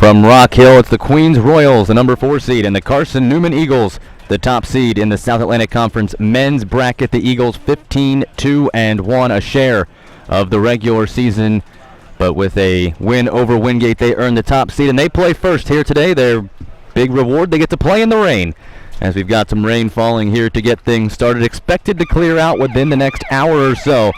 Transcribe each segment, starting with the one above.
From Rock Hill, it's the Queens Royals, the number 4 seed, and the Carson Newman Eagles, the top seed in the South Atlantic Conference men's bracket. The Eagles 15-2-1, a share of the regular season, but with a win over Wingate, they earn the top seed, and they play first here today. Their big reward, they get to play in the rain, as we've got some rain falling here to get things started. Expected to clear out within the next hour or so,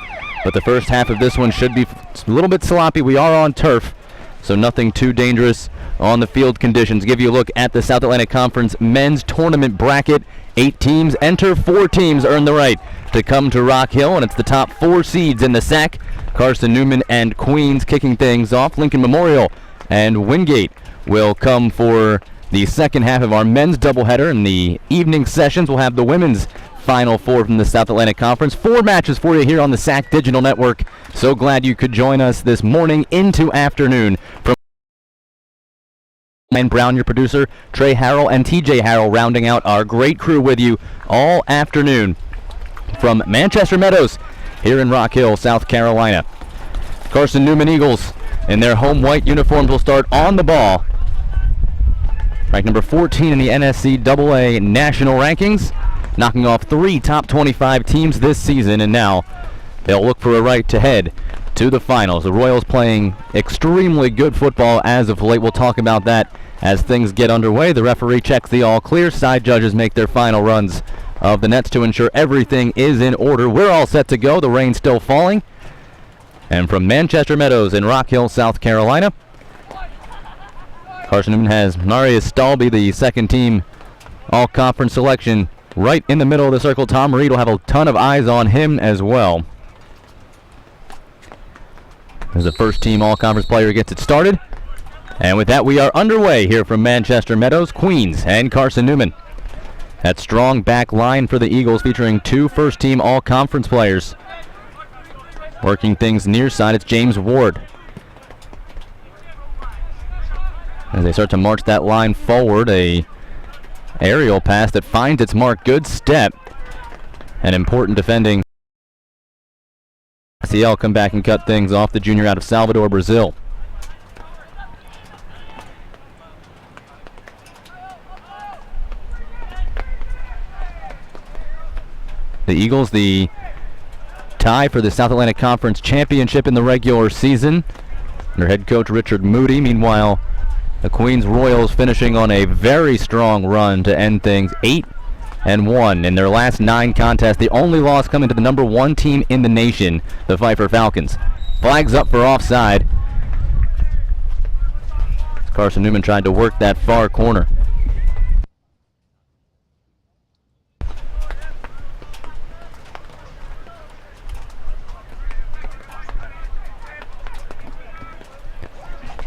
but the first half of this one should be a little bit sloppy. We are on turf, so nothing too dangerous on the field conditions. Give you a look at the South Atlantic Conference men's tournament bracket. 8 teams enter, 4 teams earn the right to come to Rock Hill, and it's the top 4 seeds in the SAC. Carson Newman and Queens kicking things off. Lincoln Memorial and Wingate will come for the second half of our men's doubleheader. In the evening sessions, we'll have the women's Final Four from the South Atlantic Conference. 4 matches for you here on the SAC Digital Network. So glad you could join us this morning into afternoon. From Ryan Brown, your producer, Trey Harrell and TJ Harrell rounding out our great crew with you all afternoon from Manchester Meadows here in Rock Hill, South Carolina. Carson Newman Eagles in their home white uniforms will start on the ball. Ranked number 14 in the NSC AA national rankings, knocking off 3 top 25 teams this season, and now they'll look for a right to head to the finals. The Royals playing extremely good football as of late. We'll talk about that as things get underway. The referee checks the all clear. Side judges make their final runs of the nets to ensure everything is in order. We're all set to go. The rain's still falling. And from Manchester Meadows in Rock Hill, South Carolina, Carson Newman has Marius Stalby, the second team all-conference selection, right in the middle of the circle. Tom Reed will have a ton of eyes on him as well. As the first team all-conference player gets it started. And with that, we are underway here from Manchester Meadows, Queens, and Carson Newman. That strong back line for the Eagles, featuring 2 first-team all-conference players. Working things near side, it's James Ward. As they start to march that line forward, a aerial pass that finds its mark. Good step. And important defending. CL come back and cut things off, the junior out of Salvador, Brazil. The Eagles, the tie for the South Atlantic Conference Championship in the regular season. Their head coach Richard Moody. Meanwhile, the Queens Royals finishing on a very strong run to end things, 8-1 in their last 9 contests. The only loss coming to the number 1 team in the nation, the Pfeiffer Falcons. Flags up for offside. Carson Newman tried to work that far corner.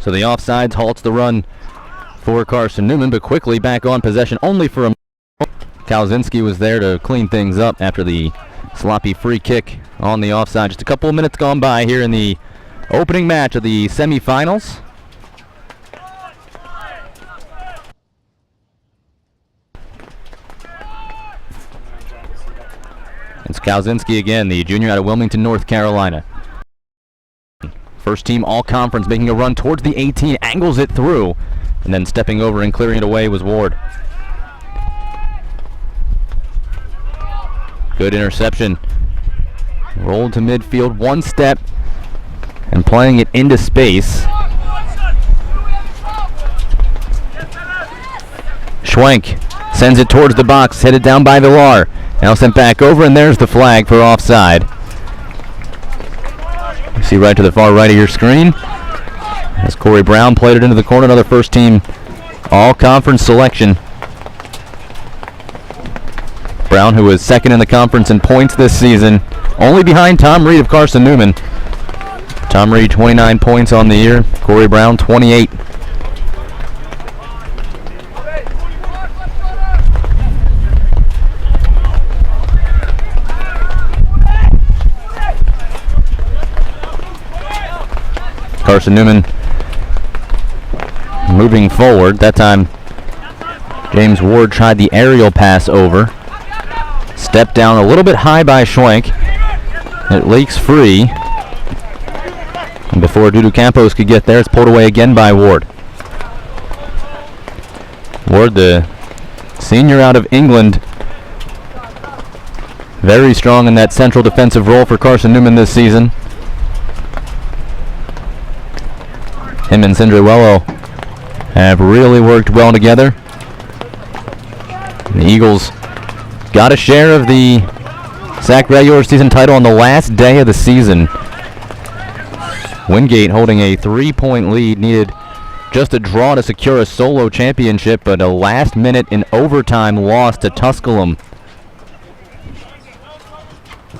So the offsides halts the run for Carson Newman, but quickly back on possession only for a moment. Kalzinski was there to clean things up after the sloppy free kick on the offside. Just a couple of minutes gone by here in the opening match of the semifinals. It's Kalzinski again, the junior out of Wilmington, North Carolina. First team all-conference, making a run towards the 18, angles it through, and then stepping over and clearing it away was Ward. Good interception. Rolled to midfield, 1 step, and playing it into space. Schwenk sends it towards the box, headed down by Villar. Now sent back over, and there's the flag for offside. You see right to the far right of your screen, as Corey Brown played it into the corner, another first team all-conference selection. Brown, who was second in the conference in points this season, only behind Tom Reed of Carson Newman. Tom Reed 29 points on the year, Corey Brown 28. Carson Newman moving forward. That time James Ward tried the aerial pass over. Stepped down a little bit high by Schwenk. It leaks free. And before Dudu Campos could get there, it's pulled away again by Ward. Ward, the senior out of England, very strong in that central defensive role for Carson Newman this season. Him and Cindruello have really worked well together. The Eagles got a share of the SAC regular season title on the last day of the season. Wingate holding a 3-point lead, needed just a draw to secure a solo championship, but a last-minute in overtime loss to Tusculum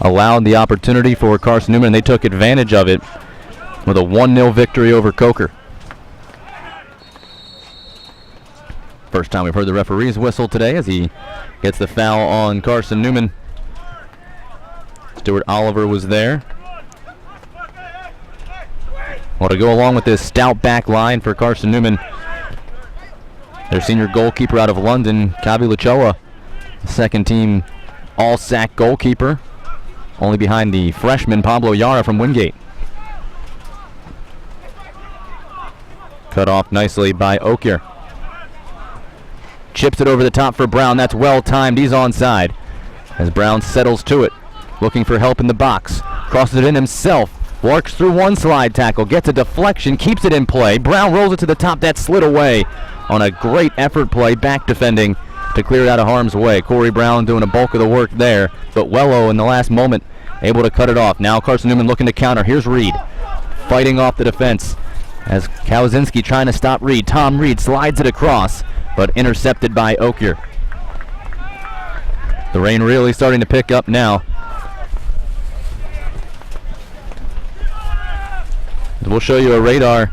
allowed the opportunity for Carson Newman, and they took advantage of it with a 1-0 victory over Coker. First time we've heard the referee's whistle today as he gets the foul on Carson Newman. Stuart Oliver was there. Well, to go along with this stout back line for Carson Newman, their senior goalkeeper out of London, Kabi Lachoa, second team all-SAC goalkeeper, only behind the freshman Pablo Yara from Wingate. Cut off nicely by Okier. Chips it over the top for Brown. That's well timed. He's onside as Brown settles to it, looking for help in the box. Crosses it in himself. Works through one slide tackle, gets a deflection, keeps it in play. Brown rolls it to the top. That slid away on a great effort play, back defending to clear it out of harm's way. Corey Brown doing a bulk of the work there, but Wello in the last moment able to cut it off. Now Carson Newman looking to counter. Here's Reed fighting off the defense as Kawasinski trying to stop Reed. Tom Reed slides it across, but intercepted by Okier. The rain really starting to pick up now. We'll show you a radar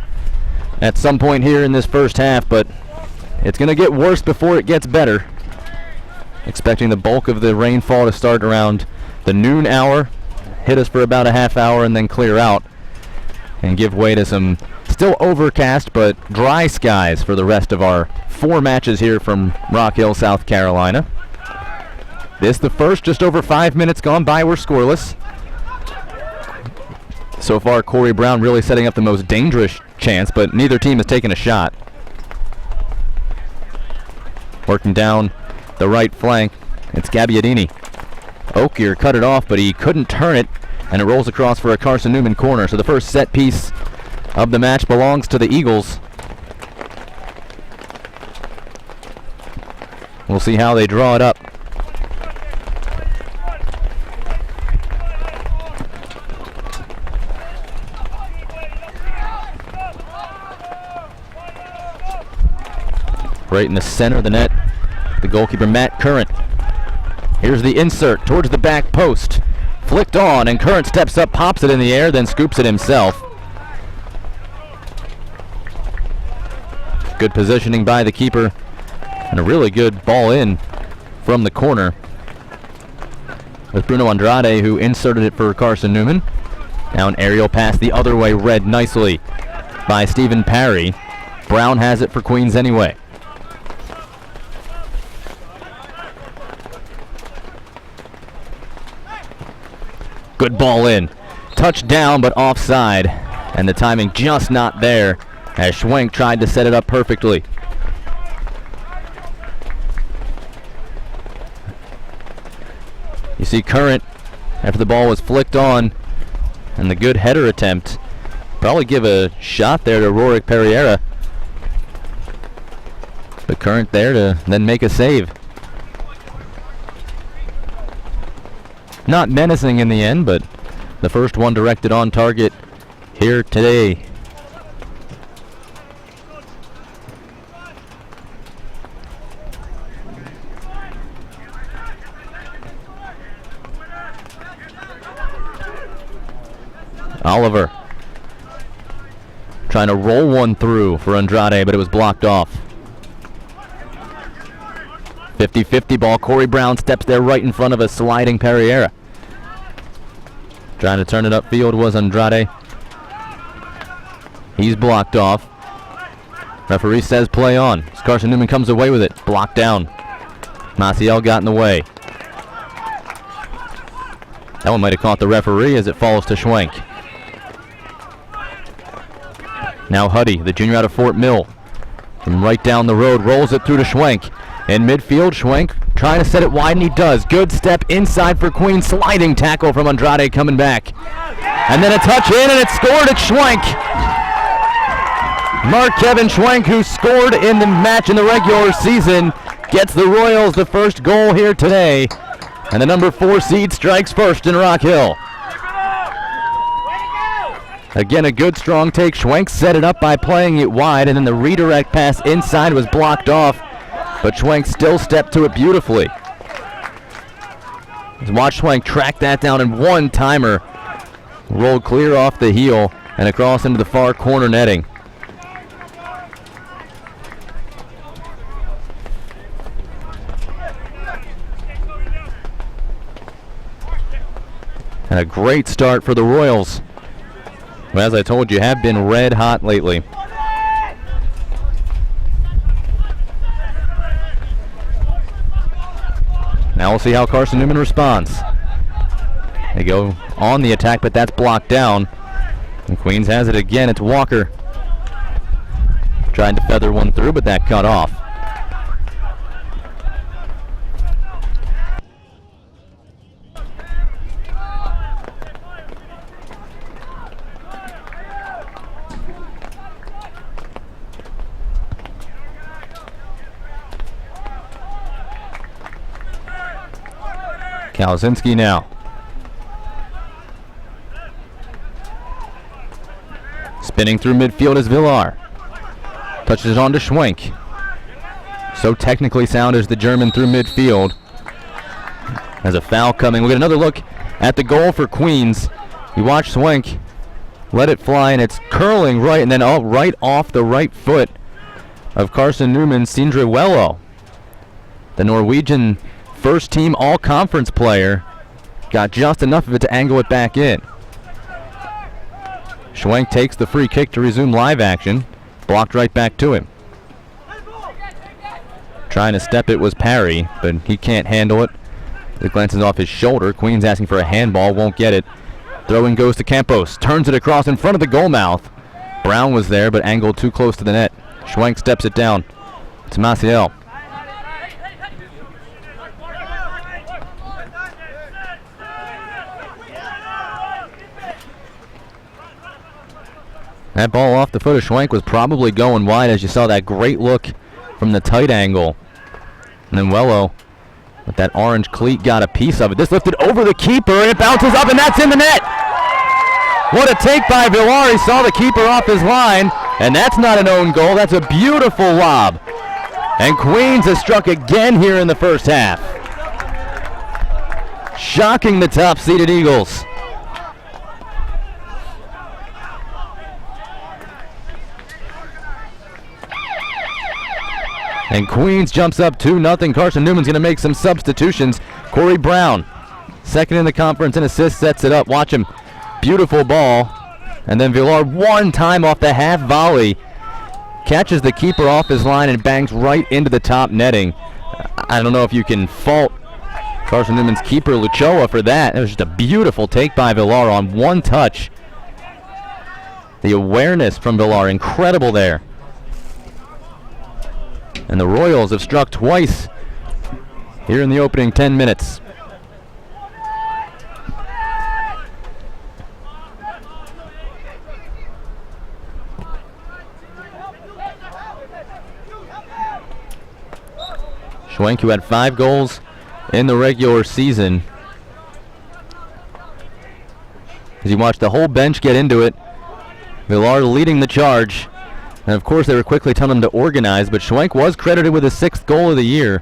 at some point here in this first half, but it's going to get worse before it gets better. Expecting the bulk of the rainfall to start around the noon hour, hit us for about a half hour, and then clear out and give way to some still overcast but dry skies for the rest of our 4 matches here from Rock Hill, South Carolina. This the first, just over 5 minutes gone by. We're scoreless. So far, Corey Brown really setting up the most dangerous chance, but neither team has taken a shot. Working down the right flank, it's Gabbiadini. Okier cut it off, but he couldn't turn it, and it rolls across for a Carson Newman corner. So the first set piece of the match belongs to the Eagles. We'll see how they draw it up. Right in the center of the net, the goalkeeper Matt Current. Here's the insert towards the back post. Flicked on, and Current steps up, pops it in the air, then scoops it himself. Good positioning by the keeper, and a really good ball in from the corner. With Bruno Andrade, who inserted it for Carson Newman. Now an aerial pass the other way, read nicely by Stephen Parry. Brown has it for Queens anyway. Good ball in. Touchdown, but offside. And the timing just not there as Schwenk tried to set it up perfectly. You see Current, after the ball was flicked on, and the good header attempt, probably give a shot there to Rorik Pereira. But Current there to then make a save. Not menacing in the end, but the first one directed on target here today. Oliver trying to roll one through for Andrade, but it was blocked off. 50-50 ball. Corey Brown steps there right in front of a sliding Pereira. Trying to turn it upfield was Andrade. He's blocked off. Referee says play on. As Carson Newman comes away with it. Blocked down. Maciel got in the way. That one might have caught the referee as it falls to Schwenk. Now Huddy, the junior out of Fort Mill. From right down the road, rolls it through to Schwenk. In midfield, Schwenk trying to set it wide, and he does. Good step inside for Queens. Sliding tackle from Andrade coming back. And then a touch in, and it's scored at Schwenk. Mark Kevin Schwenk, who scored in the match in the regular season, gets the Royals the first goal here today. And the number 4 seed strikes first in Rock Hill. Again, a good strong take. Schwenk set it up by playing it wide, and then the redirect pass inside was blocked off. But Schwenk still stepped to it beautifully. Watch Schwenk track that down in one-timer. Rolled clear off the heel and across into the far corner netting. And a great start for the Royals, who, as I told you, have been red hot lately. Now we'll see how Carson Newman responds. They go on the attack, but that's blocked down. And Queens has it again. It's Walker trying to feather one through, but that cut off. Kalzinski now. Spinning through midfield is Villar. Touches it on to Schwenk. So technically sound is the German through midfield. Has a foul coming. We'll get another look at the goal for Queens. You watch Schwenk let it fly, and it's curling right, and then right off the right foot of Carson Newman, Sindrewello. The Norwegian first team all-conference player got just enough of it to angle it back in. Schwenk takes the free kick to resume live action. Blocked right back to him. Trying to step it was Parry, but he can't handle it. It glances off his shoulder. Queens asking for a handball, won't get it. Throw-in goes to Campos. Turns it across in front of the goal mouth. Brown was there, but angled too close to the net. Schwenk steps it down to Maciel. That ball off the foot of Schwenk was probably going wide, as you saw that great look from the tight angle. And then Wello, with that orange cleat, got a piece of it. This lifted over the keeper, and it bounces up, and that's in the net. What a take by Villar. He saw the keeper off his line, and that's not an own goal. That's a beautiful lob. And Queens has struck again here in the first half, shocking the top-seeded Eagles. And Queens jumps up 2-0. Carson Newman's going to make some substitutions. Corey Brown, second in the conference in assists, sets it up. Watch him. Beautiful ball. And then Villar, one time off the half volley, catches the keeper off his line and bangs right into the top netting. I don't know if you can fault Carson Newman's keeper, Luchoa, for that. It was just a beautiful take by Villar on one touch. The awareness from Villar, incredible there. And the Royals have struck twice here in the opening 10 minutes. Schwenk, who had 5 goals in the regular season. As you watch the whole bench get into it, Villar leading the charge. And of course, they were quickly telling him to organize, but Schwenk was credited with his 6th goal of the year.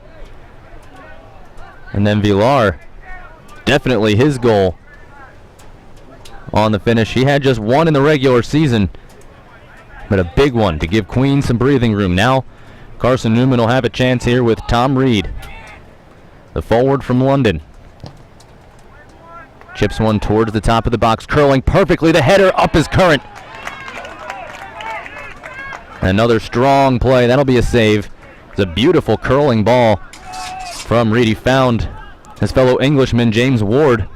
And then Villar, definitely his goal on the finish. He had just 1 in the regular season, but a big one to give Queens some breathing room. Now, Carson Newman will have a chance here with Tom Reed, the forward from London. Chips one towards the top of the box, curling perfectly. The header up is Current. Another strong play. That'll be a save. It's a beautiful curling ball from Reed. He found his fellow Englishman, James Ward.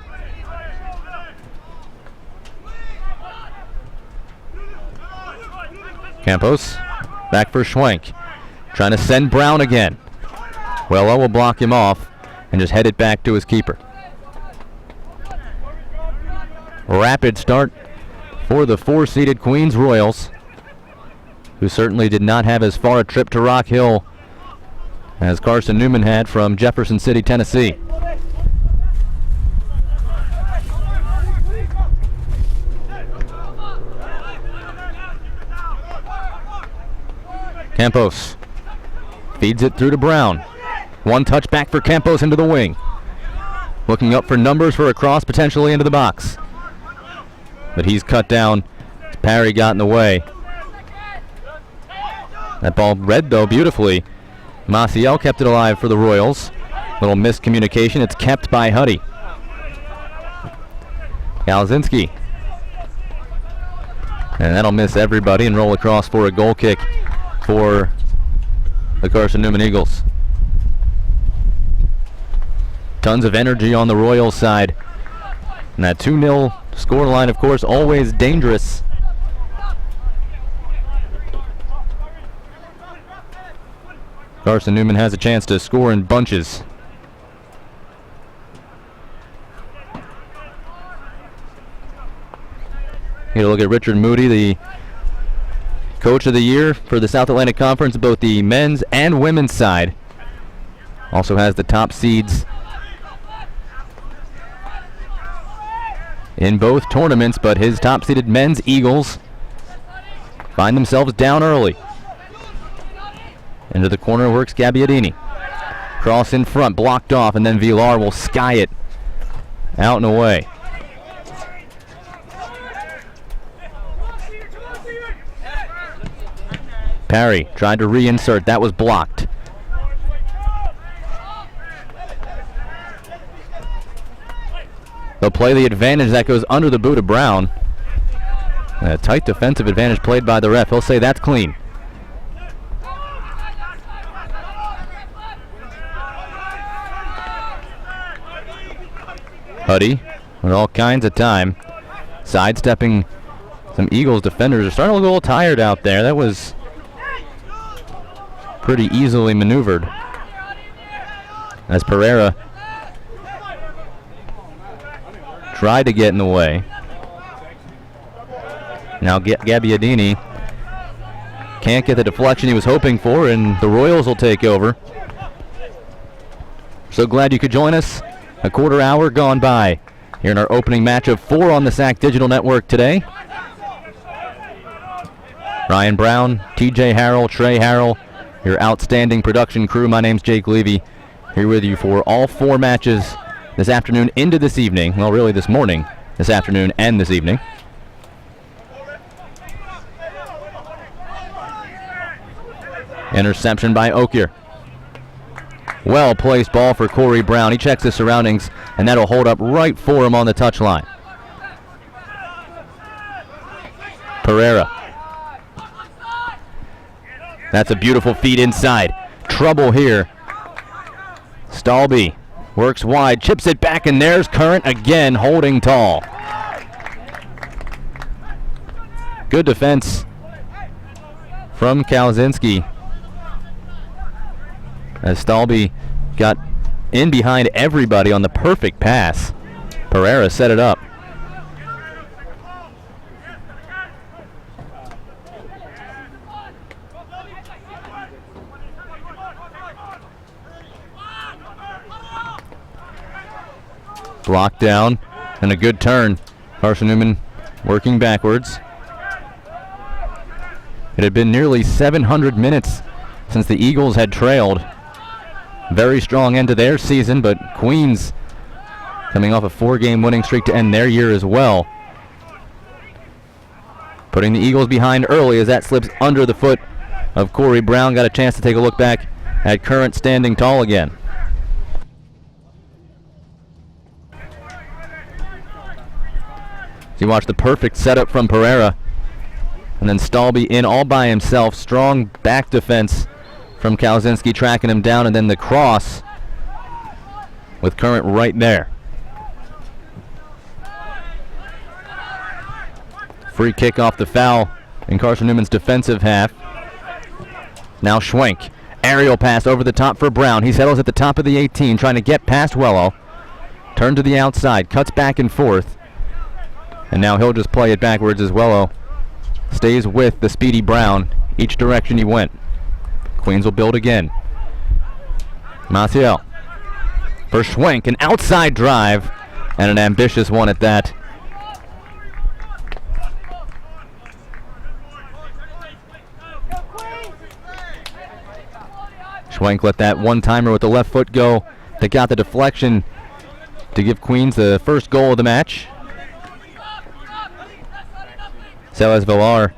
Campos back for Schwenk. Trying to send Brown again. Wello will block him off and just head it back to his keeper. Rapid start for the 4-seeded Queens Royals, who certainly did not have as far a trip to Rock Hill as Carson Newman had from Jefferson City, Tennessee. Campos feeds it through to Brown. One touch back for Campos into the wing. Looking up for numbers for a cross potentially into the box. But he's cut down. Parry got in the way. That ball read though beautifully. Maciel kept it alive for the Royals. Little miscommunication. It's kept by Huddy. Kalzinski. And that'll miss everybody and roll across for a goal kick for the Carson Newman Eagles. Tons of energy on the Royals side. And that 2-0 scoreline, of course, always dangerous. Carson Newman has a chance to score in bunches. Here to look at Richard Moody, the Coach of the Year for the South Atlantic Conference, both the men's and women's side. Also has the top seeds in both tournaments, but his top-seeded men's Eagles find themselves down early. Into the corner works Gabbiadini. Cross in front, blocked off, and then Villar will sky it out and away. Parry tried to reinsert. That was blocked. They'll play the advantage that goes under the boot of Brown. A tight defensive advantage played by the ref. He'll say that's clean. Huddy with all kinds of time. Sidestepping some Eagles defenders. Are starting to look a little tired out there. That was pretty easily maneuvered. As Pereira tried to get in the way. Now Gabbiadini can't get the deflection he was hoping for, and the Royals will take over. So glad you could join us. A quarter hour gone by here in our opening match of 4 on the SAC Digital Network today. Ryan Brown, TJ Harrell, Trey Harrell, your outstanding production crew. My name's Jake Levy, here with you for all 4 matches this afternoon into this evening. Well, really this morning, this afternoon, and this evening. Interception by Okier. Well-placed ball for Corey Brown. He checks the surroundings, and that'll hold up right for him on the touchline. Pereira. That's a beautiful feed inside. Trouble here. Stalby works wide, chips it back, and there's Current again holding tall. Good defense from Kalzinski, as Stalby got in behind everybody on the perfect pass. Pereira set it up. Blocked down, and a good turn. Carson Newman working backwards. It had been nearly 700 minutes since the Eagles had trailed. Very strong end to their season, but Queens coming off a 4-game winning streak to end their year as well. Putting the Eagles behind early as that slips under the foot of Corey Brown. Got a chance to take a look back at Current standing tall again. So you watch the perfect setup from Pereira. And then Stalby in all by himself. Strong back defense from Kalzinski tracking him down. And then the cross with Current right there. Free kick off the foul in Carson Newman's defensive half. Now Schwenk Aerial pass over the top for Brown. He settles at the top of the 18, trying to get past Wello. Turn to the outside, cuts back and forth. And now he'll just play it backwards as Wello stays with the speedy Brown each direction he went. Queens will build again. Maciel for Schwenk, an outside drive, and an ambitious one at that. Schwenk let that one-timer with the left foot go. They got the deflection to give Queens the first goal of the match. Celes Villar,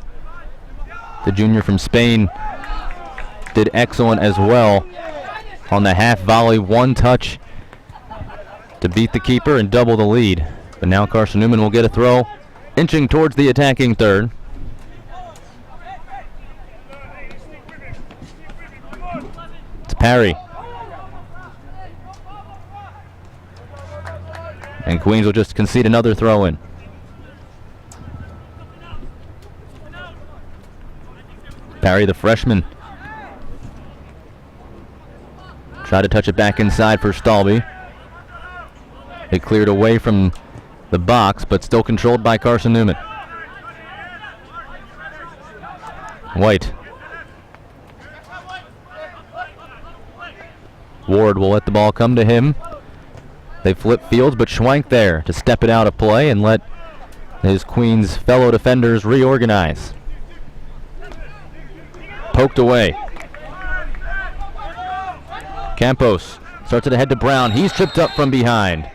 the junior from Spain, did excellent as well on the half volley, one touch to beat the keeper and double the lead. But now Carson Newman will get a throw, inching towards the attacking third. It's Parry. And Queens will just concede another throw in. Parry, the freshman, tried to touch it back inside for Stalby. It cleared away from the box, but still controlled by Carson Newman. White. Ward will let the ball come to him. They flip fields, but Schwenk there to step it out of play and let his Queens fellow defenders reorganize. Poked away. Campos starts it ahead to Brown. He's tripped up from behind.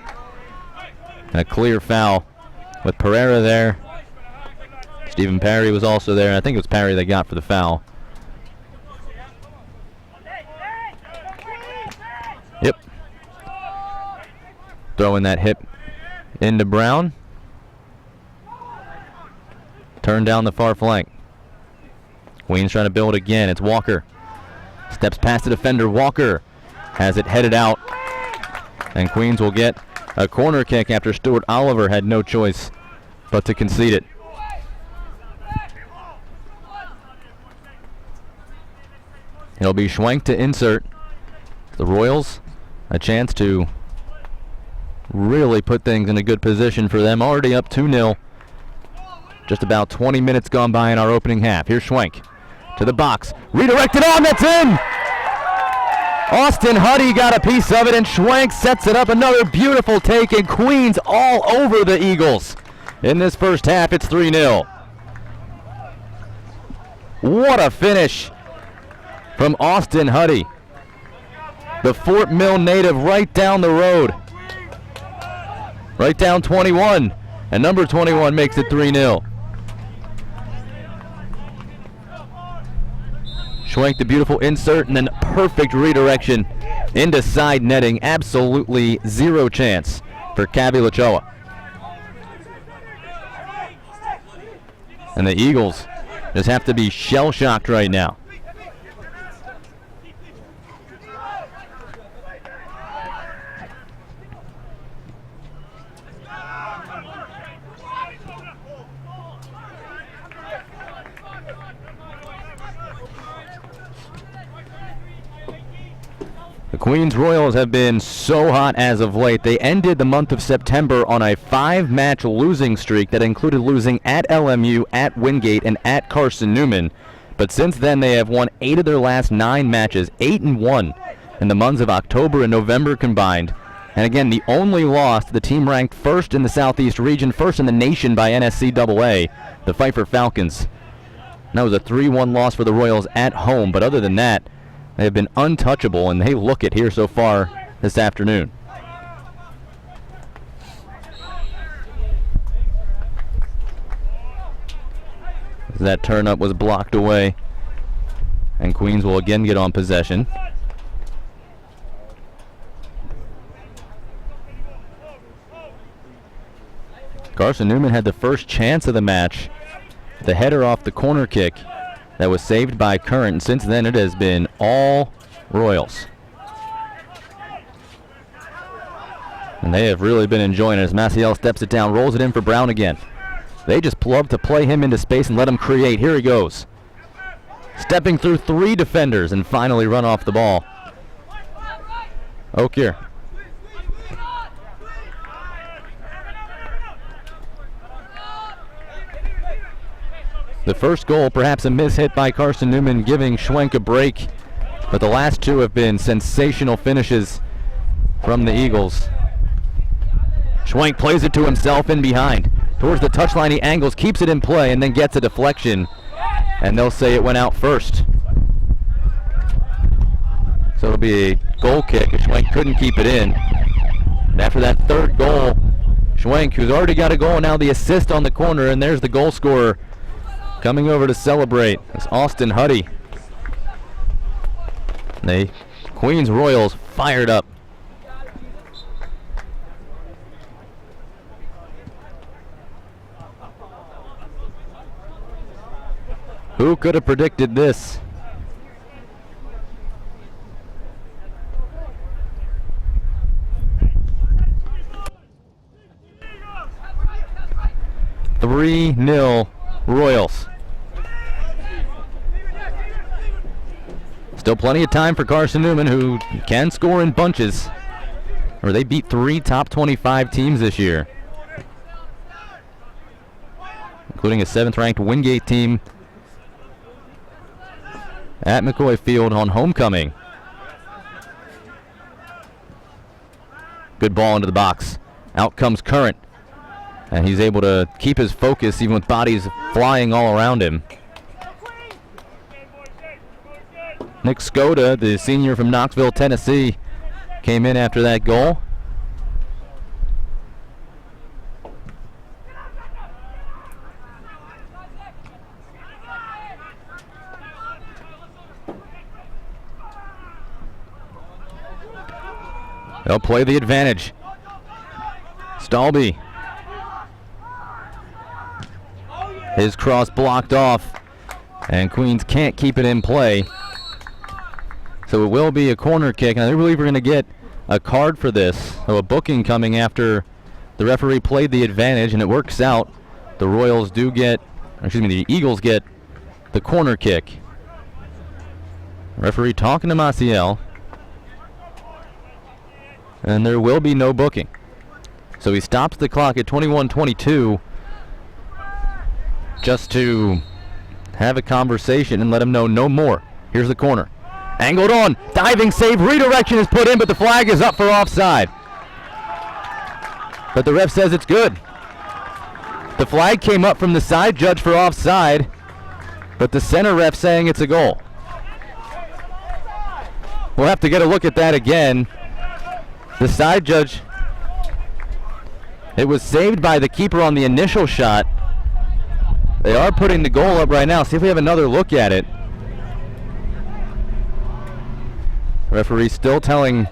And a clear foul with Pereira there. Stephen Parry was also there. I think it was Parry they got for the foul. Yep. Throwing that hip into Brown. Turn down the far flank. Queens trying to build again. It's Walker. Steps past the defender. Walker has it headed out. And Queens will get a corner kick after Stuart Oliver had no choice but to concede it. It'll be Schwenk to insert. The Royals a chance to really put things in a good position for them. Already up 2-0. Just about 20 minutes gone by in our opening half. Here's Schwenk to the box. Redirected on, that's in! Austin Huddy got a piece of it, and Schwenk sets it up. Another beautiful take, and Queens all over the Eagles. In this first half, it's 3-0. What a finish from Austin Huddy. The Fort Mill native right down the road. Right down 21, and number 21 makes it 3-0. Schwenk, the beautiful insert, and then perfect redirection into side netting. Absolutely zero chance for Cavi Lachoa. And the Eagles just have to be shell-shocked right now. The Queens Royals have been so hot as of late. They ended the month of September on a 5-match losing streak that included losing at LMU, at Wingate, and at Carson Newman. But since then, they have won 8 of their last 9 matches, 8-1 in the months of October and November combined. And again, the only loss to the team ranked first in the Southeast region, first in the nation by NSCAA, the Pfeiffer Falcons. And that was a 3-1 loss for the Royals at home. But other than that, they have been untouchable, and they look it here so far this afternoon. That turn up was blocked away, and Queens will again get on possession. Carson Newman had the first chance of the match. The header off the corner kick that was saved by Current, and since then it has been all Royals. And they have really been enjoying it as Maciel steps it down, rolls it in for Brown again. They just love to play him into space and let him create. Here he goes. stepping through 3 defenders and finally run off the ball. Okier. The first goal, perhaps a mishit by Carson Newman, giving Schwenk a break, but the last 2 have been sensational finishes from the Eagles. Schwenk plays it to himself in behind. Towards the touchline, he angles, keeps it in play, and then gets a deflection, and they'll say it went out first. So it'll be a goal kick. Schwenk couldn't keep it in. And after that third goal, Schwenk, who's already got a goal, now the assist on the corner, and there's the goal scorer coming over to celebrate. It's Austin Huddy. The Queens Royals fired up. Who could have predicted this? (3-0) Royals. Still plenty of time for Carson Newman, who can score in bunches. Or they beat 3 top 25 teams this year, including a 7th-ranked Wingate team at McCoy Field on homecoming. Good ball into the box. Out comes Current. And he's able to keep his focus even with bodies flying all around him. Nick Skoda, the senior from Knoxville, Tennessee, came in after that goal. They'll play the advantage. Stalby. His cross blocked off, and Queens can't keep it in play. So it will be a corner kick, and I believe we're going to get a card for this. So a booking coming after the referee played the advantage, and it works out. The Royals do get, the Eagles get the corner kick. Referee talking to Maciel. And there will be no booking. So he stops the clock at 21:22 just to have a conversation and let him know no more. Here's the corner. Angled on. Diving save. Redirection is put in, but the flag is up for offside. But the ref says it's good. The flag came up from the side judge for offside, but the center ref saying it's a goal. We'll have to get a look at that again. The side judge, it was saved by the keeper on the initial shot. They are putting the goal up right now. See if we have another look at it. Referee still telling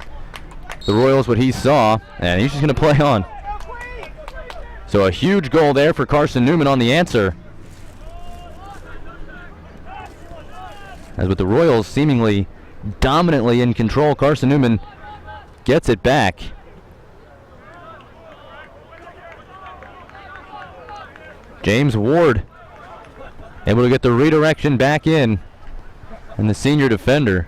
the Royals what he saw, and he's just going to play on. So a huge goal there for Carson Newman on the answer. As with the Royals seemingly dominantly in control, Carson Newman gets it back. James Ward able to get the redirection back in, and the senior defender.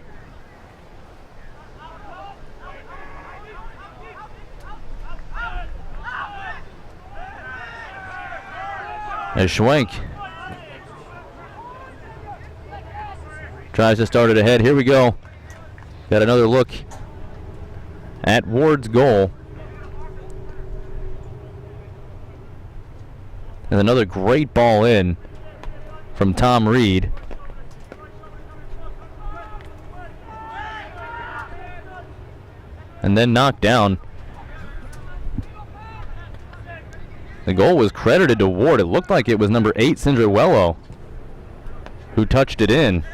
As Schwenk tries to start it ahead. Here we go. Got another look at Ward's goal. And another great ball in from Tom Reed. And then knocked down. The goal was credited to Ward. It looked like it was number 8, Cindruello, who touched it in.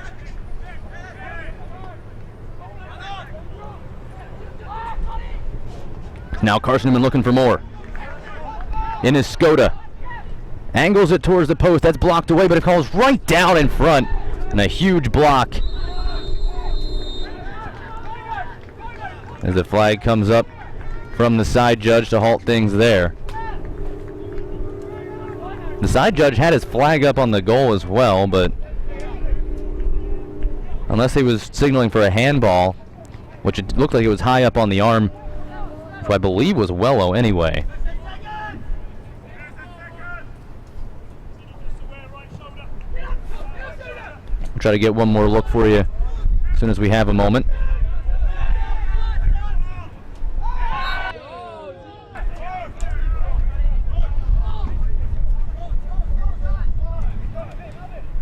Now Carson Newman looking for more. In is Skoda. Angles it towards the post. That's blocked away, but it calls right down in front. And a huge block. As the flag comes up from the side judge to halt things there. The side judge had his flag up on the goal as well, but unless he was signaling for a handball, which it looked like it was high up on the arm, who I believe was Wello anyway. We'll try to get one more look for you as soon as we have a moment.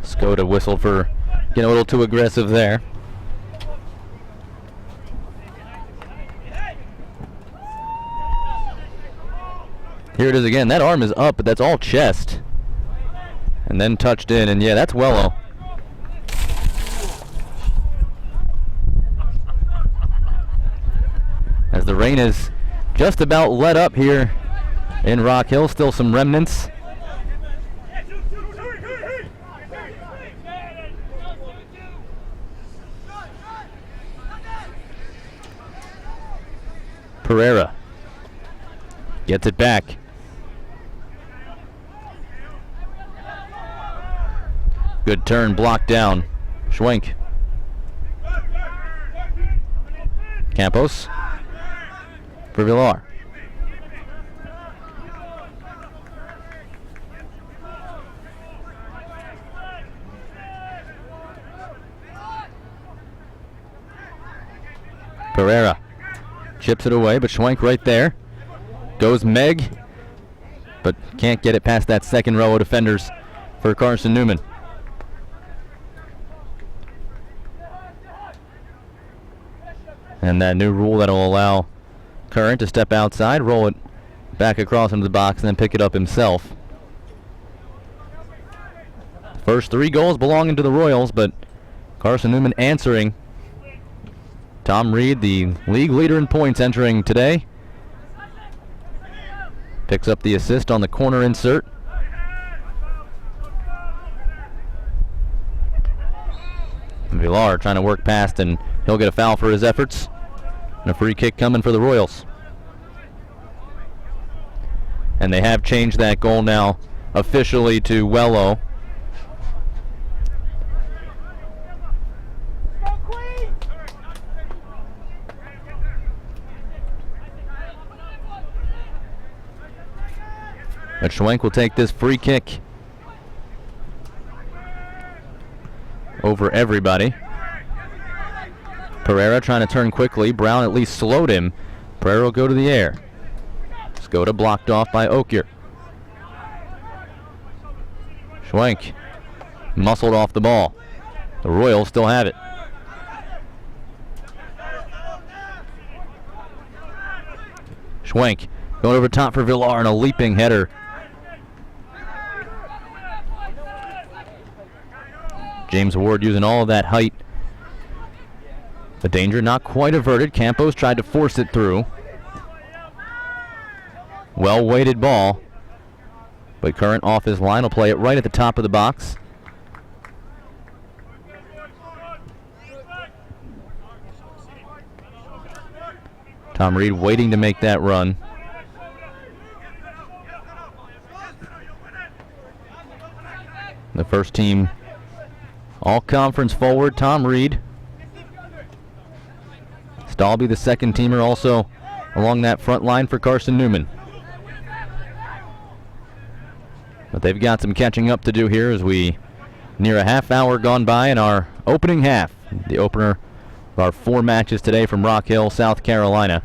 Skoda whistled for getting a little too aggressive there. Here it is again. That arm is up, but that's all chest. And then touched in, and yeah, that's Wello. As the rain is just about let up here in Rock Hill, still some remnants. Pereira gets it back. Good turn, blocked down. Schwenk. Campos for Villar. Pereira chips it away, but Schwenk right there. Goes Meg, but can't get it past that second row of defenders for Carson Newman. And that new rule that'll allow Current to step outside, roll it back across into the box, and then pick it up himself. First 3 goals belonging to the Royals, but Carson Newman answering. Tom Reed, the league leader in points entering today, picks up the assist on the corner insert. Villar trying to work past, and he'll get a foul for his efforts. And a free kick coming for the Royals. And they have changed that goal now officially to Wello. But Schwenk will take this free kick over everybody. Pereira trying to turn quickly. Brown at least slowed him. Pereira will go to the air. Skoda blocked off by Okier. Schwenk muscled off the ball. The Royals still have it. Schwenk going over top for Villar and a leaping header. James Ward using all of that height. The danger not quite averted. Campos tried to force it through. Well-weighted ball. But Current off his line will play it right at the top of the box. Tom Reed waiting to make that run. The first team all-conference forward, Tom Reed. Stalby, the second teamer, also along that front line for Carson Newman. But they've got some catching up to do here as we near a half hour gone by in our opening half. The opener of our 4 matches today from Rock Hill, South Carolina.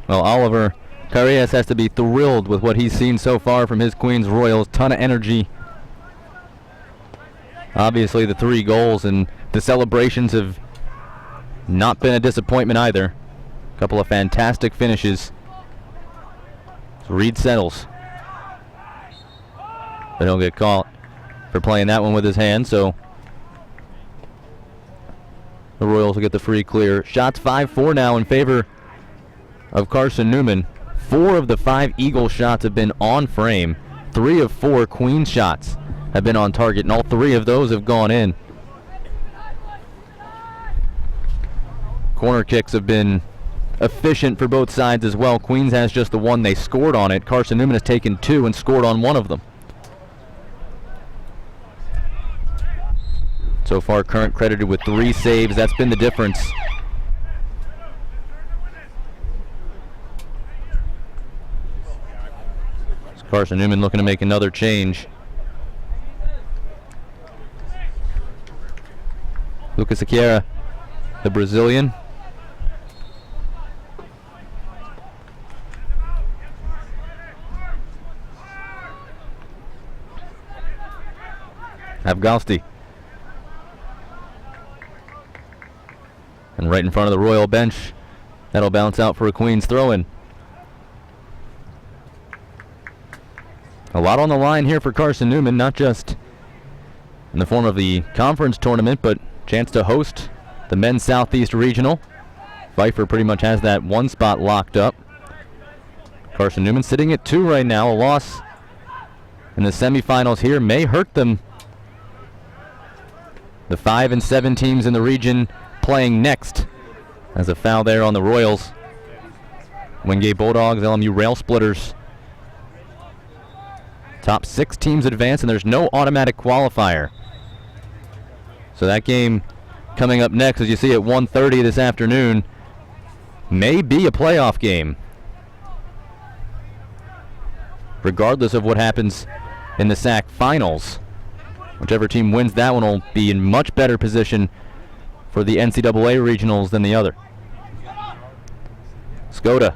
Well, Oliver Carrias has to be thrilled with what he's seen so far from his Queens Royals. Ton of energy. Obviously the 3 goals and the celebrations have not been a disappointment either. A couple of fantastic finishes. Reed settles. But he'll get caught for playing that one with his hand, so the Royals will get the free clear. Shots 5-4 now in favor of Carson Newman. 4 of the 5 Eagle shots have been on frame. 3 of 4 Queen shots have been on target, and all 3 of those have gone in. Corner kicks have been efficient for both sides as well. Queens has just the one they scored on it. Carson Newman has taken 2 and scored on 1 of them. So far, Current credited with 3 saves. That's been the difference. Carson Newman looking to make another change. Lucas Sequeira, the Brazilian. Avgalsti. And right in front of the Royal bench, that'll bounce out for a Queens throw-in. A lot on the line here for Carson Newman, not just in the form of the conference tournament, but chance to host the Men's Southeast Regional. Pfeiffer pretty much has that 1 spot locked up. Carson Newman sitting at 2 right now. A loss in the semifinals here may hurt them. The 5 and 7 teams in the region playing next. As a foul there on the Royals. Wingate Bulldogs, LMU Rail Splitters. Top 6 teams advance, and there's no automatic qualifier. So that game coming up next, as you see at 1:30 this afternoon, may be a playoff game. Regardless of what happens in the SAC finals. Whichever team wins that one will be in much better position for the NCAA regionals than the other. Skoda.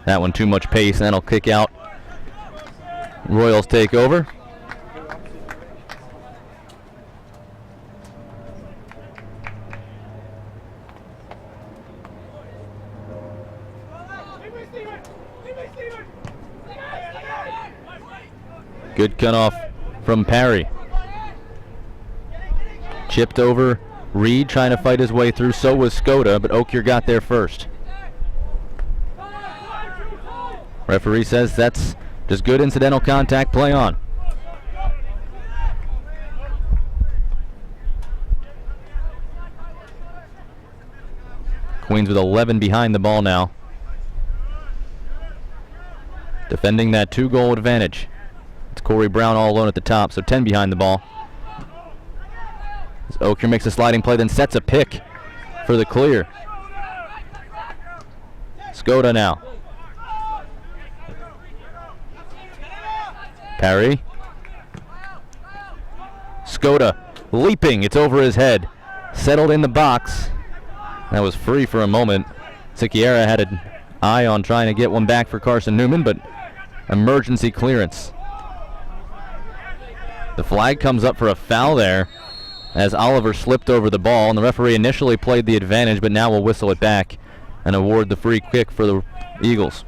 That one too much pace, and that'll kick out. Royals take over. Good cutoff from Parry. Chipped over. Reed trying to fight his way through. So was Skoda, but Okier got there first. Referee says that's just good incidental contact. Play on. Queens with 11 behind the ball now. Defending that 2-goal advantage. It's Corey Brown all alone at the top, so 10 behind the ball. As Okier makes a sliding play, then sets a pick for the clear. Skoda now. Parry. Skoda leaping. It's over his head. Settled in the box. That was free for a moment. Sequeira had an eye on trying to get one back for Carson Newman, but emergency clearance. The flag comes up for a foul there as Oliver slipped over the ball, and the referee initially played the advantage, but now will whistle it back and award the free kick for the Eagles.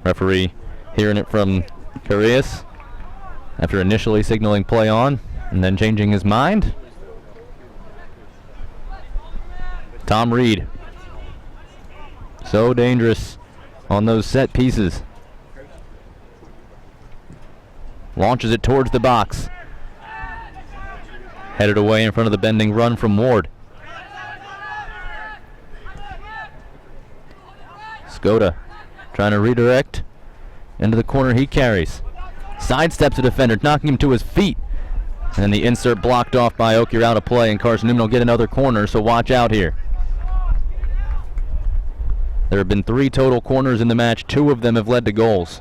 Referee hearing it from Carias after initially signaling play on and then changing his mind. Tom Reed. So dangerous on those set pieces. Launches it towards the box. Headed away in front of the bending run from Ward. Skoda trying to redirect into the corner he carries. Sidesteps a defender, knocking him to his feet. And the insert blocked off by Okier, out of play, and Carson Newman will get another corner, so watch out here. There have been 3 total corners in the match. 2 of them have led to goals,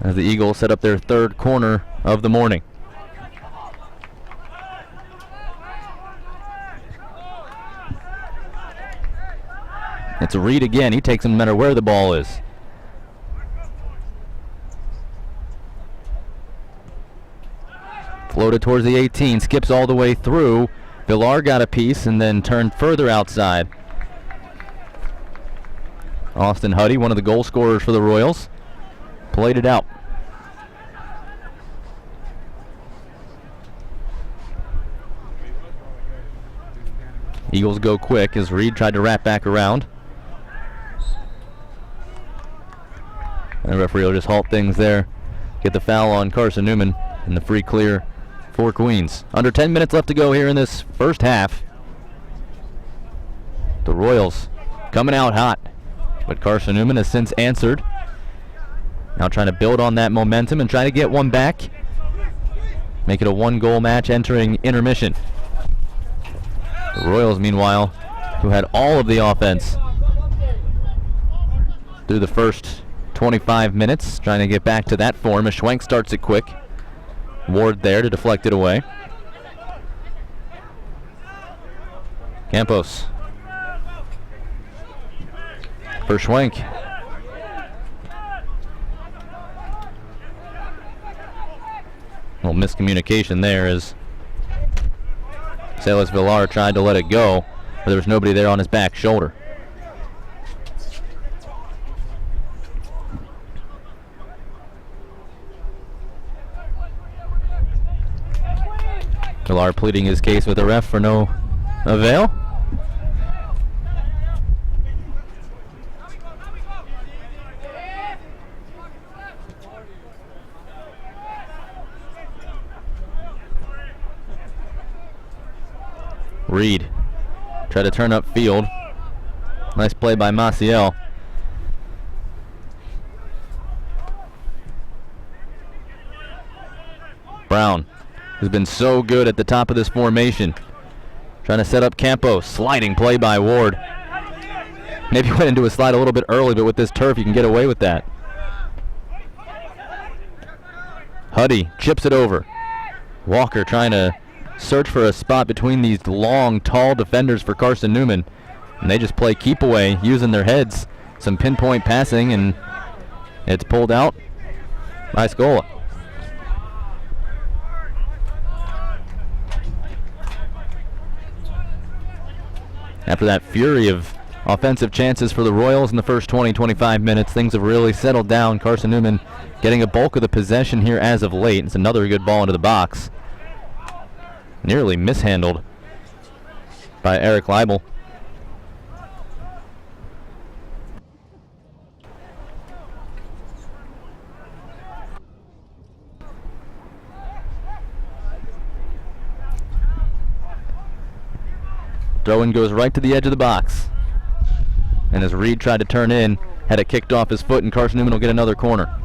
as the Eagles set up their 3rd corner of the morning. It's a Reed again. He takes him no matter where the ball is. Floated towards the 18, skips all the way through. Villar got a piece and then turned further outside. Austin Huddy, one of the goal scorers for the Royals, played it out. Eagles go quick as Reed tried to wrap back around. And the referee will just halt things there. Get the foul on Carson Newman and the free clear for Queens. Under 10 minutes left to go here in this first half. The Royals coming out hot, but Carson Newman has since answered. Now trying to build on that momentum and try to get one back. Make it a one-goal match entering intermission. The Royals, meanwhile, who had all of the offense through the first 25 minutes, trying to get back to that form as Schwenk starts it quick. Ward there to deflect it away. Campos for Schwenk. A little miscommunication there as Salas Villar tried to let it go, but there was nobody there on his back shoulder. Villar pleading his case with the ref for no avail. Reed tried to turn up field. Nice play by Maciel. Brown has been so good at the top of this formation. Trying to set up Campos. Sliding play by Ward. Maybe went into a slide a little bit early, but with this turf you can get away with that. Huddy chips it over. Walker trying to search for a spot between these long, tall defenders for Carson Newman. And they just play keep away using their heads. Some pinpoint passing, and it's pulled out by Scola. After that fury of offensive chances for the Royals in the first 20-25 minutes, things have really settled down. Carson Newman getting a bulk of the possession here as of late. It's another good ball into the box. Nearly mishandled by Eric Leibel. Throw-in goes right to the edge of the box. And as Reed tried to turn in, had it kicked off his foot, and Carson Newman will get another corner.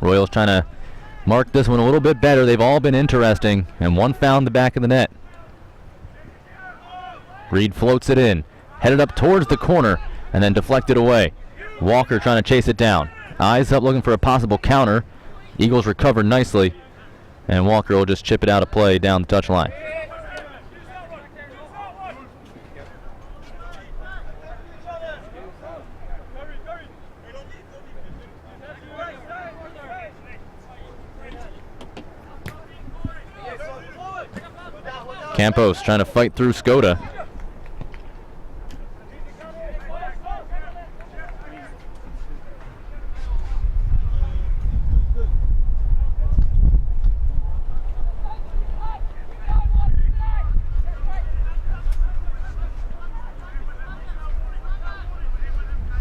Royals trying to mark this one a little bit better. They've all been interesting, and one found the back of the net. Reed floats it in, headed up towards the corner, and then deflected away. Walker trying to chase it down. Eyes up looking for a possible counter. Eagles recover nicely, and Walker will just chip it out of play down the touchline. Campos trying to fight through Skoda.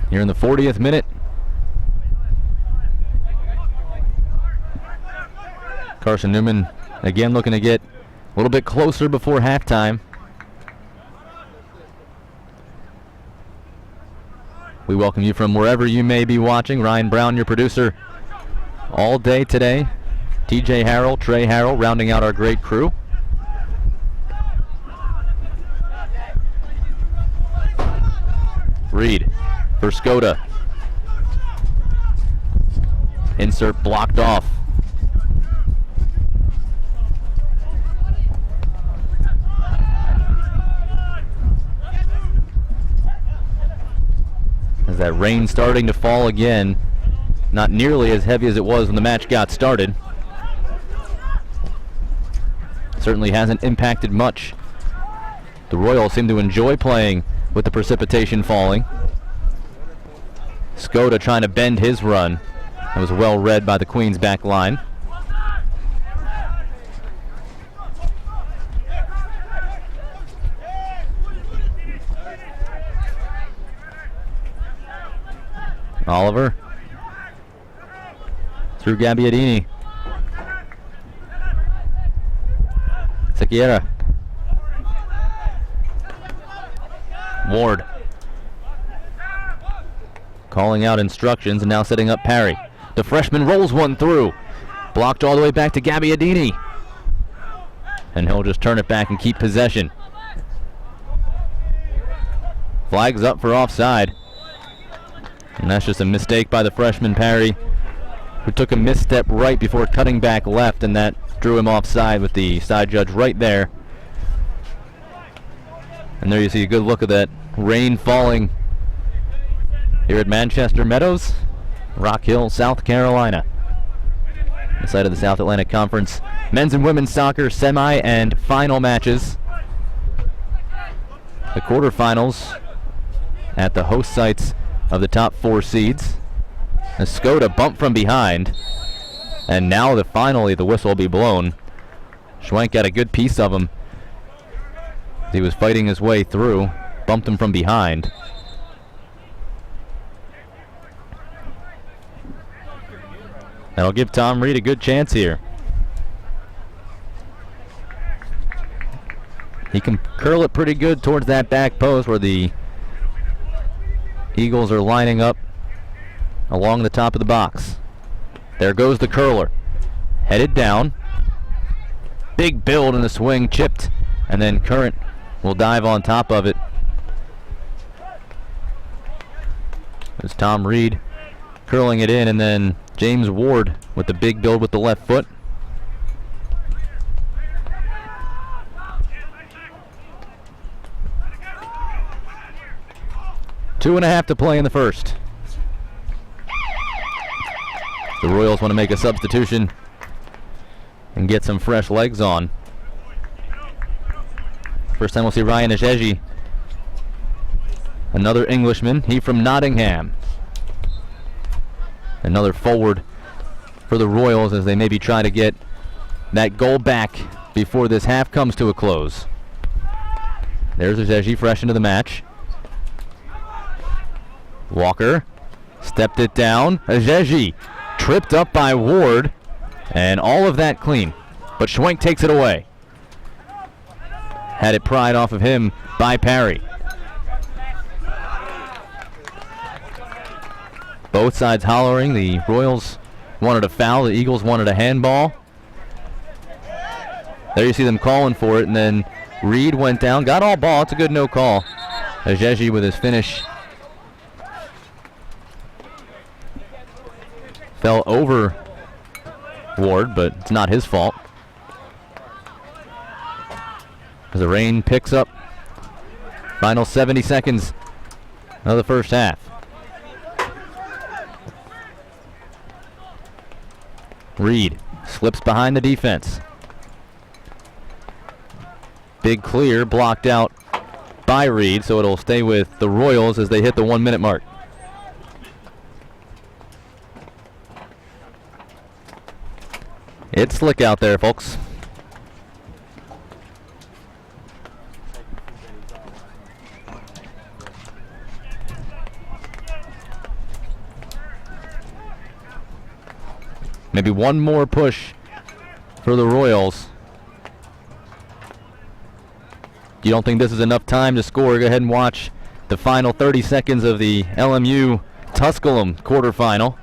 Here in the 40th minute. Carson Newman again looking to get a little bit closer before halftime. We welcome you from wherever you may be watching. Ryan Brown, your producer, all day today. TJ Harrell, Trey Harrell, rounding out our great crew. Reed for Skoda. Insert blocked off. As that rain starting to fall again, not nearly as heavy as it was when the match got started. Certainly hasn't impacted much. The Royals seem to enjoy playing with the precipitation falling. Skoda trying to bend his run. That was well read by the Queens back line. Oliver through Gabbiadini. Sequiera. Ward calling out instructions and now setting up Parry. The freshman rolls one through. Blocked all the way back to Gabbiadini. And he'll just turn it back and keep possession. Flags up for offside. And that's just a mistake by the freshman Parry, who took a misstep right before cutting back left, and that drew him offside with the side judge right there. And there you see a good look of that rain falling here at Manchester Meadows, Rock Hill, South Carolina. The site of the South Atlantic Conference men's and women's soccer semi and final matches. The quarterfinals at the host sites of the top 4 seeds. Escoda bumped from behind, and now finally the whistle will be blown. Schwenk got a good piece of him. He was fighting his way through, bumped him from behind. That'll give Tom Reed a good chance here. He can curl it pretty good towards that back post where the Eagles are lining up along the top of the box. There goes the curler. Headed down. Big build in the swing, chipped, and then Current will dive on top of it. There's Tom Reed curling it in, and then James Ward with the big build with the left foot. Two and a half to play in the first. The Royals want to make a substitution and get some fresh legs on. First time we'll see Ryan Ajeji. Another Englishman, he from Nottingham. Another forward for the Royals as they maybe try to get that goal back before this half comes to a close. There's Ajeji fresh into the match. Walker stepped it down. Ajeji tripped up by Ward, and all of that clean. But Schwenk takes it away. Had it pried off of him by Parry. Both sides hollering. The Royals wanted a foul. The Eagles wanted a handball. There you see them calling for it, and then Reed went down, got all ball. It's a good no call. Ajeji with his finish fell over Ward, but it's not his fault. As the rain picks up. Final 70 seconds of the first half. Reed slips behind the defense. Big clear blocked out by Reed, so it'll stay with the Royals as they hit the 1 minute mark. It's slick out there, folks. Maybe one more push for the Royals. You don't think this is enough time to score? Go ahead and watch the final 30 seconds of the LMU Tusculum quarterfinal.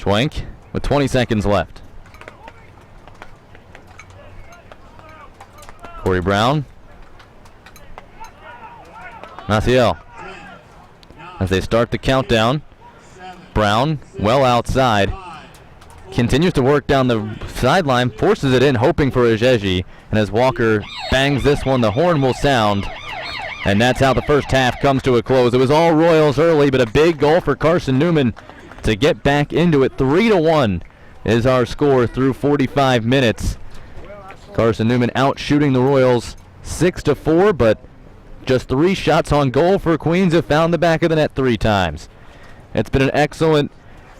Schwenk with 20 seconds left. Corey Brown. Maciel. As they start the countdown, Brown well outside. Continues to work down the sideline, forces it in, hoping for Ajeji. And as Walker bangs this one, the horn will sound. And that's how the first half comes to a close. It was all Royals early, but a big goal for Carson Newman to get back into it. 3-1 is our score through 45 minutes. Carson Newman out shooting the Royals 6-4, but Just 3 shots on goal for Queens, have found the back of the net 3 times. It's been an excellent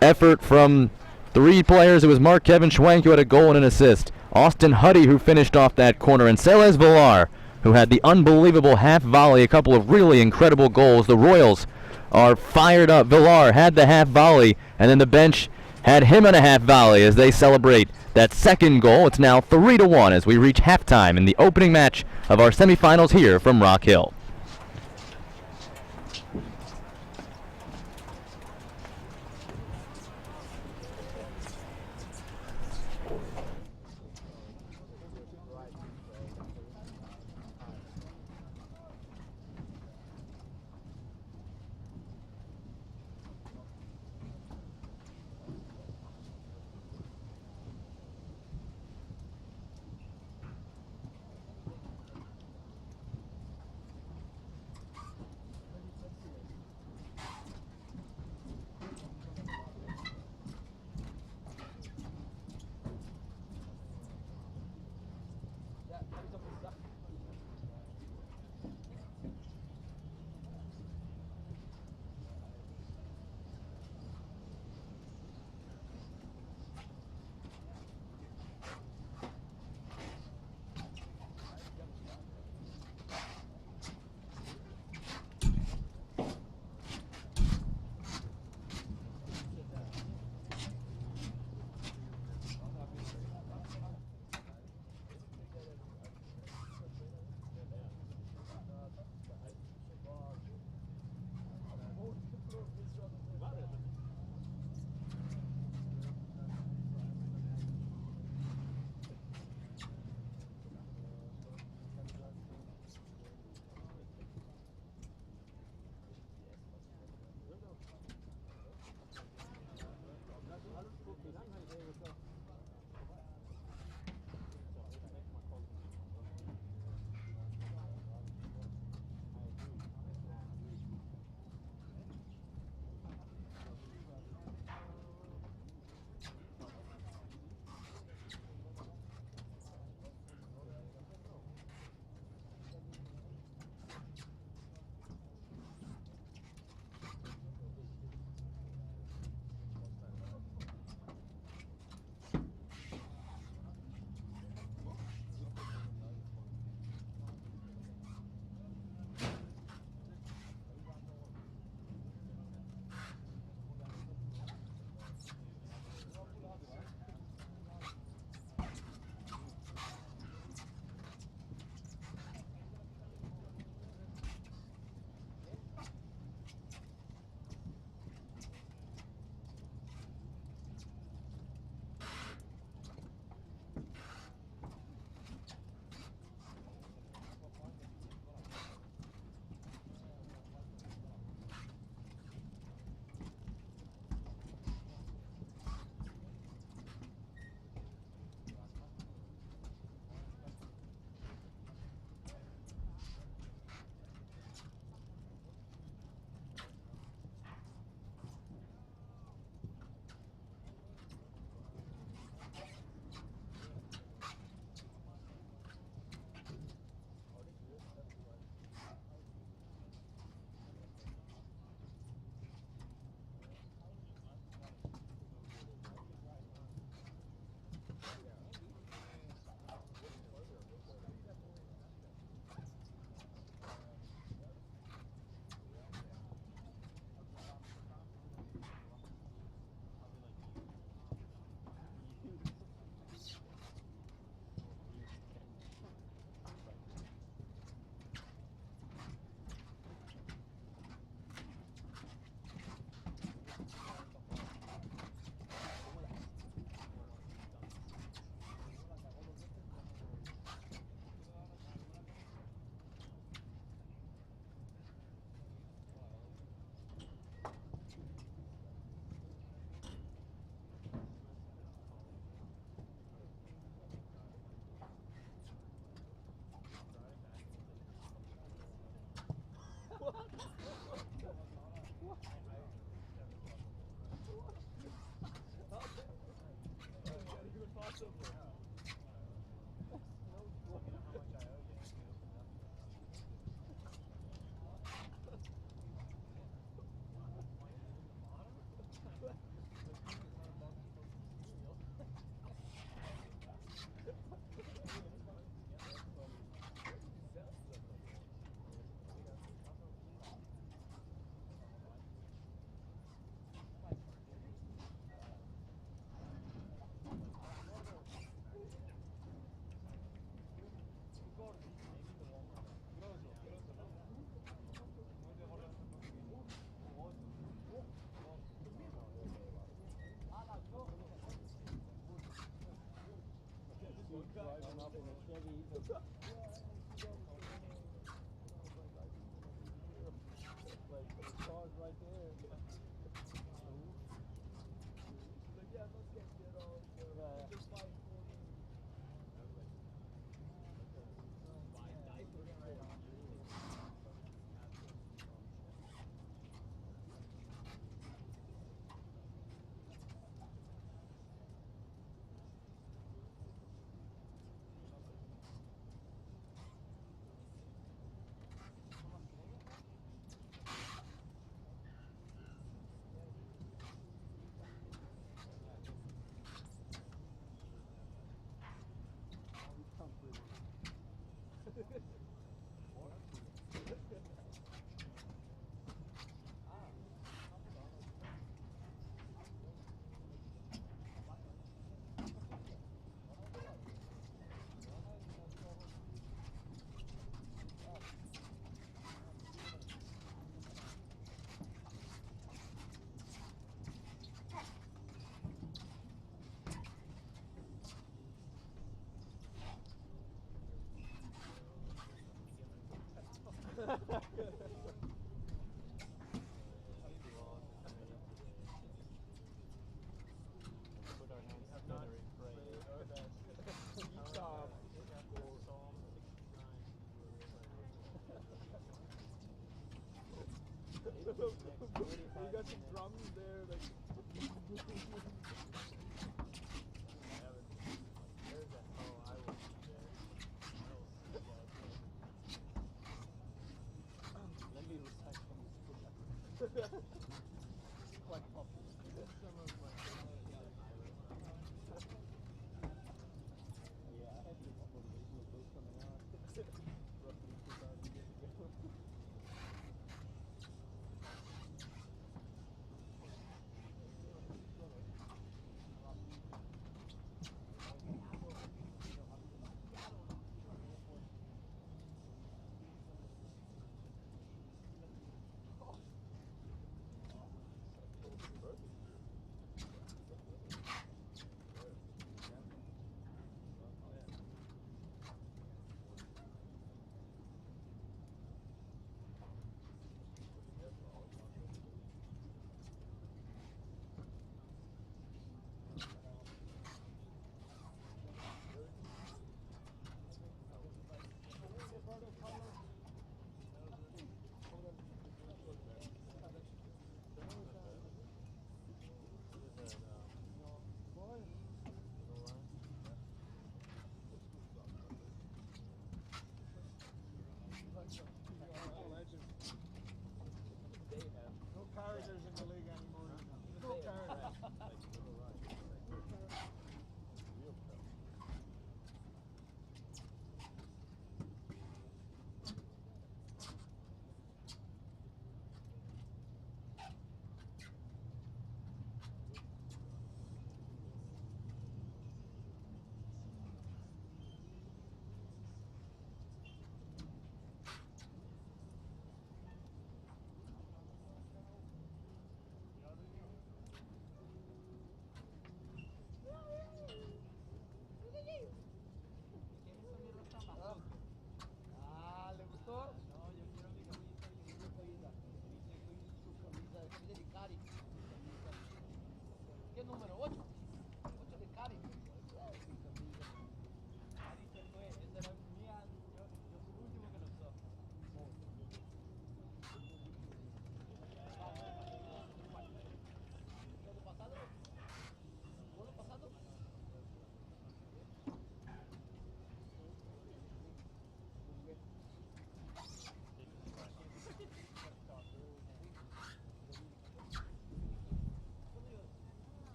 effort from 3 players. It was Mark Kevin Schwenk who had a goal and an assist. Austin Huddy who finished off that corner, and Celes Villar who had the unbelievable half volley, a couple of really incredible goals. The Royals are fired up. Villar had the half volley, and then the bench had him on a half volley as they celebrate that second goal. It's now 3-1 as we reach halftime in the opening match of our semifinals here from Rock Hill. Put our hands together and pray. Psalm 69. You got some drums there, like. There's a hell I will be there. I will see that. Let me recite from this book. Quite popular. Some of my yeah, I had to couple of original books coming out roughly 2,000 years ago.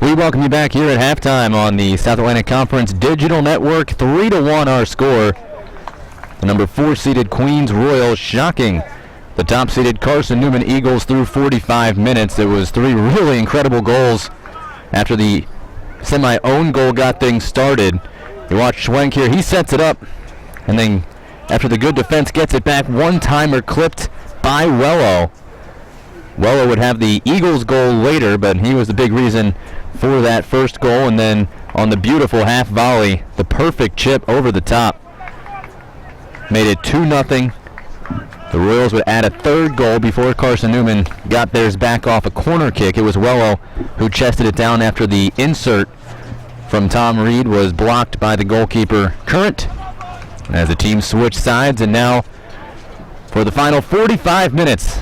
We welcome you back here at halftime on the South Atlantic Conference Digital Network. 3-1 our score. The number 4 seeded Queens Royals shocking the top seeded Carson Newman Eagles through 45 minutes. It was 3 really incredible goals after the semi-own goal got things started. You watch Schwenk here. He sets it up, and then after the good defense gets it back, one-timer clipped by Wello. Wello would have the Eagles goal later, but he was the big reason for that first goal. And then on the beautiful half volley, the perfect chip over the top made it 2-0. The Royals would add a third goal before Carson Newman got theirs back off a corner kick. It was Wello who chested it down after the insert from Tom Reed was blocked by the goalkeeper Current as the team switched sides. And now for the final 45 minutes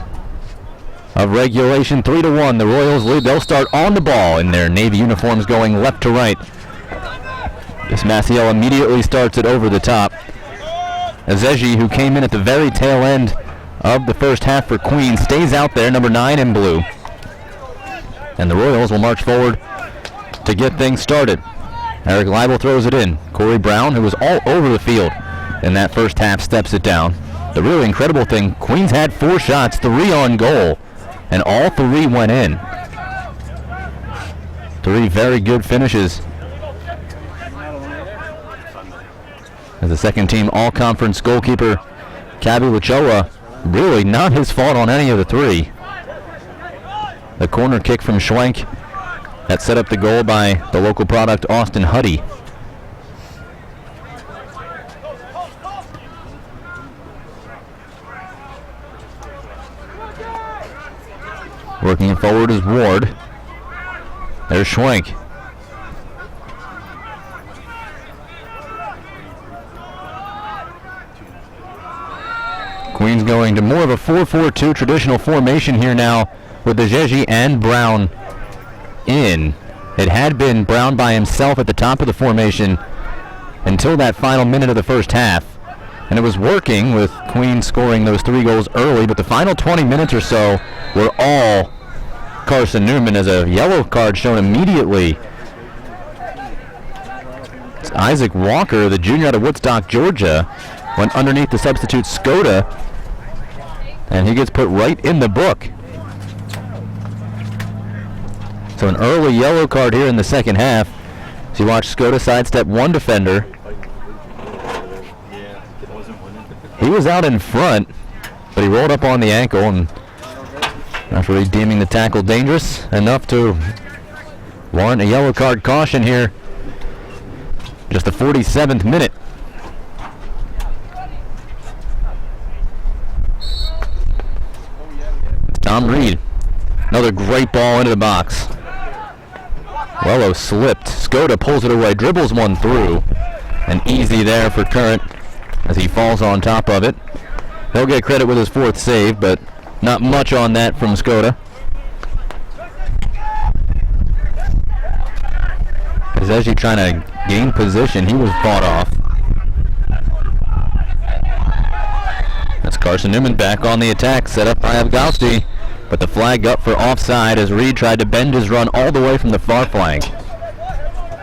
of regulation, 3-1, the Royals lead. They'll start on the ball in their Navy uniforms going left to right. This Maciel immediately starts it over the top. Azeji, who came in at the very tail end of the first half for Queens, stays out there, number 9 in blue. And the Royals will march forward to get things started. Eric Leibel throws it in. Corey Brown, who was all over the field in that first half, steps it down. The really incredible thing, Queens had 4 shots, 3 on goal, and all 3 went in. 3 very good finishes. As the second team all-conference goalkeeper, Kabi Lachoa, really not his fault on any of the 3. The corner kick from Schwenk that set up the goal by the local product Austin Huddy. Working it forward is Ward. There's Schwenk. Queens going to more of a 4-4-2 traditional formation here now with the Jeji and Brown in. It had been Brown by himself at the top of the formation until that final minute of the first half. And it was working with Queens scoring those 3 goals early, but the final 20 minutes or so were all Carson Newman, as a yellow card shown immediately. It's Isaac Walker, the junior out of Woodstock, Georgia, went underneath the substitute Skoda, and he gets put right in the book. So an early yellow card here in the second half. So you watch Skoda sidestep one defender. He was out in front, but he rolled up on the ankle, and after deeming the tackle dangerous enough to warrant a yellow card caution here. Just the 47th minute. Tom Reed. Another great ball into the box. Wello slipped. Skoda pulls it away, dribbles one through. And easy there for Current as he falls on top of it. He'll get credit with his 4th save, but not much on that from Skoda. Azeji trying to gain position. He was fought off. That's Carson Newman back on the attack, set up by Avgowski. But the flag up for offside as Reed tried to bend his run all the way from the far flank,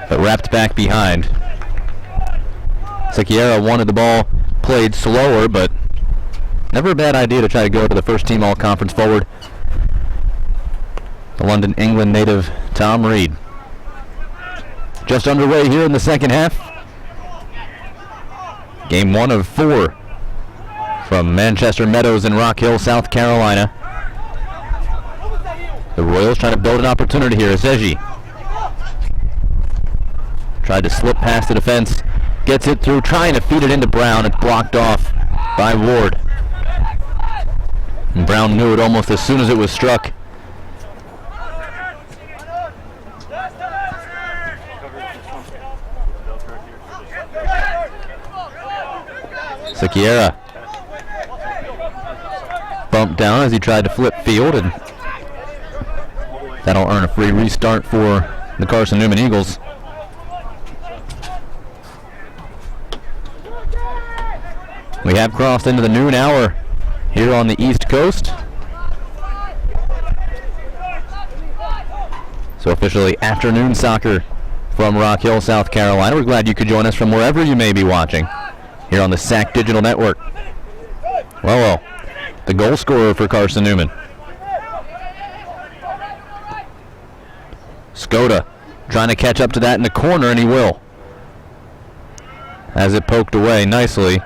but wrapped back behind. Sequiera wanted the ball played slower, but never a bad idea to try to go to the first team all-conference forward, the London, England native Tom Reed. just underway here in the second half. Game 1 of 4 from Manchester Meadows in Rock Hill, South Carolina. The Royals trying to build an opportunity here. Azeji tried to slip past the defense, gets it through, trying to feed it into Brown. It's blocked off by Ward. And Brown knew it almost as soon as it was struck. Sequiera bumped down as he tried to flip field, and that'll earn a free restart for the Carson Newman Eagles. We have crossed into the noon hour here on the East Coast. So officially afternoon soccer from Rock Hill, South Carolina. We're glad you could join us from wherever you may be watching here on the SAC Digital Network. Well, the goal scorer for Carson Newman. Skoda trying to catch up to that in the corner, and he will. As it poked away nicely,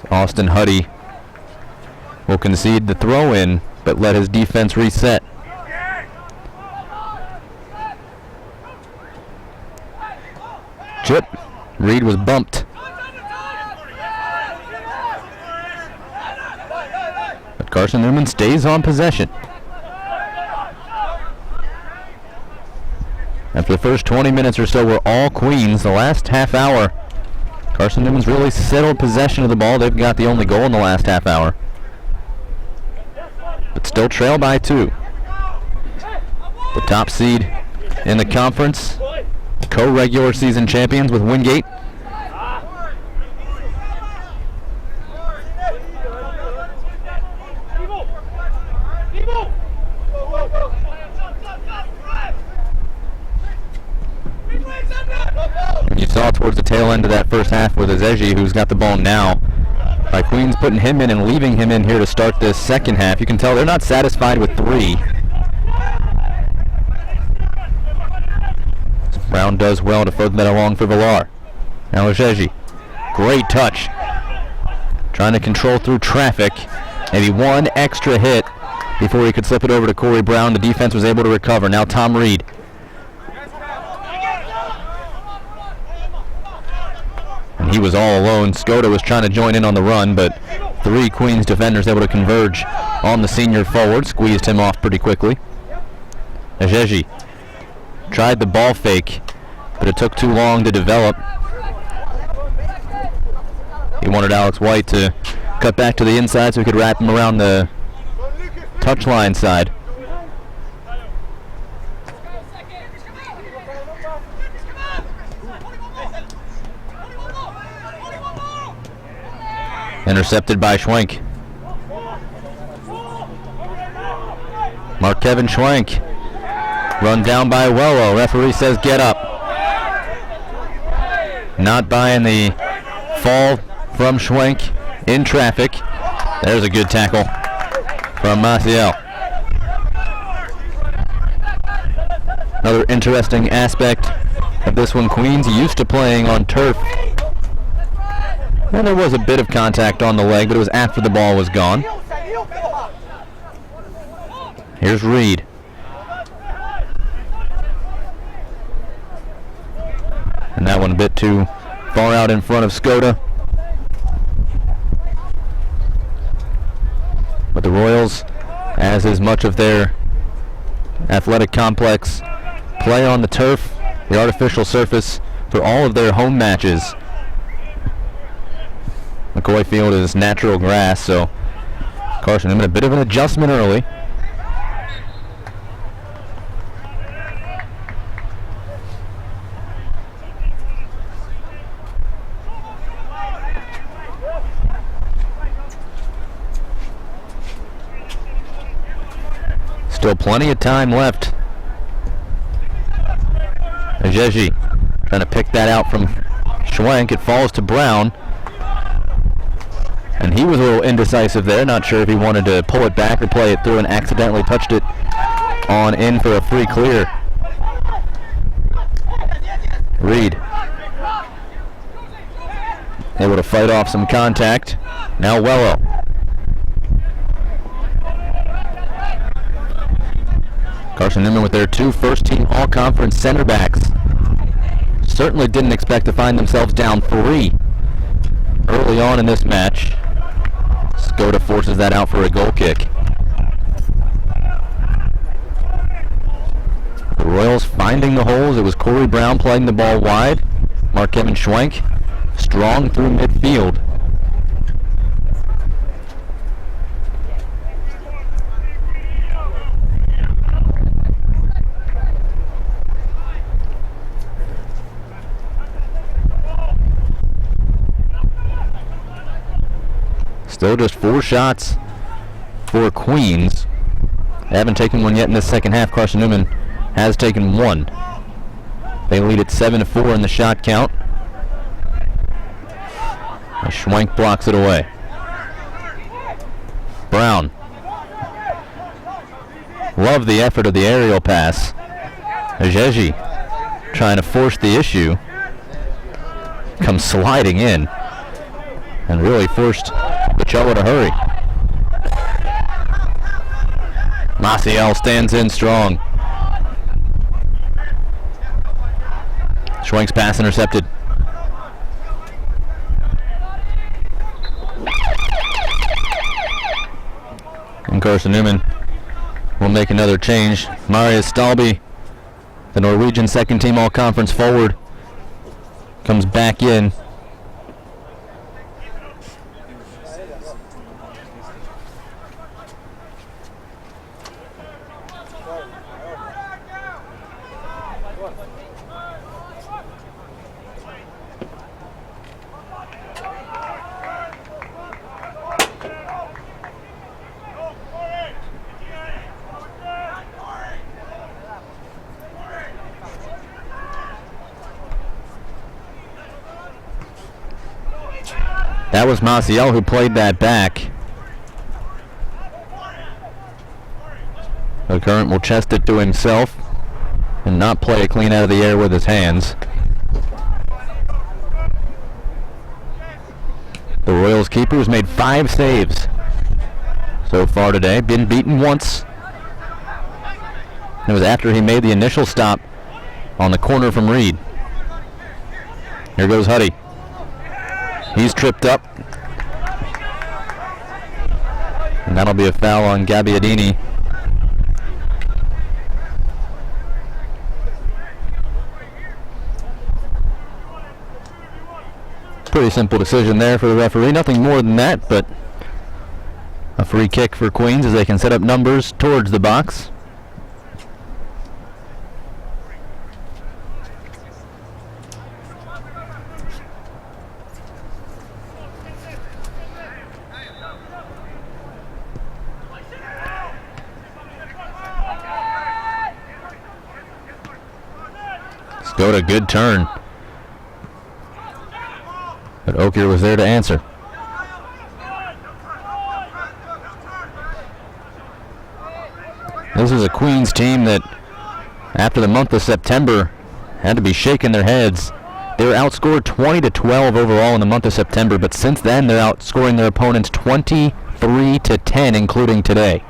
Austin Huddy will concede the throw in, but let his defense reset. Chip. Reed was bumped. But Carson Newman stays on possession. After the first 20 minutes or so were all Queens, the last half hour, Carson Newman's really settled possession of the ball. They've got the only goal in the last half hour, but still trail by 2. The top seed in the conference, co-regular season champions with Wingate. You saw towards the tail end of that first half with Azeji, who's got the ball now. By Queens putting him in and leaving him in here to start this second half. You can tell they're not satisfied with 3. Brown does well to further that along for Villar. Now Azeji, great touch. Trying to control through traffic. Maybe one extra hit before he could slip it over to Corey Brown. The defense was able to recover. Now Tom Reed. And he was all alone. Skoda was trying to join in on the run, but 3 Queens defenders able to converge on the senior forward. Squeezed him off pretty quickly. Ajeji tried the ball fake, but it took too long to develop. He wanted Alex White to cut back to the inside so he could wrap him around the touchline side. Intercepted by Schwenk. Mark Kevin Schwenk. Run down by Wello. Referee says get up. Not buying the fall from Schwenk in traffic. There's a good tackle from Maciel. Another interesting aspect of this one, Queens used to playing on turf. And there was a bit of contact on the leg, but it was after the ball was gone. Here's Reed. And that one a bit too far out in front of Skoda. But the Royals, as is much of their athletic complex, play on the turf, the artificial surface, for all of their home matches. McCoy Field is natural grass, so Carson Newman a bit of an adjustment early. Still plenty of time left. Ajeji trying to pick that out from Schwenk. It falls to Brown. And he was a little indecisive there, not sure if he wanted to pull it back or play it through, and accidentally touched it on in for a free clear. Reed able to fight off some contact. Now Wello. Carson Newman with their 2 first-team all-conference center backs. Certainly didn't expect to find themselves down 3 early on in this match. Skoda forces that out for a goal kick. The Royals finding the holes. It was Corey Brown playing the ball wide. Mark Kevin Schwenk strong through midfield. Still just 4 shots for Queens. They haven't taken one yet in this second half. Carson Newman has taken 1. They lead at 7-4 in the shot count. Schwenk blocks it away. Brown. Love the effort of the aerial pass. Ajeji trying to force the issue. Comes sliding in. And really forced Pachoa to hurry. Maciel stands in strong. Schwenk's pass intercepted. And Carson Newman will make another change. Marius Stalby, the Norwegian second-team all-conference forward, comes back in. That was Maciel who played that back. The current will chest it to himself and not play it clean out of the air with his hands. The Royals keeper has made 5 saves so far today. Been beaten once. It was after he made the initial stop on the corner from Reed. Here goes Huddy. He's tripped up. And that'll be a foul on Gabbiadini. Pretty simple decision there for the referee. Nothing more than that, but a free kick for Queens as they can set up numbers towards the box. Go to good turn. But Okier was there to answer. This is a Queens team that, after the month of September, had to be shaking their heads. They were outscored 20-12 overall in the month of September, but since then they're outscoring their opponents 23-10, including today.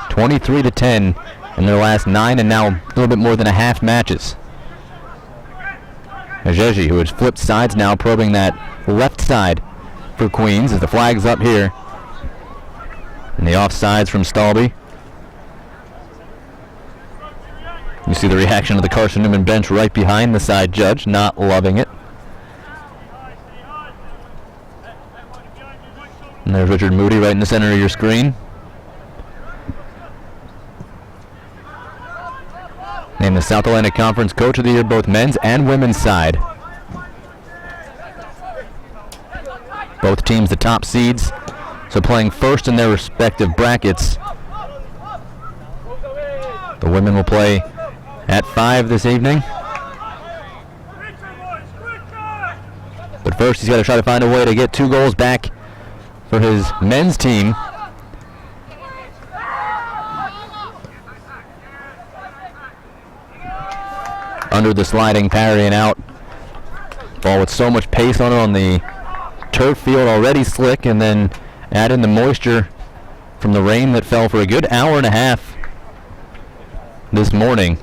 23-10 in their last 9 and now a little bit more than a half matches. Ajeji, who has flipped sides now, probing that left side for Queens as the flag's up here. And the offsides from Stalby. You see the reaction of the Carson Newman bench right behind the side judge, not loving it. And there's Richard Moody right in the center of your screen. Named the South Atlantic Conference Coach of the Year, both men's and women's side. Both teams the top seeds, so playing first in their respective brackets. The women will play at 5 this evening. But first he's got to try to find a way to get 2 goals back for his men's team. under the sliding parry and out. Ball with so much pace on it on the turf field, already slick, and then add in the moisture from the rain that fell for a good hour and a half this morning.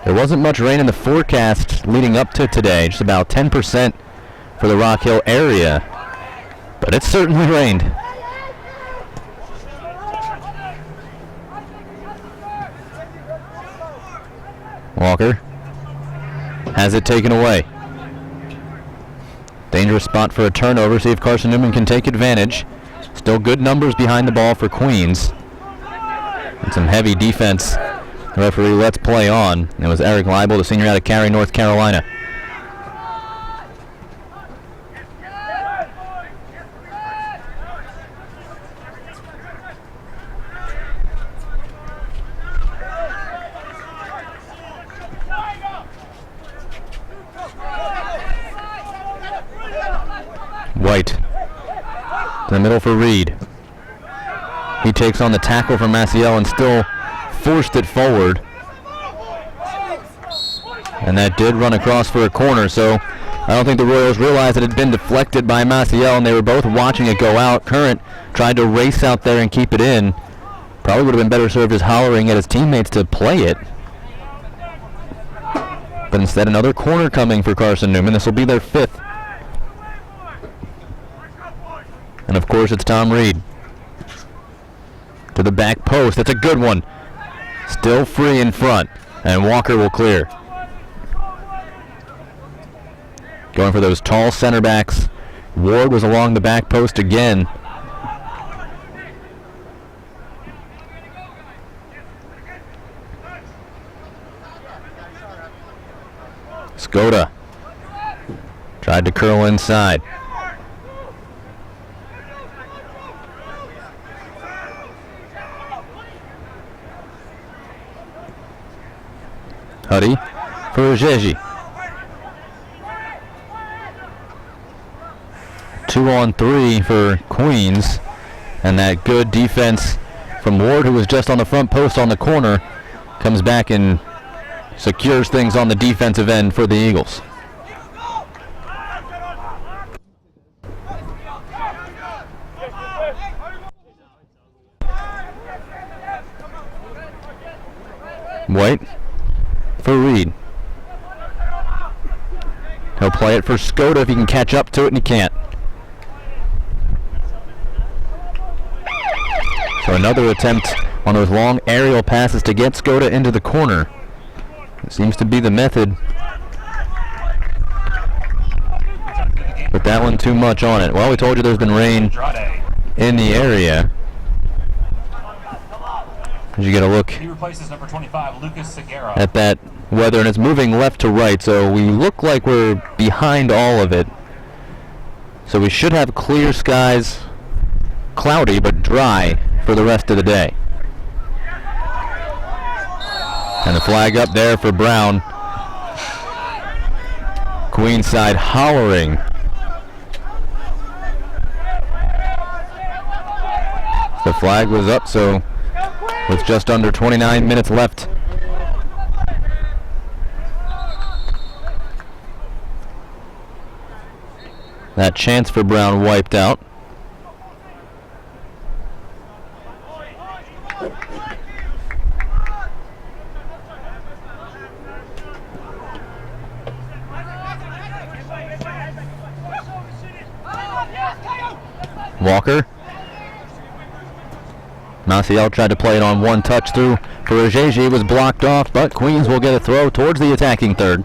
There wasn't much rain in the forecast leading up to today, just about 10% for the Rock Hill area, but it certainly rained. Walker has it taken away. Dangerous spot for a turnover. See if Carson Newman can take advantage. Still good numbers behind the ball for Queens. And some heavy defense. The referee lets play on. It was Eric Leibel, the senior out of Cary, North Carolina. White to the middle for Reed. He takes on the tackle from Maciel and still forced it forward. And that did run across for a corner, so I don't think the Royals realized it had been deflected by Maciel, and they were both watching it go out. Current tried to race out there and keep it in. Probably would have been better served just hollering at his teammates to play it. But instead, another corner coming for Carson Newman. This will be their 5th. And of course, it's Tom Reed. To the back post. That's a good one. Still free in front. And Walker will clear. Going for those tall center backs. Ward was along the back post again. Skoda tried to curl inside. Huddy for Ujeji. 2-on-3 for Queens. And that good defense from Ward, who was just on the front post on the corner, comes back and secures things on the defensive end for the Eagles. White for Reed. He'll play it for Skoda if he can catch up to it, and he can't. So another attempt on those long aerial passes to get Skoda into the corner. It seems to be the method. But that one too much on it. Well, we told you there's been rain in the area. As you get a look He replaces number 25, Lucas Segura. at that weather, and it's moving left to right, so we look like we're behind all of it. So we should have clear skies, cloudy but dry for the rest of the day. And the flag up there for Brown. Queenside hollering. The flag was up, so with just under 29 minutes left, that chance for Brown wiped out. Walker. Maciel tried to play it on one touch through for Ujeji. It was blocked off, but Queens will get a throw towards the attacking third.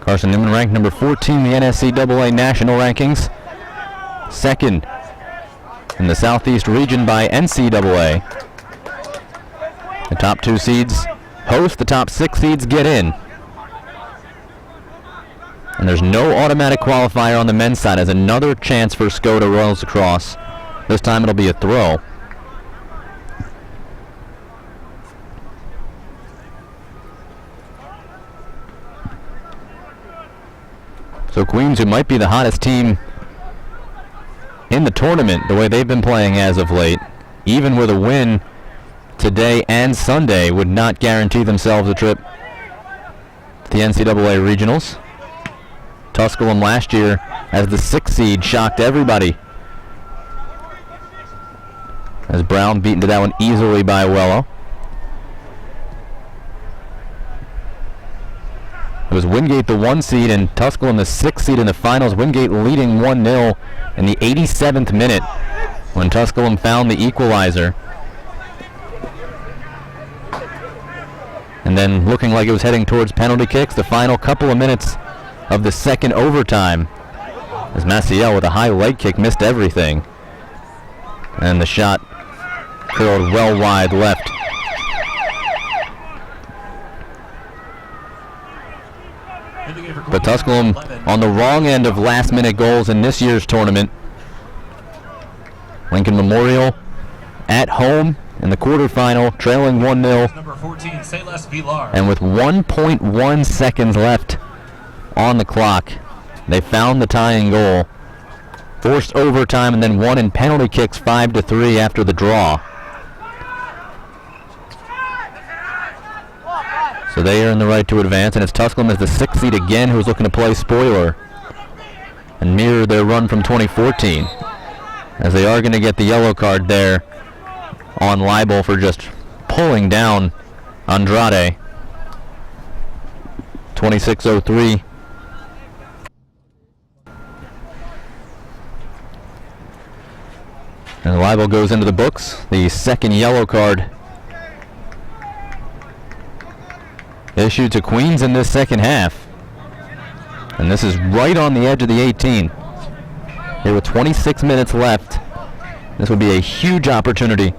Carson Newman ranked number 14 in the NSCAA national rankings. Second in the Southeast region by NCAA. The top 2 seeds host, the top 6 seeds get in. And there's no automatic qualifier on the men's side as another chance for Skoda rolls across. This time it'll be a throw. So Queens, who might be the hottest team in the tournament, the way they've been playing as of late, even with a win today and Sunday, would not guarantee themselves a trip to the NCAA Regionals. Tusculum last year, as the 6th seed, shocked everybody, as Brown beaten to that one easily by Wello. It was Wingate the 1 seed and Tusculum the 6th seed in the finals. Wingate leading 1-0 in the 87th minute when Tusculum found the equalizer. And then looking like it was heading towards penalty kicks, the final couple of minutes of the second overtime, as Maciel with a high leg kick missed everything. And the shot curled well wide left. But Tusculum on the wrong end of last-minute goals in this year's tournament. Lincoln Memorial at home in the quarterfinal, trailing 1-0. Number 14, Celeste Villar. And with 1.1 seconds left on the clock, they found the tying goal, forced overtime, and then won in penalty kicks 5-3 after the draw. So they earn the right to advance, and it's Tusculum as the 6th seed again, who's looking to play spoiler and mirror their run from 2014, as they are going to get the yellow card there on Leibel for just pulling down Andrade. 26:03. And Leibel goes into the books. The second yellow card issued to Queens in this second half. And this is right on the edge of the 18. Here with 26 minutes left, this would be a huge opportunity.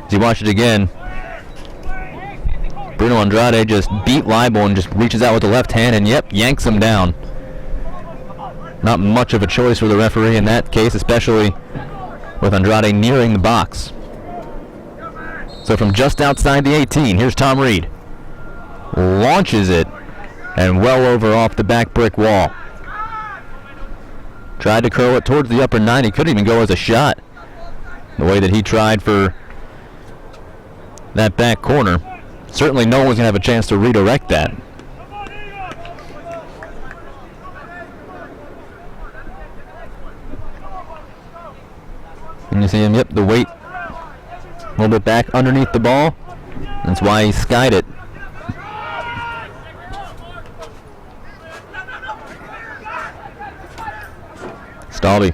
As you watch it again, Bruno Andrade just beat Leibel and just reaches out with the left hand and, yep, yanks him down. Not much of a choice for the referee in that case, especially with Andrade nearing the box. So from just outside the 18, here's Tom Reed. Launches it and well over off the back brick wall. Tried to curl it towards the upper 9. He couldn't even go as a shot, the way that he tried for that back corner. Certainly no one's going to have a chance to redirect that. And you see him, yep, the weight a little bit back underneath the ball. That's why he skied it. Stalby.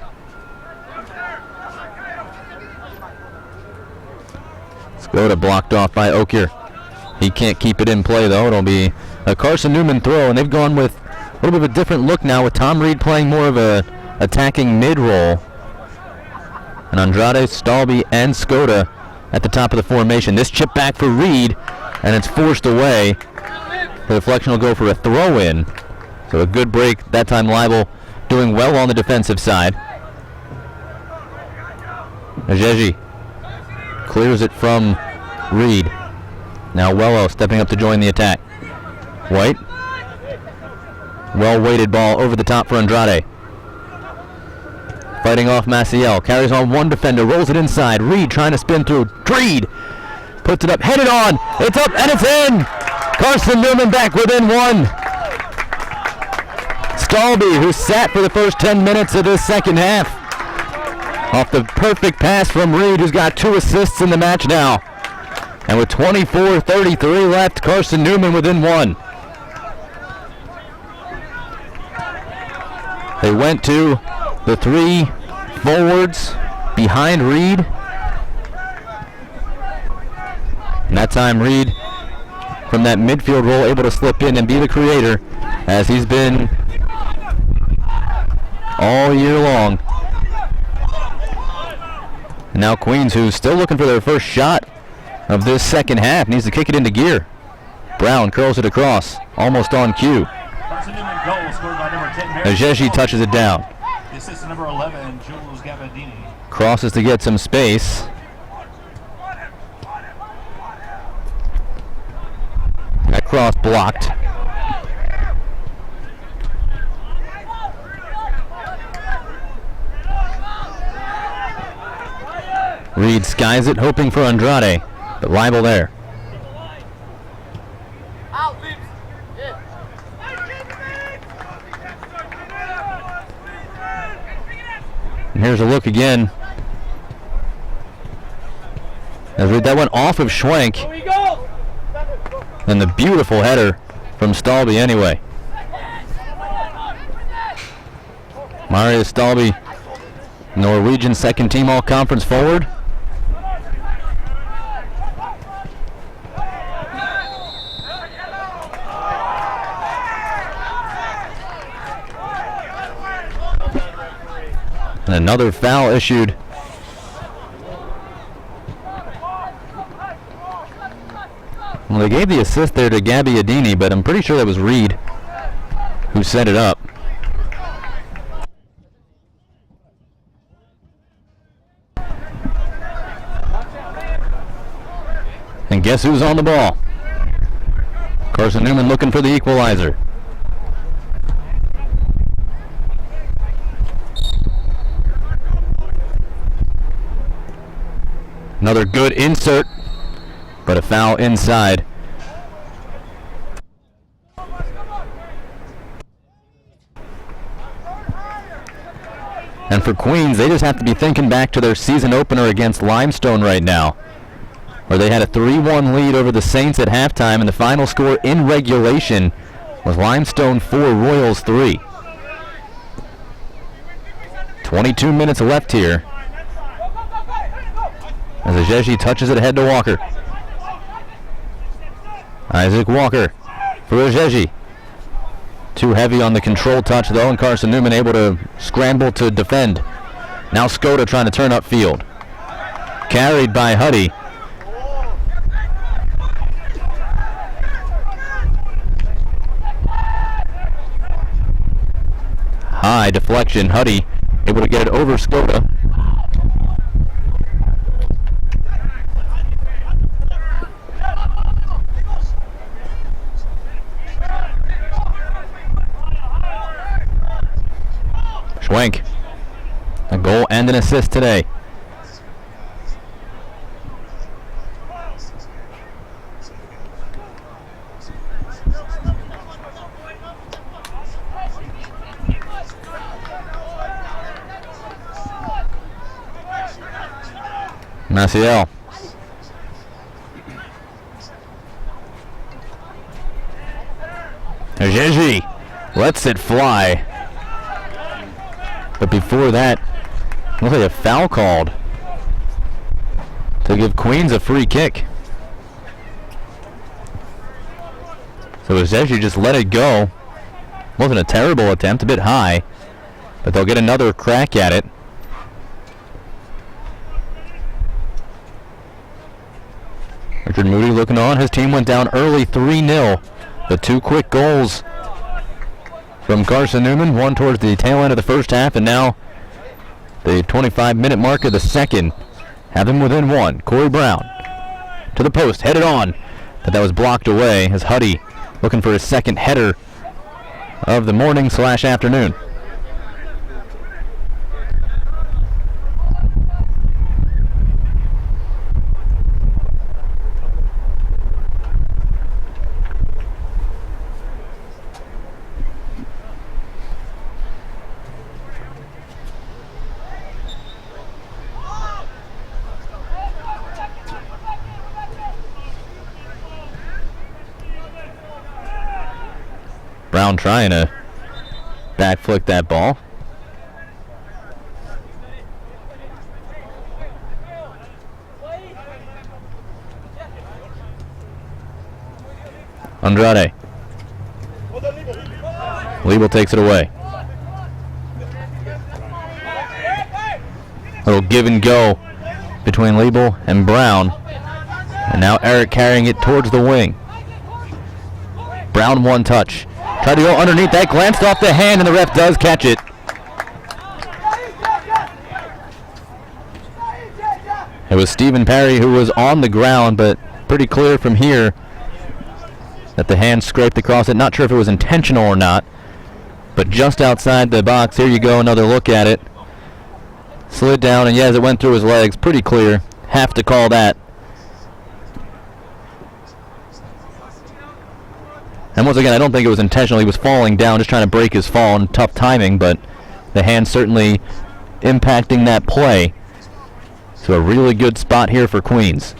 Skoda blocked off by Okier. He can't keep it in play, though. It'll be a Carson Newman throw, and they've gone with a little bit of a different look now, with Tom Reed playing more of a attacking mid-roll. And Andrade, Stalby, and Skoda at the top of the formation. This chip back for Reed, and it's forced away. The deflection will go for a throw-in. So a good break. That time Leibel doing well on the defensive side. Ajeji clears it from Reed. Now Wello stepping up to join the attack. White. Well-weighted ball over the top for Andrade. Fighting off Maciel. Carries on one defender. Rolls it inside. Reed trying to spin through. Reed puts it up. Headed on. It's up and it's in. Carson Newman back within one. Stalby, who sat for the first 10 minutes of this second half, off the perfect pass from Reed, who's got 2 assists in the match now. And with 24:33 left, Carson Newman within one. They went to the 3 forwards behind Reed. And that time Reed, from that midfield role, able to slip in and be the creator, as he's been all year long. And now Queens, who's still looking for their first shot of this second half, needs to kick it into gear. Brown curls it across, almost on cue. Carson Newman goal scored by number 10. Ajeji touches it down. The assist to number 11, Jules Gavadini. Crosses to get some space. That cross blocked. Reed skies it, hoping for Andrade, but liable there. And here's a look again. That went off of Schwenk. And the beautiful header from Stalby anyway. Marius Stalby, Norwegian second team all-conference forward. And another foul issued. Well, they gave the assist there to Gabbiadini, but I'm pretty sure that was Reed who set it up. And guess who's on the ball? Carson Newman looking for the equalizer. Another good insert, but a foul inside. And for Queens, they just have to be thinking back to their season opener against Limestone right now, where they had a 3-1 lead over the Saints at halftime, and the final score in regulation was Limestone 4, Royals 3. 22 minutes left here, as Ajeji touches it ahead to Walker. Isaac Walker for Ajeji. Too heavy on the control touch though, and Carson Newman able to scramble to defend. Now Skoda trying to turn upfield. Carried by Huddy. High deflection. Huddy able to get it over Skoda. Schwenk, a goal and an assist today. Maciel. Ajeji lets it fly. But before that, looks like a foul called to give Queens a free kick. So Ajeji just let it go. Wasn't a terrible attempt, a bit high, but they'll get another crack at it. Richard Moody looking on. His team went down early 3-0. The two quick goals from Carson Newman, one towards the tail end of the first half, and now the 25-minute mark of the second have him within one. Corey Brown to the post, headed on, but that was blocked away as Huddy looking for his second header of the morning/afternoon. Brown trying to back flick that ball. Andrade. Liebel takes it away. Little give and go between Liebel and Brown. And now Eric carrying it towards the wing. Brown one touch. Tried to go underneath that, glanced off the hand, and the ref does catch it. It was Stephen Perry who was on the ground, but pretty clear from here that the hand scraped across it. Not sure if it was intentional or not, but just outside the box. Here you go, another look at it. Slid down, and as it went through his legs, pretty clear. Have to call that. And once again, I don't think it was intentional. He was falling down, just trying to break his fall, and tough timing, but the hand certainly impacting that play. So a really good spot here for Queens.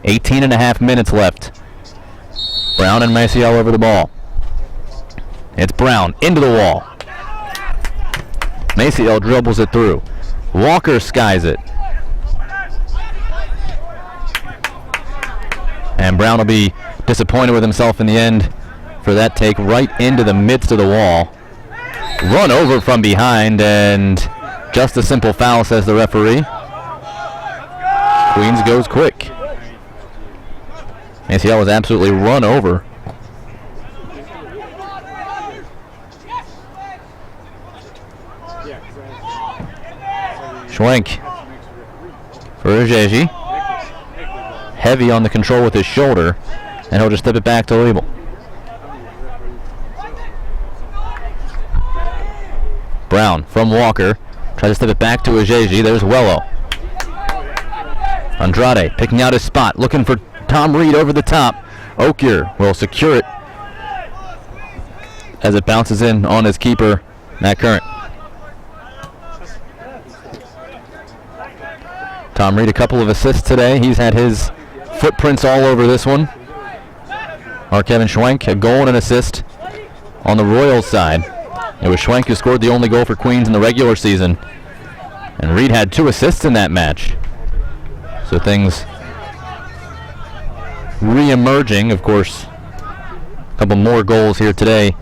18.5 minutes left. Brown and Maciel over the ball. It's Brown into the wall. Maciel dribbles it through. Walker skies it. And Brown will be disappointed with himself in the end for that take right into the midst of the wall. Run over from behind, and just a simple foul, says the referee. Queens goes quick. Maciel was absolutely run over. Schwenk for Ujeji. Heavy on the control with his shoulder, and he'll just step it back to Liebel. Brown from Walker. Tries to step it back to Ujeji. There's Wello. Andrade picking out his spot, looking for Tom Reed over the top. Okier will secure it as it bounces in on his keeper, Matt Current. Tom Reed, a couple of assists today. He's had his footprints all over this one. Our Kevin Schwenk, a goal and an assist on the Royals side. It was Schwenk who scored the only goal for Queens in the regular season. And Reed had 2 assists in that match. So things re-emerging. Of course, a couple more goals here today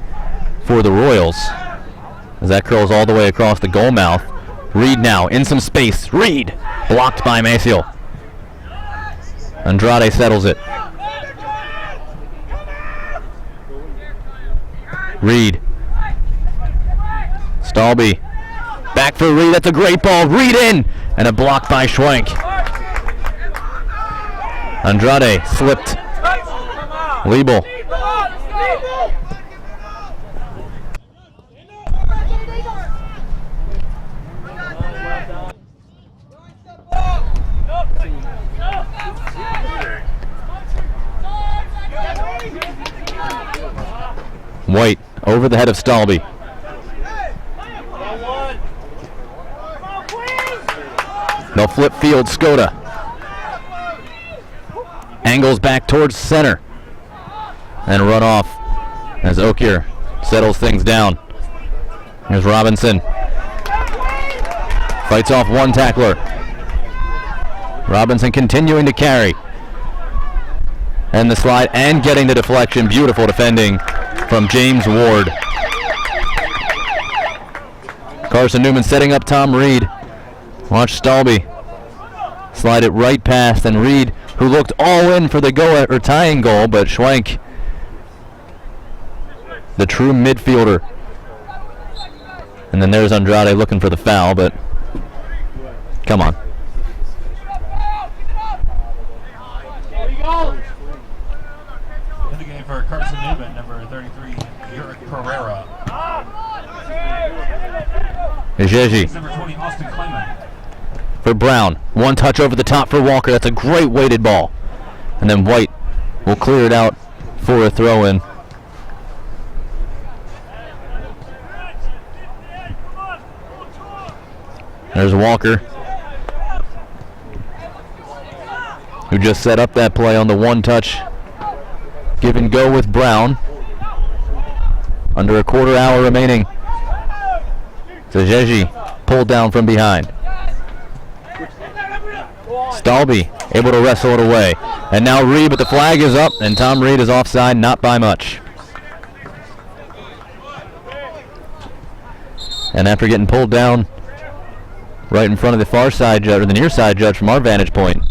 for the Royals, as that curls all the way across the goal mouth. Reed now in some space. Reed blocked by Maciel. Andrade settles it. Reed. Stalby. Back for Reed. That's a great ball. Reed in. And a block by Schwenk. Andrade slipped. Liebel. White over the head of Stalby. They'll flip field. Skoda angles back towards center and run off as Okier settles things down. Here's Robinson. Fights off one tackler. Robinson continuing to carry. And the slide and getting the deflection. Beautiful defending from James Ward. Carson Newman setting up Tom Reed. Watch Stalby slide it right past, and Reed, who looked all in for the goal or tying goal, but Schwenk, the true midfielder. And then there's Andrade looking for the foul, but come on. In the game for Carson Newman, number 33, Eric Pereira. Ejeji Number 20, Austin Clayman. for Brown. One touch over the top for Walker. That's a great weighted ball. And then White will clear it out for a throw-in. There's Walker, who just set up that play on the one touch. Give and go with Brown. Under a quarter hour remaining. Zajeji pulled down from behind. Stalby able to wrestle it away. And now Reed, but the flag is up, and Tom Reed is offside, not by much. And after getting pulled down right in front of the far side judge, or the near side judge from our vantage point,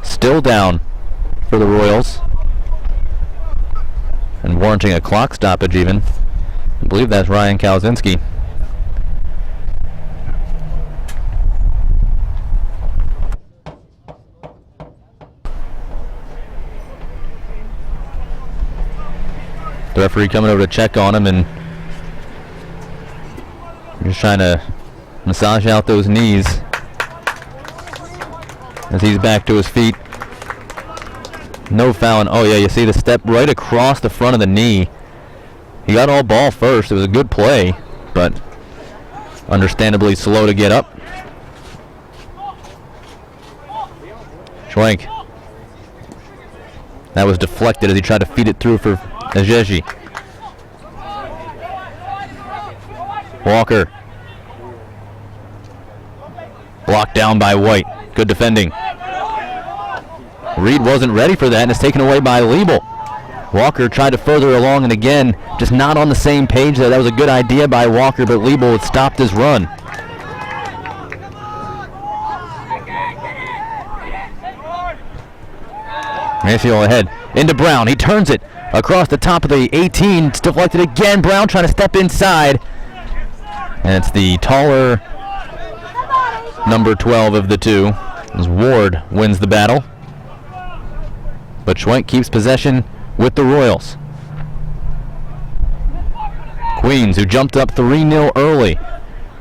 still down for the Royals. And warranting a clock stoppage even. I believe that's Ryan Kalzinski. The referee coming over to check on him and just trying to Massage out those knees as he's back to his feet. No fouling. Oh yeah, you see the step right across the front of the knee. He got all ball first. It was a good play, but understandably slow to get up. Schwenk. That was deflected as he tried to feed it through for Ajeji. Walker. Blocked down by White. Good defending. Reed wasn't ready for that and it's taken away by Liebel. Walker tried to further along and again, just not on the same page there. That was a good idea by Walker, but Liebel had stopped his run. Mayfield ahead. Into Brown. He turns it across the top of the 18. It's deflected again. Brown trying to step inside. And it's the taller number 12 of the two, as Ward wins the battle. But Schwenk keeps possession with the Royals. Queens, who jumped up 3-0 early,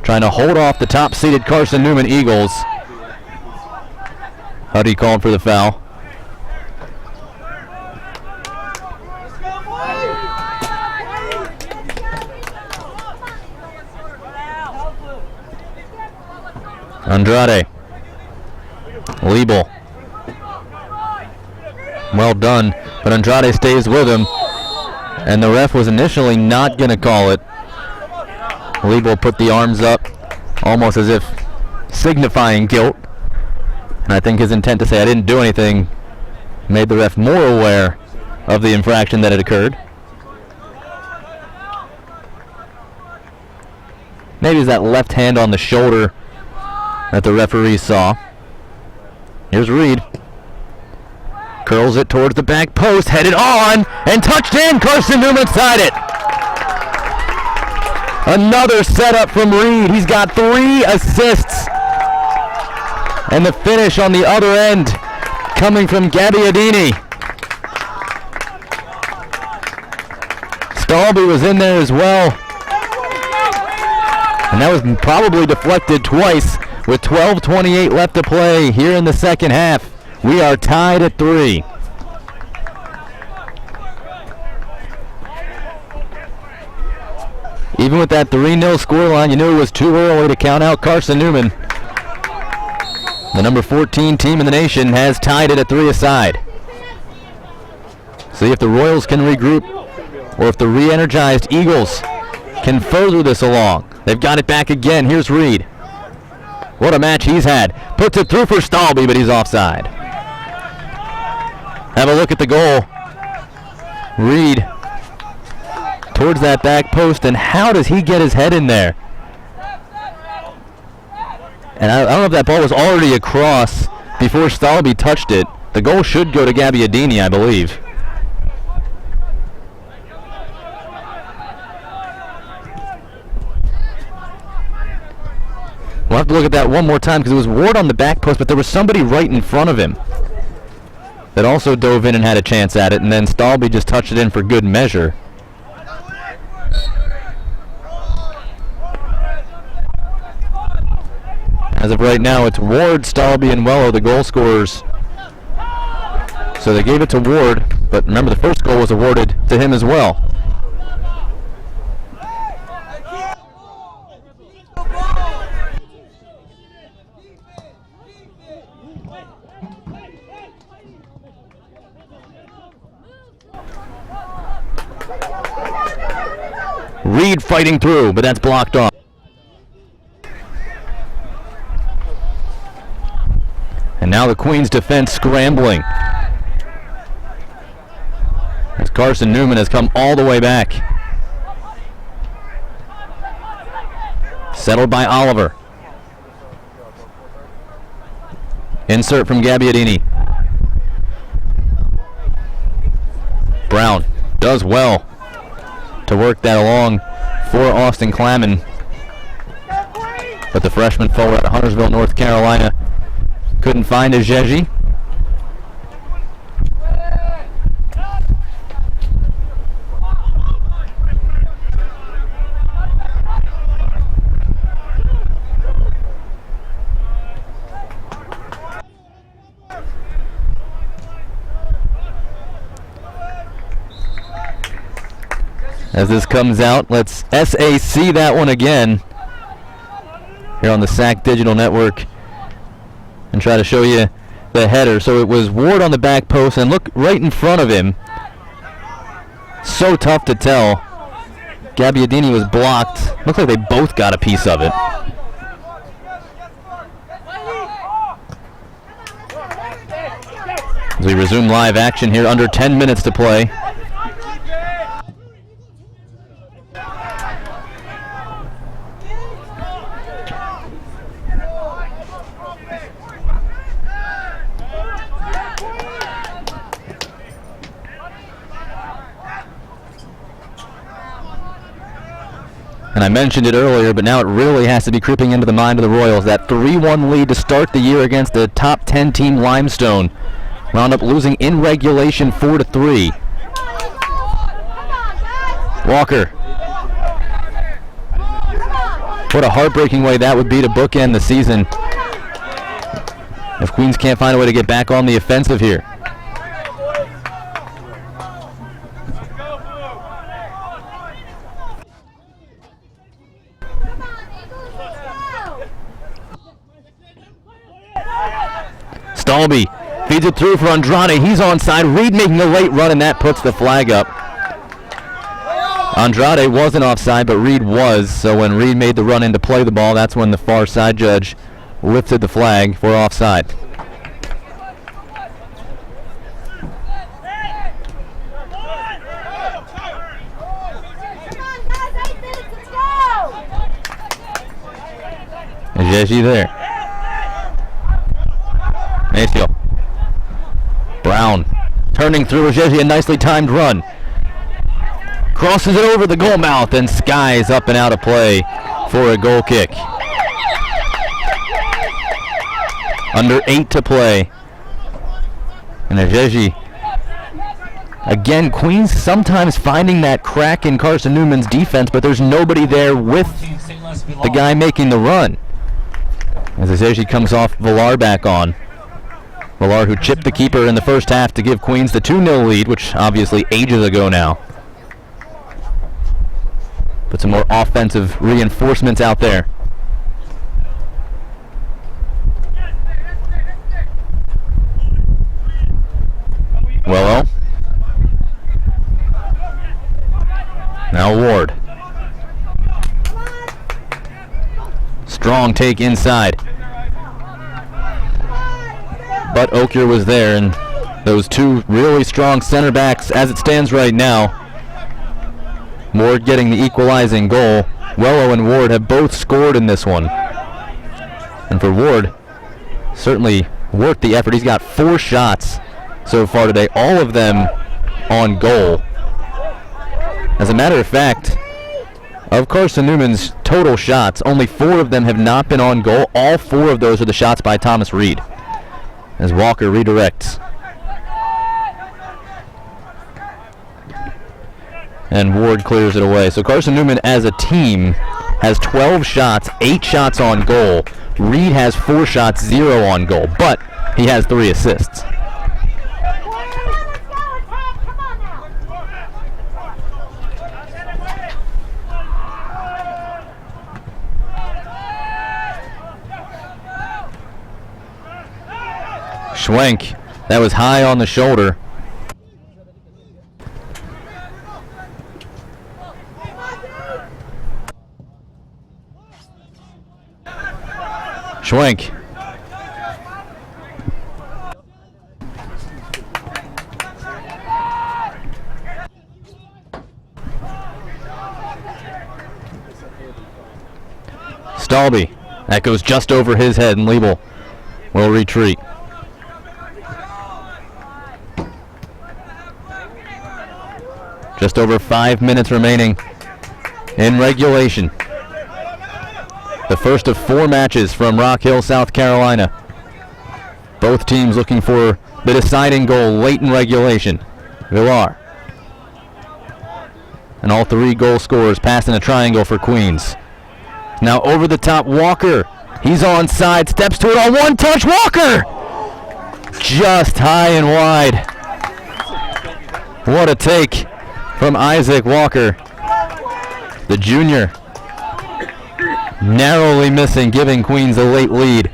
trying to hold off the top-seeded Carson Newman Eagles. Huddy called for the foul. Andrade. Liebel. Well done, but Andrade stays with him. And the ref was initially not going to call it. Liebel put the arms up, almost as if signifying guilt. And I think his intent to say I didn't do anything made the ref more aware of the infraction that had occurred. Maybe it's that left hand on the shoulder that the referee saw. Here's Reed. Curls it towards the back post, headed on, and touched in. Carson Newman tied it. Another setup from Reed. He's got 3 assists. And the finish on the other end coming from Gabbiadini. Stalby was in there as well. And that was probably deflected twice. With 12:28 left to play here in the second half, we are tied at 3. Even with that 3-0 scoreline, you knew it was too early to count out Carson Newman. The number 14 team in the nation has tied it at 3 aside. See if the Royals can regroup, or if the re-energized Eagles can further this along. They've got it back again. Here's Reed. What a match he's had. Puts it through for Stalby, but he's offside. Have a look at the goal. Reed towards that back post, and how does he get his head in there? And I don't know if that ball was already across before Stalby touched it. The goal should go to Gabbiadini, I believe. We'll have to look at that one more time because it was Ward on the back post, but there was somebody right in front of him that also dove in and had a chance at it, and then Stalby just touched it in for good measure. As of right now, it's Ward, Stalby, and Wello, the goal scorers. So they gave it to Ward, but remember the first goal was awarded to him as well. Reed fighting through, but that's blocked off. And now the Queens defense scrambling, as Carson Newman has come all the way back. Settled by Oliver. Insert from Gabbiadini. Brown does well to work that along for Austin Clamon. But the freshman forward out of Huntersville, North Carolina, couldn't find Ajeji. As this comes out, let's SAC that one again here on the SAC Digital Network and try to show you the header. So it was Ward on the back post, and look right in front of him. So tough to tell. Gabbiadini was blocked. Looks like they both got a piece of it. As we resume live action here, under 10 minutes to play. And I mentioned it earlier, but now it really has to be creeping into the mind of the Royals. That 3-1 lead to start the year against the top 10 team Limestone. Wound up losing in regulation 4-3. Walker. What a heartbreaking way that would be to bookend the season if Queens can't find a way to get back on the offensive here. Stalby feeds it through for Andrade. He's onside. Reed making a late run, and that puts the flag up. Andrade wasn't offside, but Reed was. So when Reed made the run in to play the ball, that's when the far side judge lifted the flag for offside. Jeji there. Maciel. Brown turning through Jeji, a nicely timed run. Crosses it over the goal mouth, and skies up and out of play for a goal kick. Under 8 to play. And Jeji. Again, Queens sometimes finding that crack in Carson Newman's defense, but there's nobody there with the guy making the run. As Jeji comes off Villar back on. Villar, who chipped the keeper in the first half to give Queens the 2-0 lead, which obviously ages ago now. Put some more offensive reinforcements out there. Willow. Now Ward. Strong take inside. But Okier was there, and those two really strong center backs as it stands right now. Ward getting the equalizing goal. Wello and Ward have both scored in this one. And for Ward, certainly worth the effort. He's got 4 shots so far today, all of them on goal. As a matter of fact, of Carson Newman's total shots, only 4 of them have not been on goal. All 4 of those are the shots by Thomas Reed. As Walker redirects. And Ward clears it away. So Carson Newman as a team has 12 shots, 8 shots on goal. Reed has 4 shots, 0 on goal, but he has 3 assists. Schwenk, that was high on the shoulder. Schwenk. Stalby. That goes just over his head, and Liebel will retreat. Just over 5 minutes remaining in regulation. The first of 4 matches from Rock Hill, South Carolina. Both teams looking for the deciding goal late in regulation. Villar. And all 3 goal scorers passing a triangle for Queens. Now over the top, Walker. He's onside, steps to it on one touch. Walker! Just high and wide. What a take from Isaac Walker. The junior narrowly missing, giving Queens a late lead.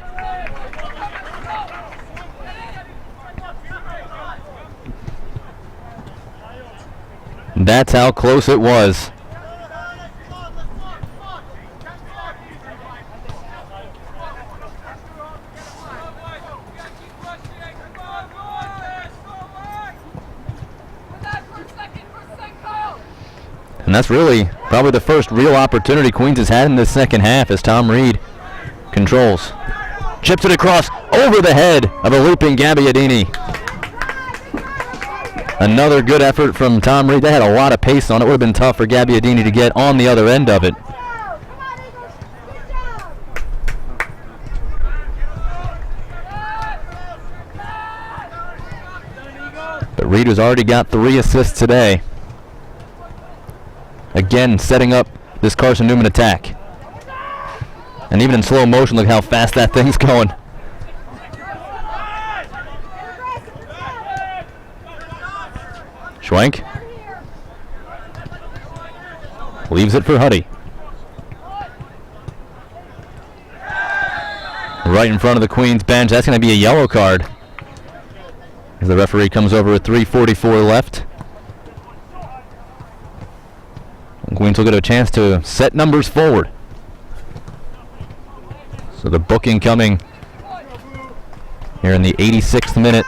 That's how close it was. And that's really probably the first real opportunity Queens has had in the second half as Tom Reed controls. Chips it across over the head of a looping Gabbiadini. Another good effort from Tom Reed. They had a lot of pace on it. Would have been tough for Gabbiadini to get on the other end of it. But Reed has already got 3 assists today. Again, setting up this Carson Newman attack. And even in slow motion, look how fast that thing's going. Schwenk leaves it for Huddy. Right in front of the Queens bench. That's going to be a yellow card as the referee comes over with 3:44 left. And Queens will get a chance to set numbers forward. So the booking coming here in the 86th minute.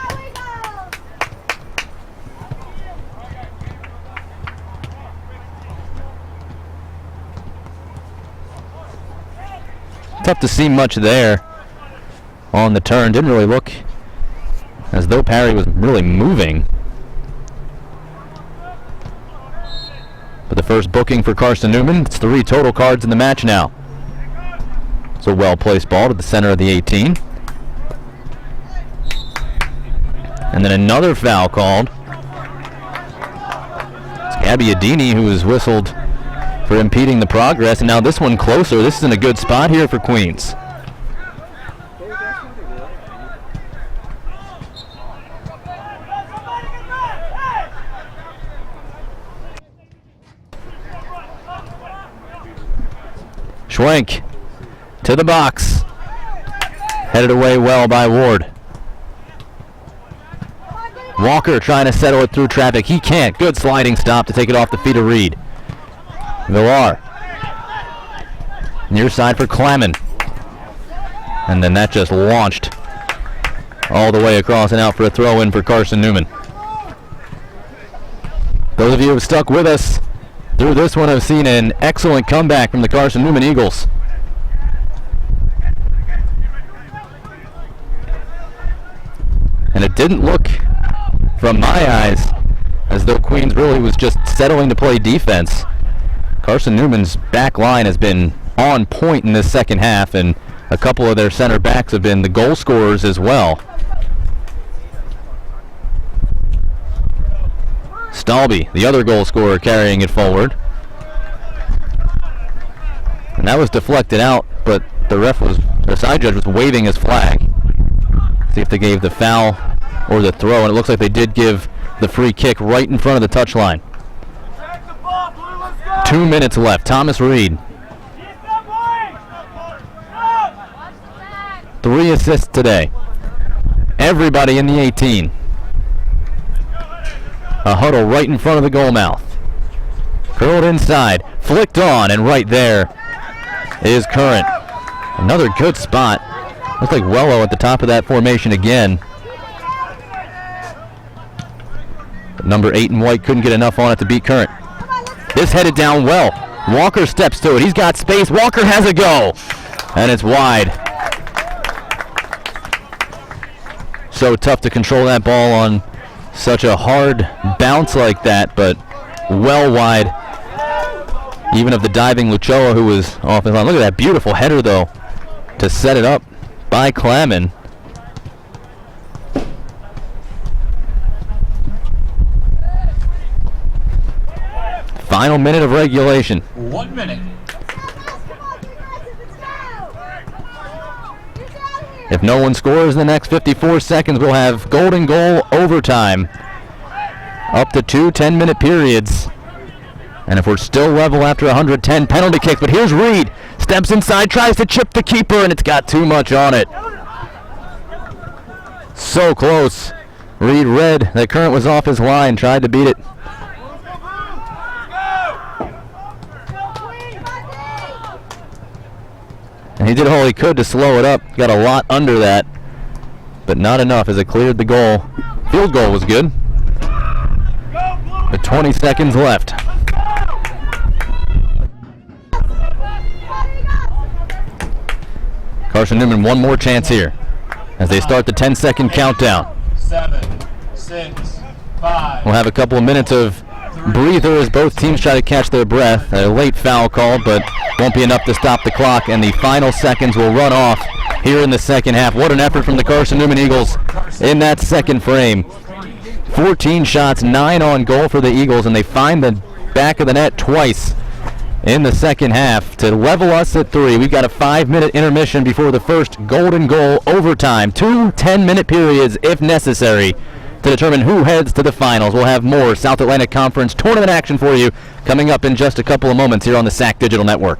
Tough to see much there on the turn. Didn't really look as though Parry was really moving. But the first booking for Carson Newman. It's 3 total cards in the match now. It's a well-placed ball to the center of the 18. And then another foul called. It's Gabbiadini who was whistled for impeding the progress, and now this one closer. This is in a good spot here for Queens. Schwenk to the box. Headed away well by Ward. Walker trying to settle it through traffic. He can't. Good sliding stop to take it off the feet of Reed. Villar. Near side for Clammin. And then that just launched all the way across and out for a throw-in for Carson Newman. Those of you who have stuck with us through this one have seen an excellent comeback from the Carson Newman Eagles. And it didn't look, from my eyes, as though Queens really was just settling to play defense. Carson Newman's back line has been on point in this second half, and a couple of their center backs have been the goal scorers as well. Stalby, the other goal scorer, carrying it forward. And that was deflected out, but the side judge was waving his flag. See if they gave the foul or the throw, and it looks like they did give the free kick right in front of the touchline. 2 minutes left. Thomas Reed. 3 assists today. Everybody in the 18. A huddle right in front of the goal mouth. Curled inside, flicked on, and right there is Current. Another good spot. Looks like Wello at the top of that formation again. But number 8 in white couldn't get enough on it to beat Current. This headed down well. Walker steps to it. He's got space. Walker has a go. And it's wide. So tough to control that ball on such a hard bounce like that, but well wide. Even of the diving Luchoa, who was off his line. Look at that beautiful header, though, to set it up by Clammin. Final minute of regulation. 1 minute. If no one scores in the next 54 seconds, we'll have golden goal overtime. Up to 2 10-minute periods. And if we're still level after 110, penalty kick. But here's Reed. Steps inside, tries to chip the keeper, and it's got too much on it. So close. Reed read that Current was off his line, tried to beat it. And he did all he could to slow it up. Got a lot under that, but not enough as it cleared the goal. Field goal was good. With 20 seconds left. Carson Newman, one more chance here as they start the 10-second countdown. 7, 6, 5. We'll have a couple of minutes of breather as both teams try to catch their breath. A late foul call, but won't be enough to stop the clock, and the final seconds will run off here in the second half. What an effort from the Carson Newman Eagles in that second frame. 14 shots, 9 on goal for the Eagles, and they find the back of the net twice in the second half to level us at 3. We've got a 5-minute intermission before the first golden goal overtime. 2 10-minute periods if necessary to determine who heads to the finals. We'll have more South Atlantic Conference tournament action for you coming up in just a couple of moments here on the SAC Digital Network.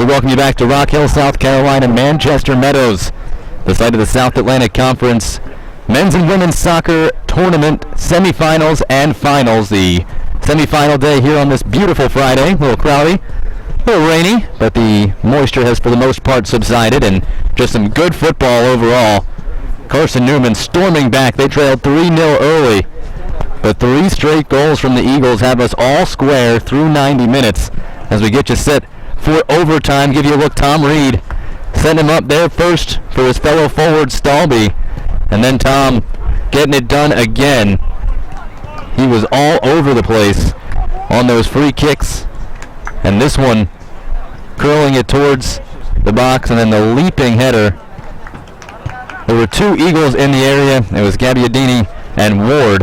We welcome you back to Rock Hill, South Carolina, Manchester Meadows, the site of the South Atlantic Conference men's and women's soccer tournament semifinals and finals. The semifinal day here on this beautiful Friday. A little cloudy, a little rainy, but the moisture has for the most part subsided, and just some good football overall. Carson Newman storming back. They trailed 3-0 early, but 3 straight goals from the Eagles have us all square through 90 minutes as we get you set for overtime. Give you a look. Tom Reed sent him up there first for his fellow forward Stalby, and then Tom getting it done again. He was all over the place on those free kicks, and this one curling it towards the box, and then the leaping header. There were 2 Eagles in the area. It was Gabbiadini and Ward.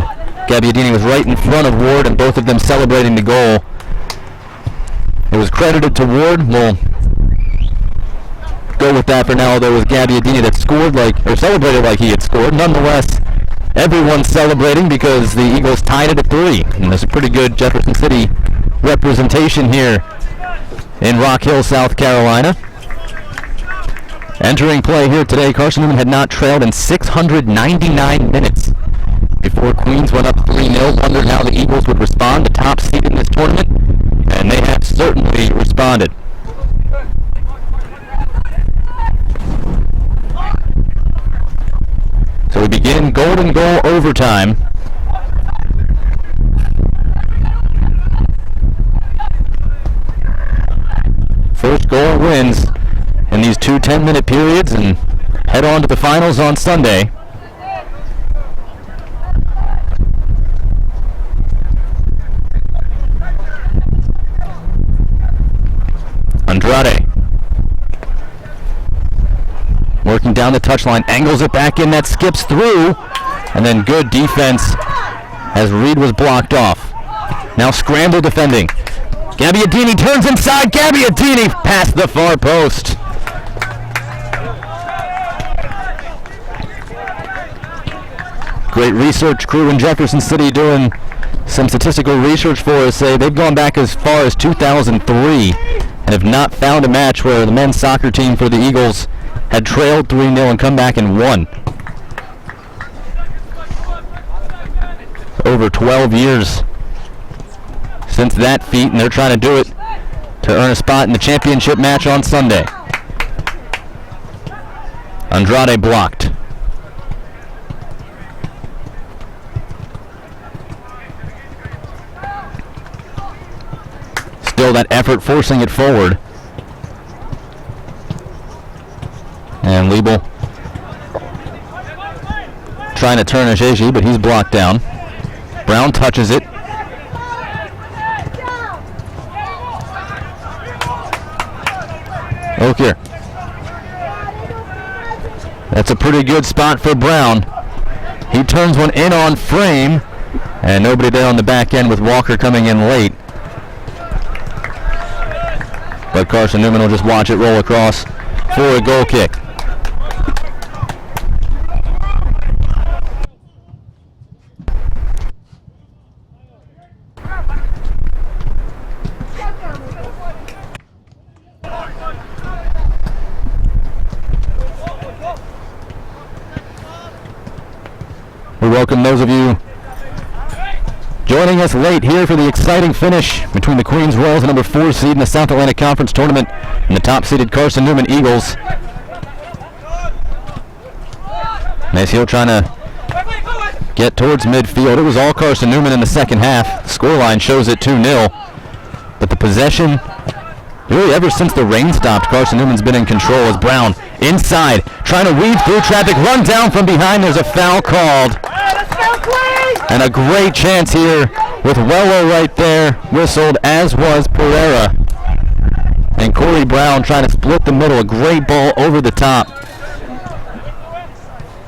Gabbiadini was right in front of Ward, and both of them celebrating the goal. It was credited to Ward. We'll go with that for now, although it was Gabbiadini that scored or celebrated like he had scored. Nonetheless, everyone's celebrating because the Eagles tied it at 3. And there's a pretty good Jefferson City representation here in Rock Hill, South Carolina. Entering play here today, Carson Newman had not trailed in 699 minutes before Queens went up 3-0. Wondered how the Eagles would respond, the top seed in this tournament, and they have certainly responded. So we begin golden goal overtime. First goal wins in these 2 10-minute periods and head on to the finals on Sunday. Andrade working down the touchline, angles it back in, that skips through, and then good defense as Reed was blocked off. Now scramble defending. Gabbiadini turns inside. Gabbiadini past the far post. Great research crew in Jefferson City doing some statistical research for us. Say they've gone back as far as 2003 and have not found a match where the men's soccer team for the Eagles had trailed 3-0 and come back and won. Over 12 years since that feat, and they're trying to do it to earn a spot in the championship match on Sunday. Andrade blocked. Still that effort forcing it forward. And Liebel trying to turn Ajeji, but he's blocked down. Brown touches it. Okay. That's a pretty good spot for Brown. He turns one in on frame, and nobody there on the back end with Walker coming in late. But Carson Newman will just watch it roll across for a goal kick. We welcome those of you joining us late here for the exciting finish between the Queens Royals, the number 4 seed in the South Atlantic Conference Tournament, and the top-seeded Carson Newman Eagles. Mace Hill trying to get towards midfield. It was all Carson Newman in the second half. The scoreline shows it 2-0. But the possession, really ever since the rain stopped, Carson Newman's been in control as Brown inside, trying to weave through traffic, run down from behind. There's a foul called. And a great chance here with Wello right there, whistled, as was Pereira. And Corey Brown trying to split the middle, a great ball over the top.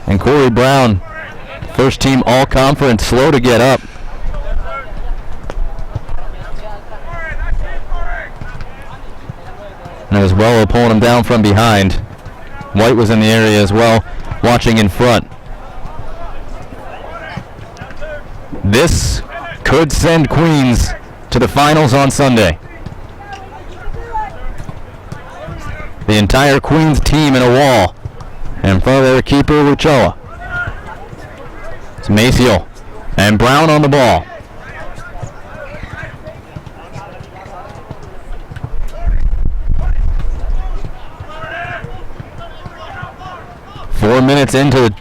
And Corey Brown, first team all-conference, slow to get up. And it was Wello pulling him down from behind. White was in the area as well, watching in front. This could send Queens to the finals on Sunday. the entire Queens team in a wall in front of their keeper, Luchoa. It's Maciel and Brown on the ball. Four minutes into the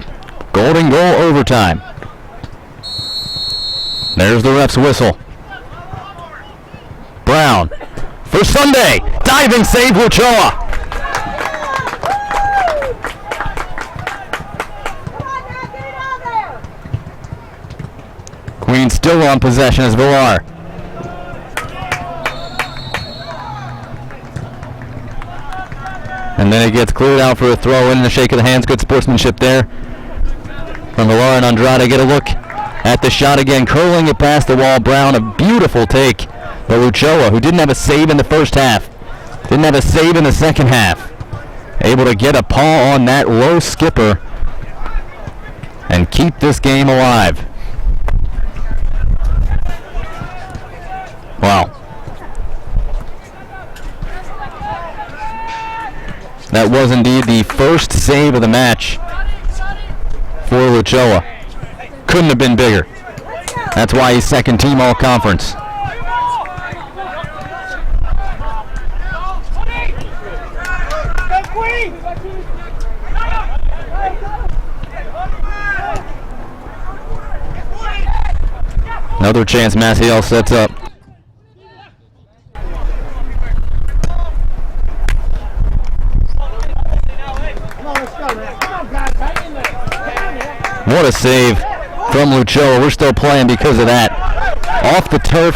golden goal overtime. There's the ref's whistle. Brown for Sunday. Diving save, Luchoa. Queens still on possession as Villar. And then it gets cleared out for a throw in, and a shake of the hands. Good sportsmanship there from Villar, and Andrade get a look at the shot again, curling it past the wall. Brown, a beautiful take. But Luchoa, who didn't have a save in the first half, didn't have a save in the second half, able to get a paw on that low skipper and keep this game alive. Wow. That was indeed the first save of the match for Luchoa. Couldn't have been bigger. That's why he's second team all-conference. Another chance Maciel sets up. What a save from Luchoa. We're still playing because of that. Off the turf.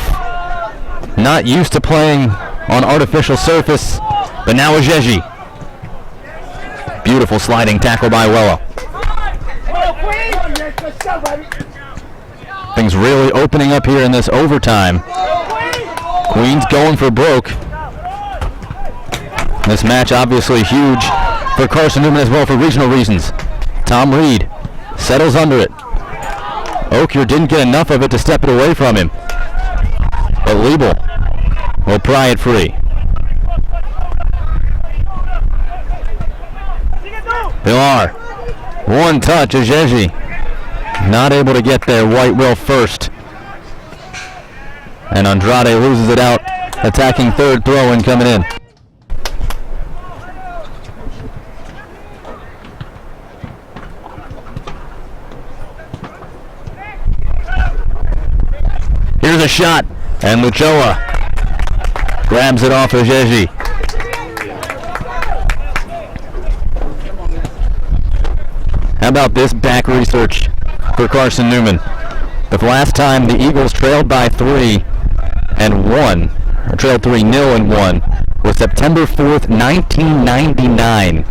Not used to playing on artificial surface. But now Ajeji. Beautiful sliding tackle by Wello. Things really opening up here in this overtime. Queens going for broke. This match obviously huge for Carson Newman as well for regional reasons. Tom Reed settles under it. Okier didn't get enough of it to step it away from him. But Liebel will pry it free. Villar. One touch, Ajeji. Not able to get there. White will first. And Andrade loses it out. Attacking third throw and coming in. Here's a shot, and Luchoa grabs it off Ajeji. How about this back research for Carson Newman? The last time the Eagles trailed by 3 and 1, or trailed 3-0 and 1, was September 4th, 1999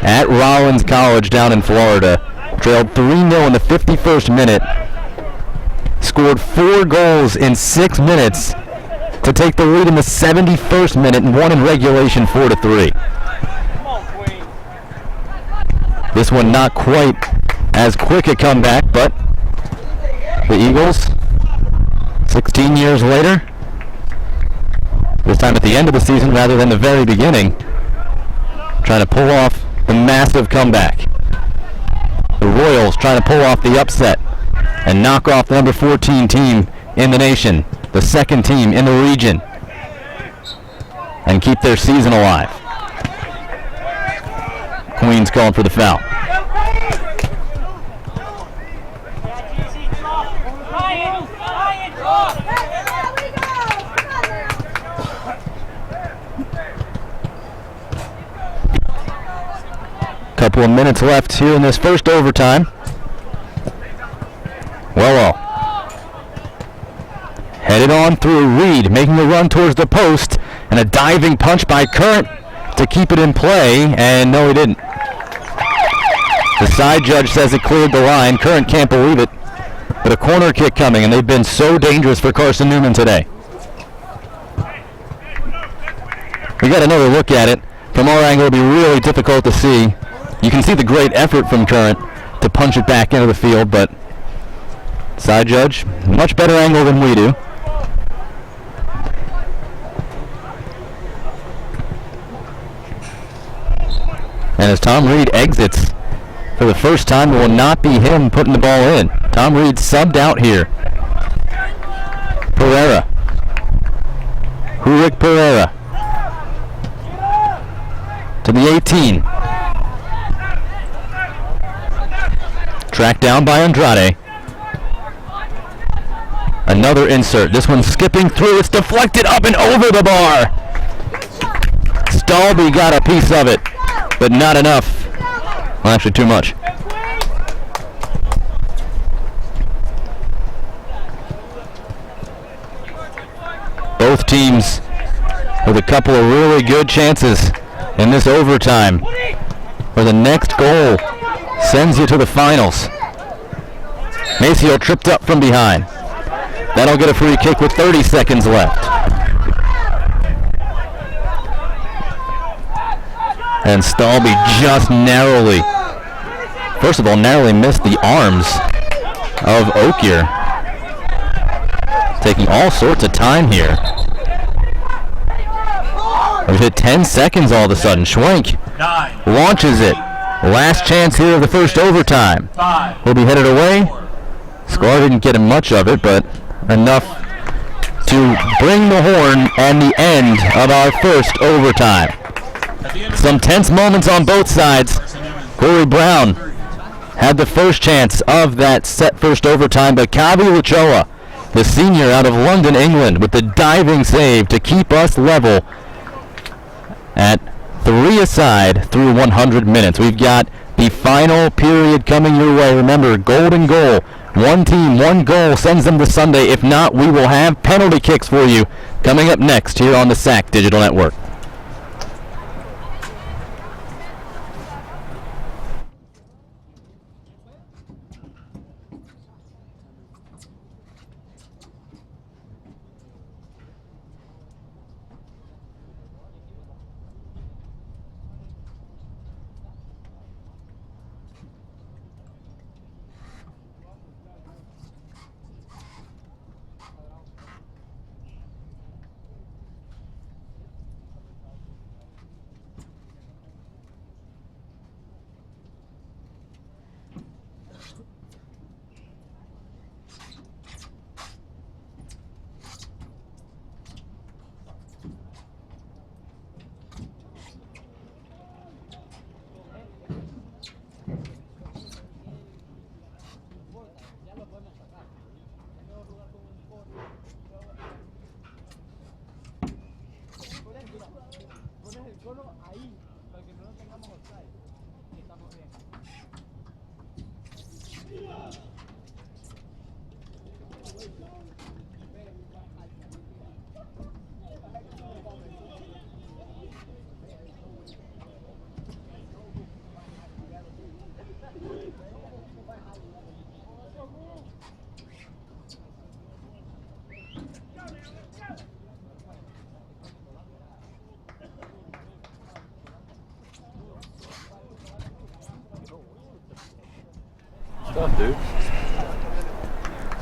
at Rollins College down in Florida. Trailed 3-0 in the 51st minute. Scored 4 goals in 6 minutes to take the lead in the 71st minute and won in regulation 4-3. This one not quite as quick a comeback, but the Eagles, 16 years later, this time at the end of the season rather than the very beginning, trying to pull off the massive comeback. The Royals trying to pull off the upset and knock off the number 14 team in the nation, the second team in the region, and keep their season alive. Queens calling for the foul. Couple of minutes left here in this first overtime. Wello. Headed on through. Reed making a run towards the post, and a diving punch by Current to keep it in play, and no, he didn't. The side judge says it cleared the line. Current can't believe it, but a corner kick coming, and they've been so dangerous for Carson Newman today. We got another look at it. From our angle, it'll be really difficult to see. You can see the great effort from Current to punch it back into the field, but side judge, much better angle than we do. And as Tom Reed exits for the first time, it will not be him putting the ball in. Tom Reed subbed out here. Pereira. Hurik Pereira. To the 18. Tracked down by Andrade. Another insert. This one skipping through. It's deflected up and over the bar. Stalby got a piece of it, but not enough. Well, actually too much. Both teams with a couple of really good chances in this overtime, where the next goal sends you to the finals. Maceo tripped up from behind. That'll get a free kick with 30 seconds left. And Stalby just narrowly, first of all, narrowly missed the arms of Okier. Taking all sorts of time here. We've hit 10 seconds all of a sudden. Schwenk launches it. Last chance here of the first overtime. Will be headed away. Score didn't get much of it, but enough to bring the horn and the end of our first overtime. Some tense moments on both sides. Corey Brown had the first chance of that set first overtime, but Kavi Lachoa, the senior out of London, England, with the diving save to keep us level at 3 aside through 100 minutes. We've got the final period coming your way. Remember, golden goal. One team, one goal sends them to Sunday. If not, we will have penalty kicks for you coming up next here on the SAC Digital Network.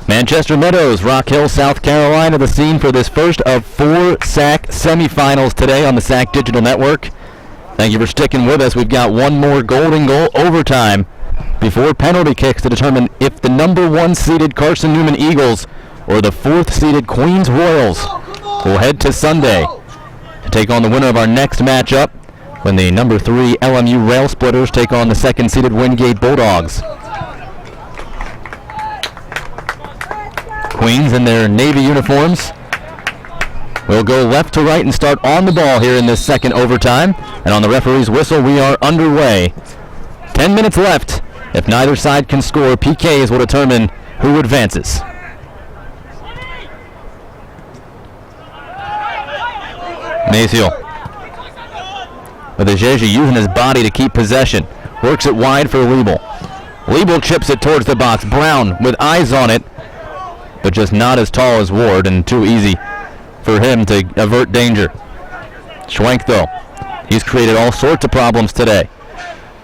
Manchester Meadows, Rock Hill, South Carolina, the scene for this first of 4 SAC semifinals today on the SAC Digital Network. Thank you for sticking with us. We've got one more golden goal overtime before penalty kicks to determine if the number 1 seeded Carson Newman Eagles or the 4th seeded Queens Royals will head to Sunday to take on the winner of our next matchup when the number 3 LMU Rail Splitters take on the 2nd seeded Wingate Bulldogs. Queens in their Navy uniforms will go left to right and start on the ball here in this second overtime. And on the referee's whistle, we are underway. 10 minutes left. If neither side can score, PKs will determine who advances. Maceo with Ajeji using his body to keep possession. Works it wide for Liebel. Liebel chips it towards the box. Brown with eyes on it, but just not as tall as Ward and too easy for him to avert danger. Schwenk, though, he's created all sorts of problems today.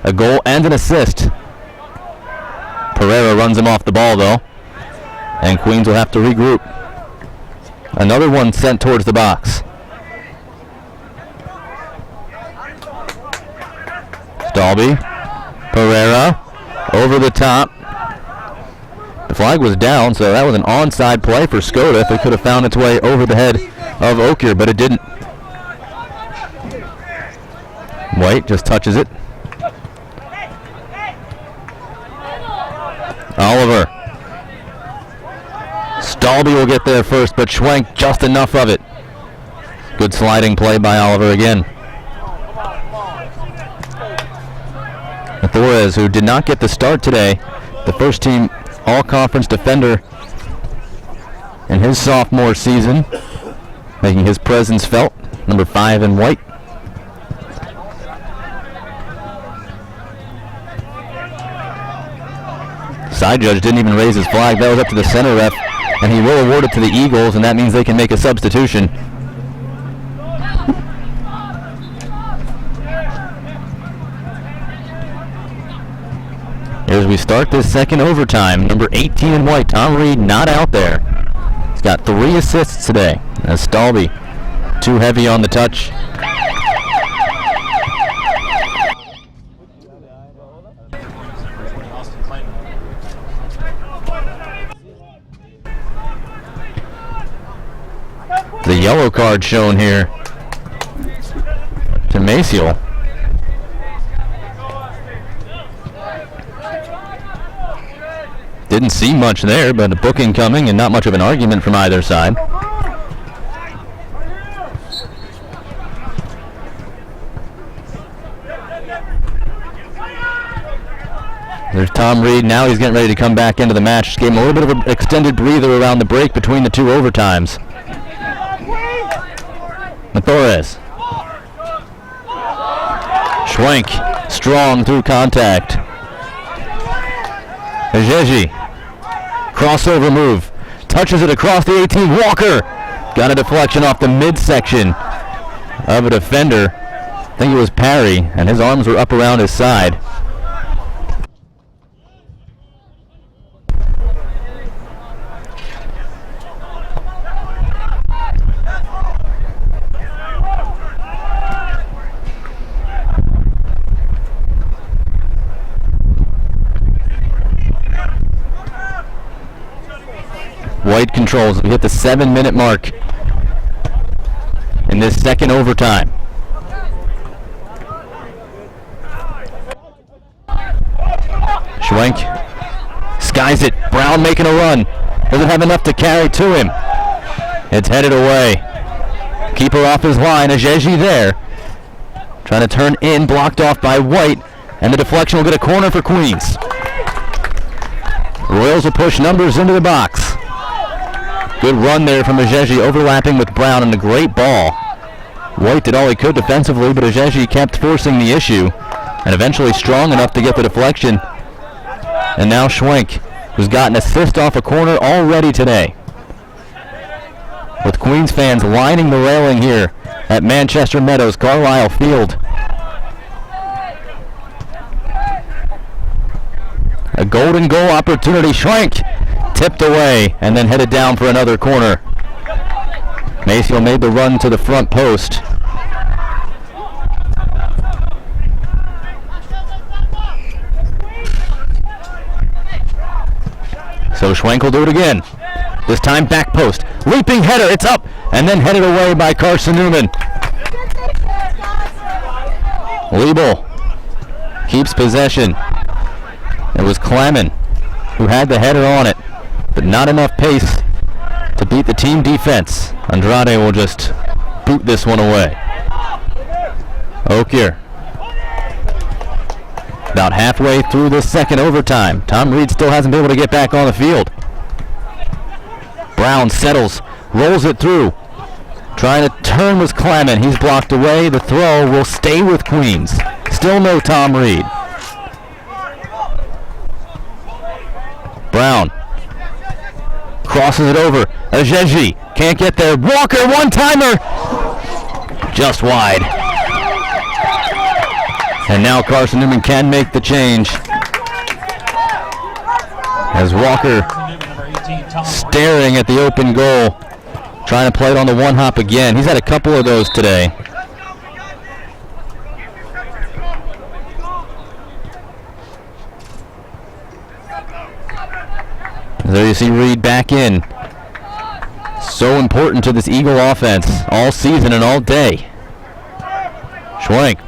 A goal and an assist. Pereira runs him off the ball, though, and Queens will have to regroup. Another one sent towards the box. Stalby. Pereira. Over the top. The flag was down, so that was an onside play for Skoda. If it could have found its way over the head of Okier, but it didn't. White just touches it. Oliver. Stalby will get there first, but Schwenk just enough of it. Good sliding play by Oliver again. Torres, who did not get the start today, the first team all-conference defender in his sophomore season, making his presence felt, number 5 in white. Side judge didn't even raise his flag. That was up to the center ref, and he will award it to the Eagles, and that means they can make a substitution. As we start this second overtime, number 18 in white, Tom Reed, not out there. He's got 3 assists today. As Stalby, too heavy on the touch. The yellow card shown here to Maciel. Didn't see much there, but a booking coming and not much of an argument from either side. There's Tom Reed. Now he's getting ready to come back into the match. Just gave him a little bit of an extended breather around the break between the 2 overtimes. Torres. Schwenk, strong through contact. Ajeji, crossover move, touches it across the 18. Walker got a deflection off the midsection of a defender. I think it was Parry, and his arms were up around his side. White controls. We hit the 7-minute mark in this second overtime. Schwenk skies it. Brown making a run. Doesn't have enough to carry to him. It's headed away. Keeper off his line. Ajeji there. Trying to turn in. Blocked off by White. And the deflection will get a corner for Queens. Royals will push numbers into the box. Good run there from Ajeji, overlapping with Brown, and a great ball. White did all he could defensively, but Ajeji kept forcing the issue, and eventually strong enough to get the deflection. And now Schwenk, who's got an assist off a corner already today. With Queens fans lining the railing here at Manchester Meadows, Carlisle Field. A golden goal opportunity. Schwenk tipped away and then headed down for another corner. Maciel made the run to the front post. So Schwenk will do it again. This time back post. Leaping header, it's up, and then headed away by Carson Newman. Liebel keeps possession. It was Clement who had the header on it, but not enough pace to beat the team defense. Andrade will just boot this one away. Okier. About halfway through this second overtime. Tom Reed still hasn't been able to get back on the field. Brown settles, rolls it through. Trying to turn was Clement. He's blocked away. The throw will stay with Queens. Still no Tom Reed. Brown crosses it over. Ajeji can't get there. Walker, one-timer. Just wide. And now Carson Newman can make the change. As Walker staring at the open goal, trying to play it on the one hop again. He's had a couple of those today. There you see Reed back in. So important to this Eagle offense all season and all day. Schwenk.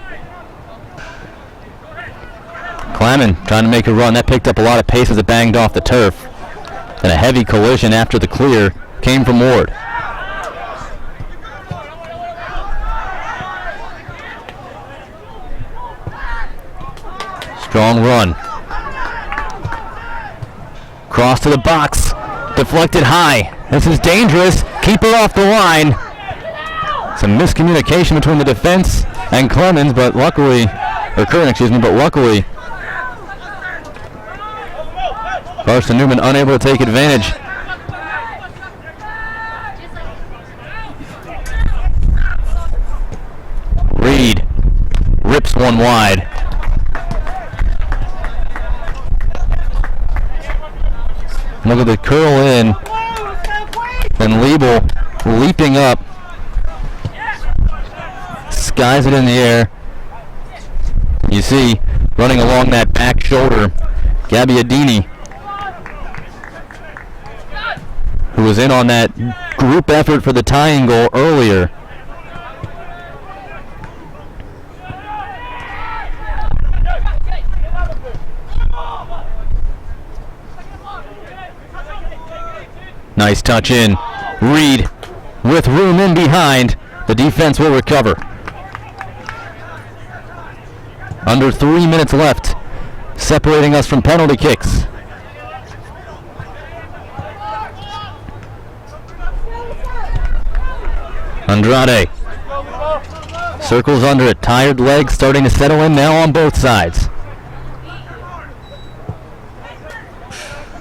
Kleiman trying to make a run. That picked up a lot of pace as it banged off the turf. And a heavy collision after the clear came from Ward. Strong run. Cross to the box. Deflected high. This is dangerous. Keeper off the line. Some miscommunication between the defense and Clemens, but luckily, or Curran, excuse me, but luckily, Carson Newman unable to take advantage. Reed rips one wide. Look at the curl in. And Liebel leaping up. Skies it in the air. You see, running along that back shoulder, Gabbiadini, who was in on that group effort for the tying goal earlier. Nice touch in. Reed with room in behind. The defense will recover. Under 3 minutes left, separating us from penalty kicks. Andrade circles under it. Tired legs starting to settle in now on both sides.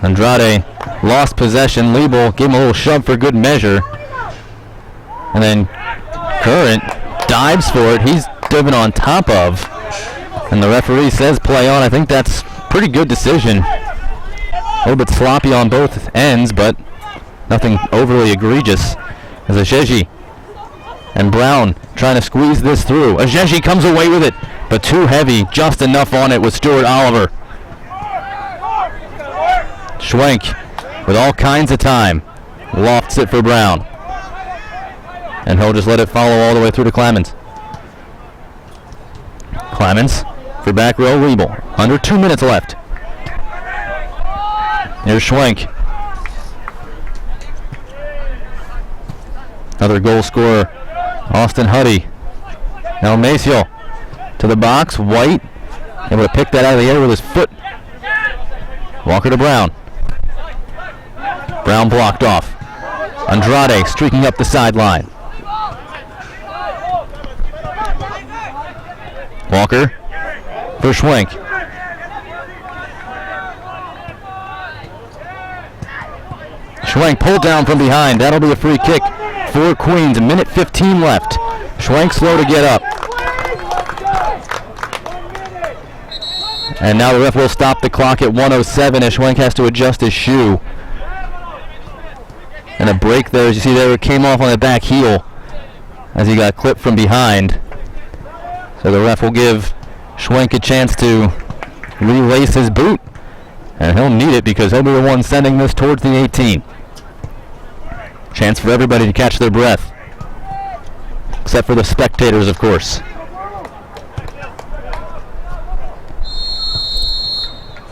Andrade lost possession. Liebel gave him a little shove for good measure. And then Curran dives for it. He's driven on top of. And the referee says play on. I think that's a pretty good decision. A little bit sloppy on both ends, but nothing overly egregious. As Ajeji and Brown trying to squeeze this through. Ajeji comes away with it, but too heavy. Just enough on it with Stuart Oliver. Schwenk with all kinds of time. Lofts it for Brown. And he'll just let it follow all the way through to Clemens. Clemens for back row Liebel. Under 2 minutes left. Here's Schwenk. Another goal scorer, Austin Huddy. Now Maciel to the box. White able to pick that out of the air with his foot. Walker to Brown. Brown blocked off. Andrade streaking up the sideline. Walker for Schwenk. Schwenk pulled down from behind. That'll be a free kick for Queens. A minute 15 left. Schwenk slow to get up. And now the ref will stop the clock at 1:07 as Schwenk has to adjust his shoe. And a break there, as you see there, it came off on the back heel as he got clipped from behind. So the ref will give Schwenk a chance to relace his boot. And he'll need it because he'll be the one sending this towards the 18. Chance for everybody to catch their breath. Except for the spectators, of course.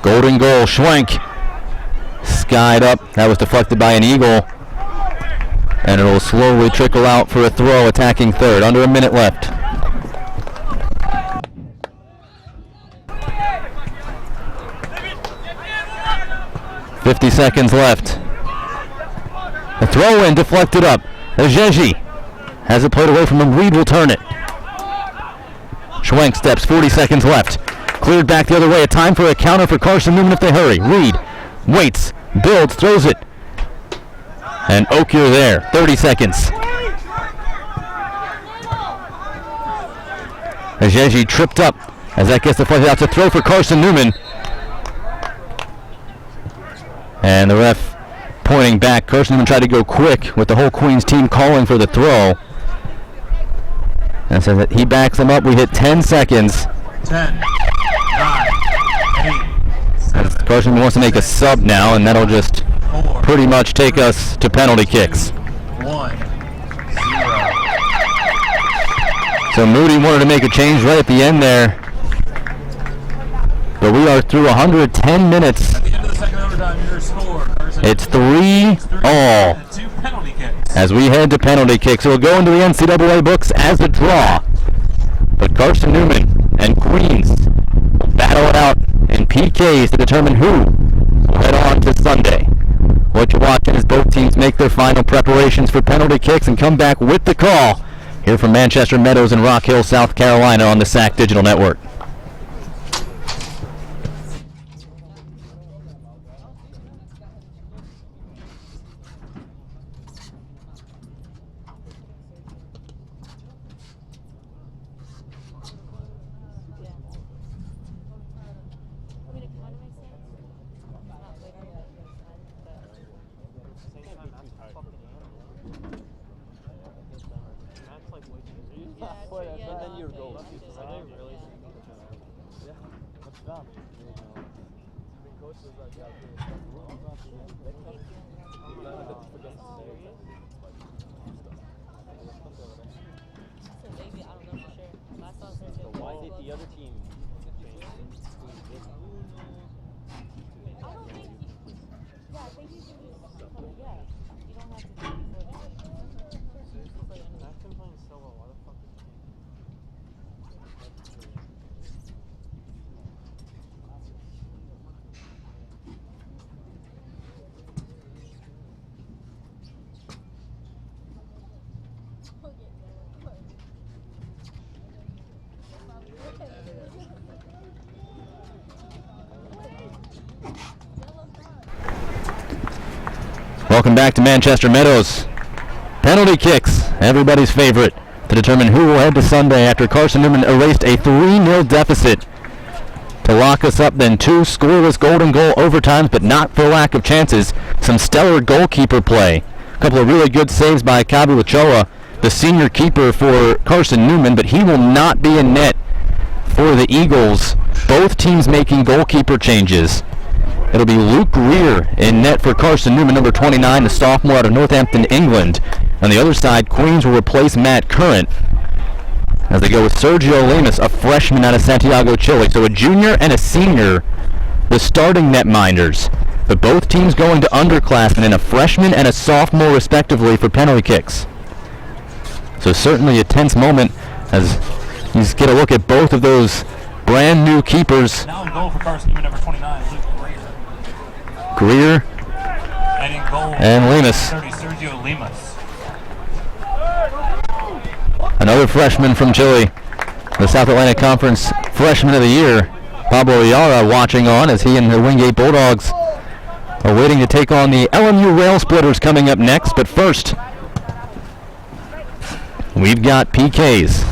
Golden goal, Schwenk. Skied up. That was deflected by an Eagle. And it'll slowly trickle out for a throw, attacking third. Under a minute left. .50 seconds left. The throw in deflected up. Ajeji has it played away from him. Reed will turn it. Schwenk steps, 40 seconds left. Cleared back the other way. A time for a counter for Carson Newman if they hurry. Reed waits, builds, throws it. And Okier there, 30 seconds. Ajeji tripped up as that gets deflected out to throw for Carson Newman. And the ref pointing back. Carson Newman tried to go quick with the whole Queens team calling for the throw. And says that he backs him up. We hit 10 seconds. 10, 9, 8, 7, Carson wants to make a sub now, and that'll just 4, pretty much take us to penalty kicks. 1-0. So Moody wanted to make a change right at the end there. But we are through 110 minutes. At the end of the second overtime, your score. It's 3-all. 2 penalty kicks. As we head to penalty kicks, it will go into the NCAA books as a draw. But Carson Newman and Queens will battle it out in PKs to determine who will head on to Sunday. What you're watching as both teams make their final preparations for penalty kicks and come back with the call here from Manchester Meadows and Rock Hill, South Carolina on the SAC Digital Network. Why did the other team change? I don't think I think you can you don't have to do it before I've been playing solo. Why the fuck did you change? Welcome back to Manchester Meadows. Penalty kicks, everybody's favorite, to determine who will head to Sunday after Carson Newman erased a 3-0 deficit to lock us up. Then 2 scoreless golden goal overtimes, but not for lack of chances. Some stellar goalkeeper play. A couple of really good saves by Kabi Lachoa, the senior keeper for Carson Newman, but he will not be in net for the Eagles. Both teams making goalkeeper changes. It'll be Luke Greer in net for Carson Newman, number 29, the sophomore out of Northampton, England. On the other side, Queens will replace Matt Current as they go with Sergio Lemus, a freshman out of Santiago, Chile. So a junior and a senior, the starting netminders. But both teams going to underclassmen and a freshman and a sophomore respectively for penalty kicks. So certainly a tense moment as you get a look at both of those brand new keepers. Now in goal for Carson Newman, number 29, Luke Greer and in goal, and Lemus. 30, Sergio Lemus. Another freshman from Chile, the South Atlantic Conference Freshman of the Year, Pablo Iara, watching on as he and the Wingate Bulldogs are waiting to take on the LMU Rail Splitters coming up next. But first, we've got PKs.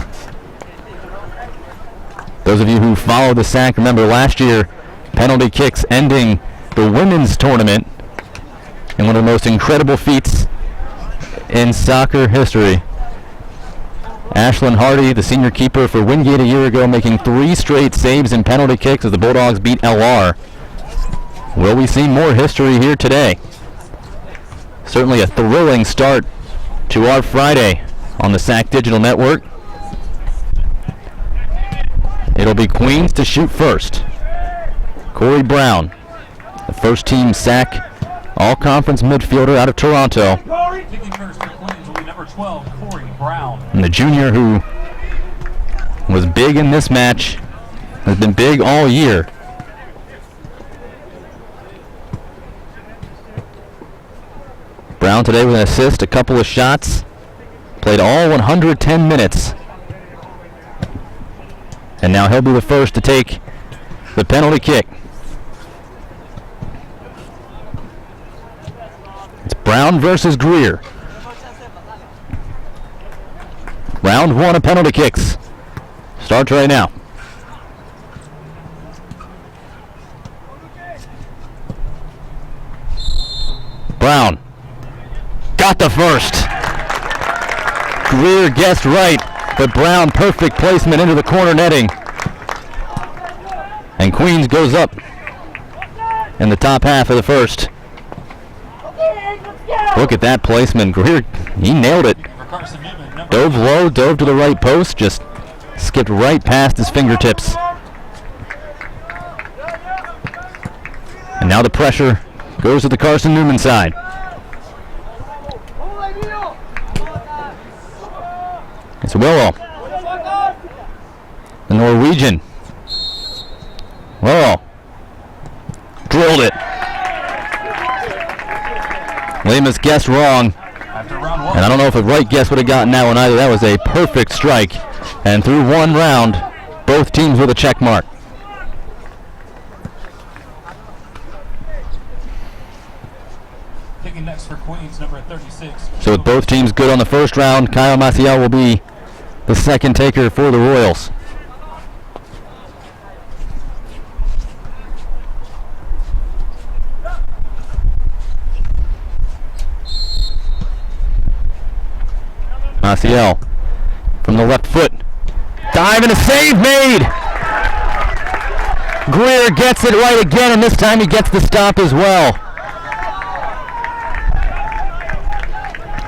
Those of you who follow the SAC remember last year, penalty kicks ending the women's tournament in one of the most incredible feats in soccer history. Ashlyn Hardy, the senior keeper for Wingate a year ago, making 3 straight saves in penalty kicks as the Bulldogs beat LR. Will we see more history here today? Certainly a thrilling start to our Friday on the SAC Digital Network. It'll be Queens to shoot first. Corey Brown, the first team SAC all-conference midfielder out of Toronto. Kicking first for Queens will be number 12, Corey Brown. And the junior who was big in this match, has been big all year. Brown today with an assist, a couple of shots, played all 110 minutes. And now he'll be the first to take the penalty kick. It's Brown versus Greer. Round 1 of penalty kicks starts right now. Brown got the first. Greer guessed right, but Brown perfect placement into the corner netting. And Queens goes up in the top half of the first. Look at that placement. Greer, he nailed it. For Carson Newman, number Dove low, dove to the right post, just skipped right past his fingertips. And now the pressure goes to the Carson Newman side. It's Willow. The Norwegian. Willow. Drilled it. Lemus guessed wrong. after round one. And I don't know if a right guess would have gotten that one either. That was a perfect strike. And through one round, both teams with a check mark. Picking next for Queens, number 36. So with both teams good on the first round, Kyle Maciel will be the second taker for the Royals. Maciel from the left foot. Dive and a save made! Greer gets it right again, and this time he gets the stop as well.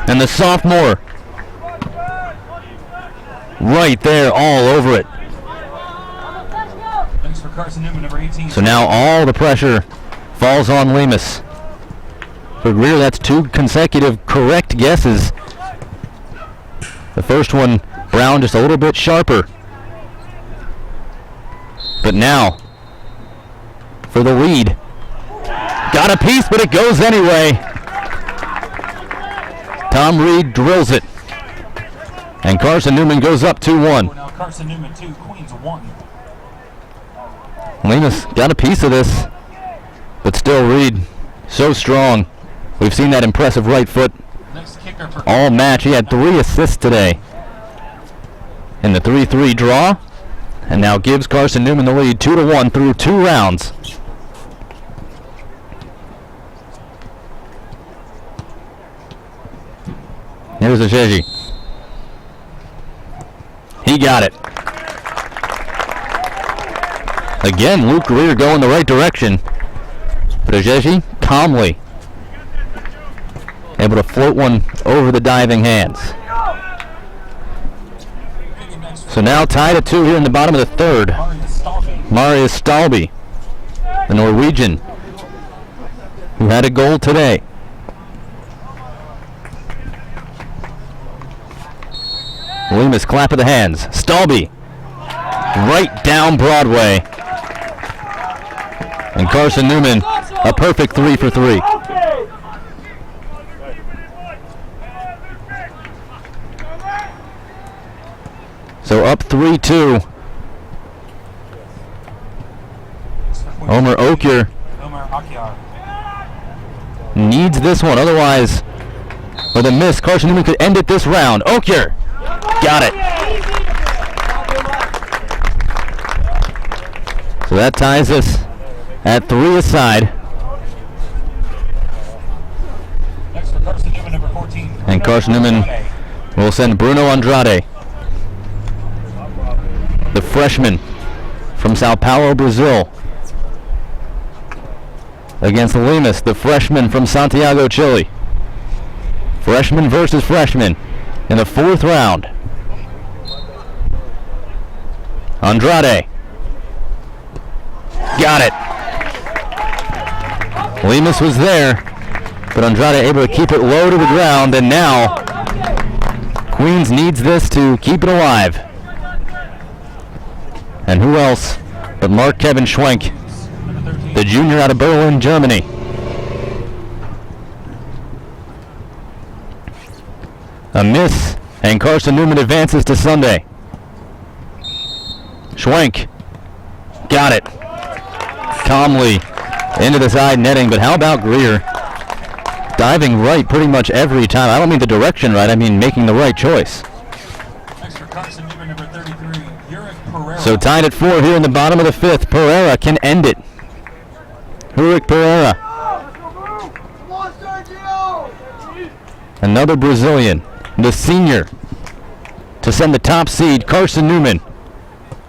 And the sophomore right there all over it. Thanks for Carson Newman, number 18. So now all the pressure falls on Lemus. For Greer, that's two consecutive correct guesses. The first one, Brown just a little bit sharper. But now, for the lead. Got a piece, but it goes anyway. Tom Reed drills it. And Carson Newman goes up 2-1. Now Carson Newman 2, Queens 1. Lemus got a piece of this. But still Reed, so strong. We've seen that impressive right foot Next kicker for all match. He had 3 assists today in the 3-3 draw, and now gives Carson Newman the lead 2-1 through 2 rounds. Here's Ajeji. He got it. Again, Luke Greer going the right direction, but Ajeji calmly able to float one over the diving hands. So now tied at 2 here in the bottom of the third. Marius Stalby, the Norwegian, who had a goal today. Lemus clap of the hands. Stalby, right down Broadway. And Carson Newman, a perfect 3 for 3. So up 3-2. Omer Okyar needs this one. Otherwise, with a miss, Carson Newman could end it this round. Okyar got it. So that ties us at 3 aside. Next for Carson Newman, number 14. And Carson Newman will send Bruno Andrade, the freshman from Sao Paulo, Brazil, against Lemus, the freshman from Santiago, Chile. Freshman versus freshman in the 4th round. Andrade got it. Lemus was there, but Andrade able to keep it low to the ground, and now Queens needs this to keep it alive. And who else but Mark Kevin Schwenk, the junior out of Berlin, Germany. A miss, and Carson Newman advances to Sunday. Schwenk got it. Calmly into the side netting, but how about Greer? Diving right pretty much every time. I don't mean the direction right, I mean making the right choice. Next for Carson Newman, number 33, Pereira. So tied at 4 here in the bottom of the 5th. Pereira can end it. Hurik Pereira. Another Brazilian, the senior, to send the top seed, Carson Newman,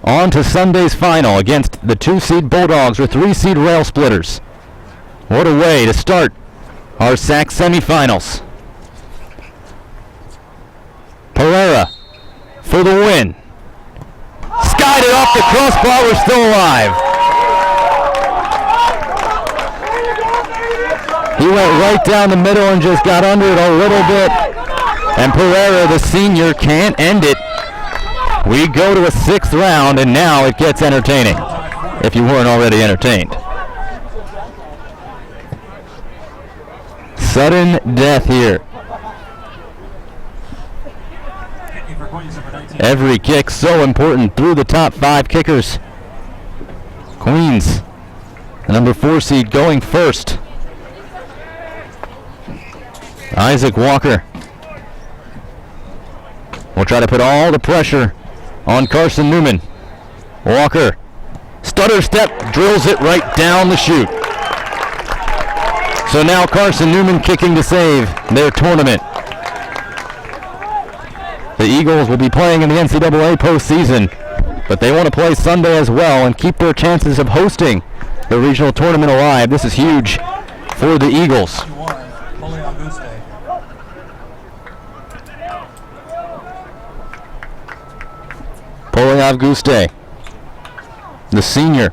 on to Sunday's final against the 2-seed Bulldogs or 3-seed Rail Splitters. What a way to start our SAC semifinals. Pereira for the win. Skied it off the crossbar. We're still alive. He went right down the middle and just got under it a little bit. And Pereira, the senior, can't end it. We go to a 6th round, and now it gets entertaining, if you weren't already entertained. Sudden death here. Every kick so important through the top 5 kickers. Queens, the number 4 seed, going first. Isaac Walker will try to put all the pressure on Carson Newman. Walker, stutter step, drills it right down the chute. So now Carson Newman kicking to save their tournament. The Eagles will be playing in the NCAA postseason, but they want to play Sunday as well and keep their chances of hosting the regional tournament alive. This is huge for the Eagles. Auguste, the senior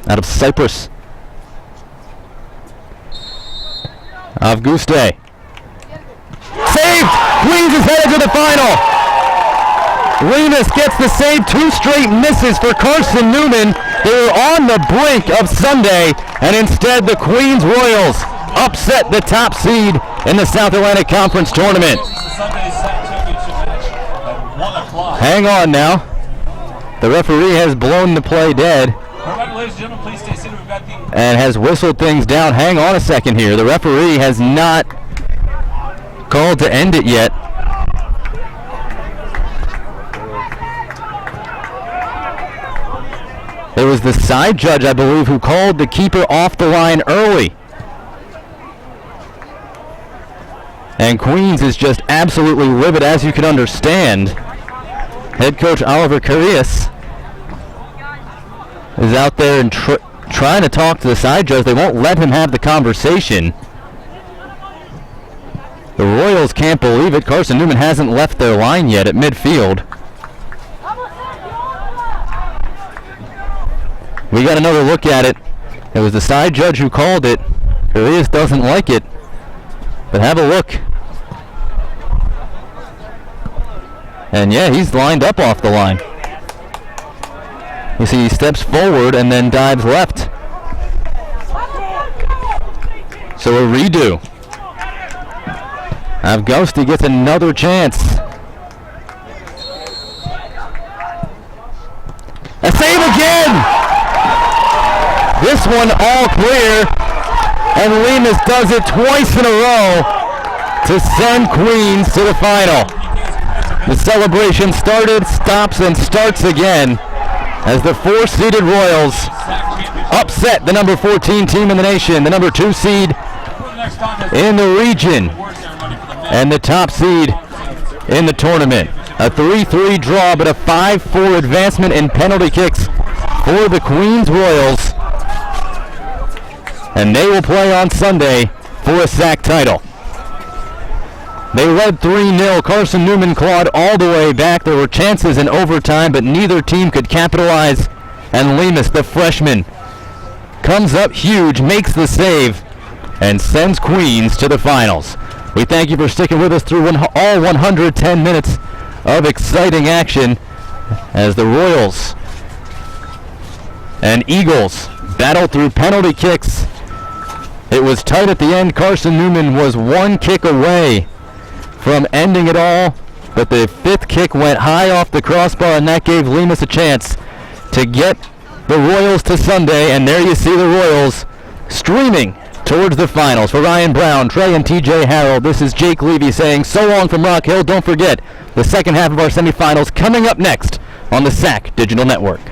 out of Cyprus. Auguste. Saved! Queens is headed to the final. Remus gets the save. 2 straight misses for Carson Newman. They were on the brink of Sunday, and instead the Queens Royals upset the top seed in the South Atlantic Conference tournament. Hang on now. The referee has blown the play dead and has whistled things down. Hang on a second here. The referee has not called to end it yet. It was the side judge, I believe, who called the keeper off the line early. And Queens is just absolutely livid, as you can understand. Head coach Oliver Carias is out there and trying to talk to the side judge. They won't let him have the conversation. The Royals can't believe it. Carson Newman hasn't left their line yet at midfield. We got another look at it. It was the side judge who called it. Carias doesn't like it. But have a look. And yeah, he's lined up off the line. You see he steps forward and then dives left. So a redo. Auguste gets another chance. A save again! This one all clear. And Lemus does it twice in a row to send Queens to the final. The celebration started, stops, and starts again as the 4-seeded Royals upset the number 14 team in the nation, the number 2 seed in the region, and the top seed in the tournament. A 3-3 draw, but a 5-4 advancement in penalty kicks for the Queens Royals. And they will play on Sunday for a SAC title. They led 3-0. Carson Newman clawed all the way back. There were chances in overtime, but neither team could capitalize. And Lemus, the freshman, comes up huge, makes the save, and sends Queens to the finals. We thank you for sticking with us through all 110 minutes of exciting action as the Royals and Eagles battle through penalty kicks. It was tight at the end. Carson Newman was 1 kick away from ending it all, but the 5th kick went high off the crossbar, and that gave Lemus a chance to get the Royals to Sunday. And there you see the Royals streaming towards the finals. For Ryan Brown, Trey, and TJ Harrell, this is Jake Levy saying so long from Rock Hill. Don't forget the second half of our semifinals coming up next on the SAC Digital Network.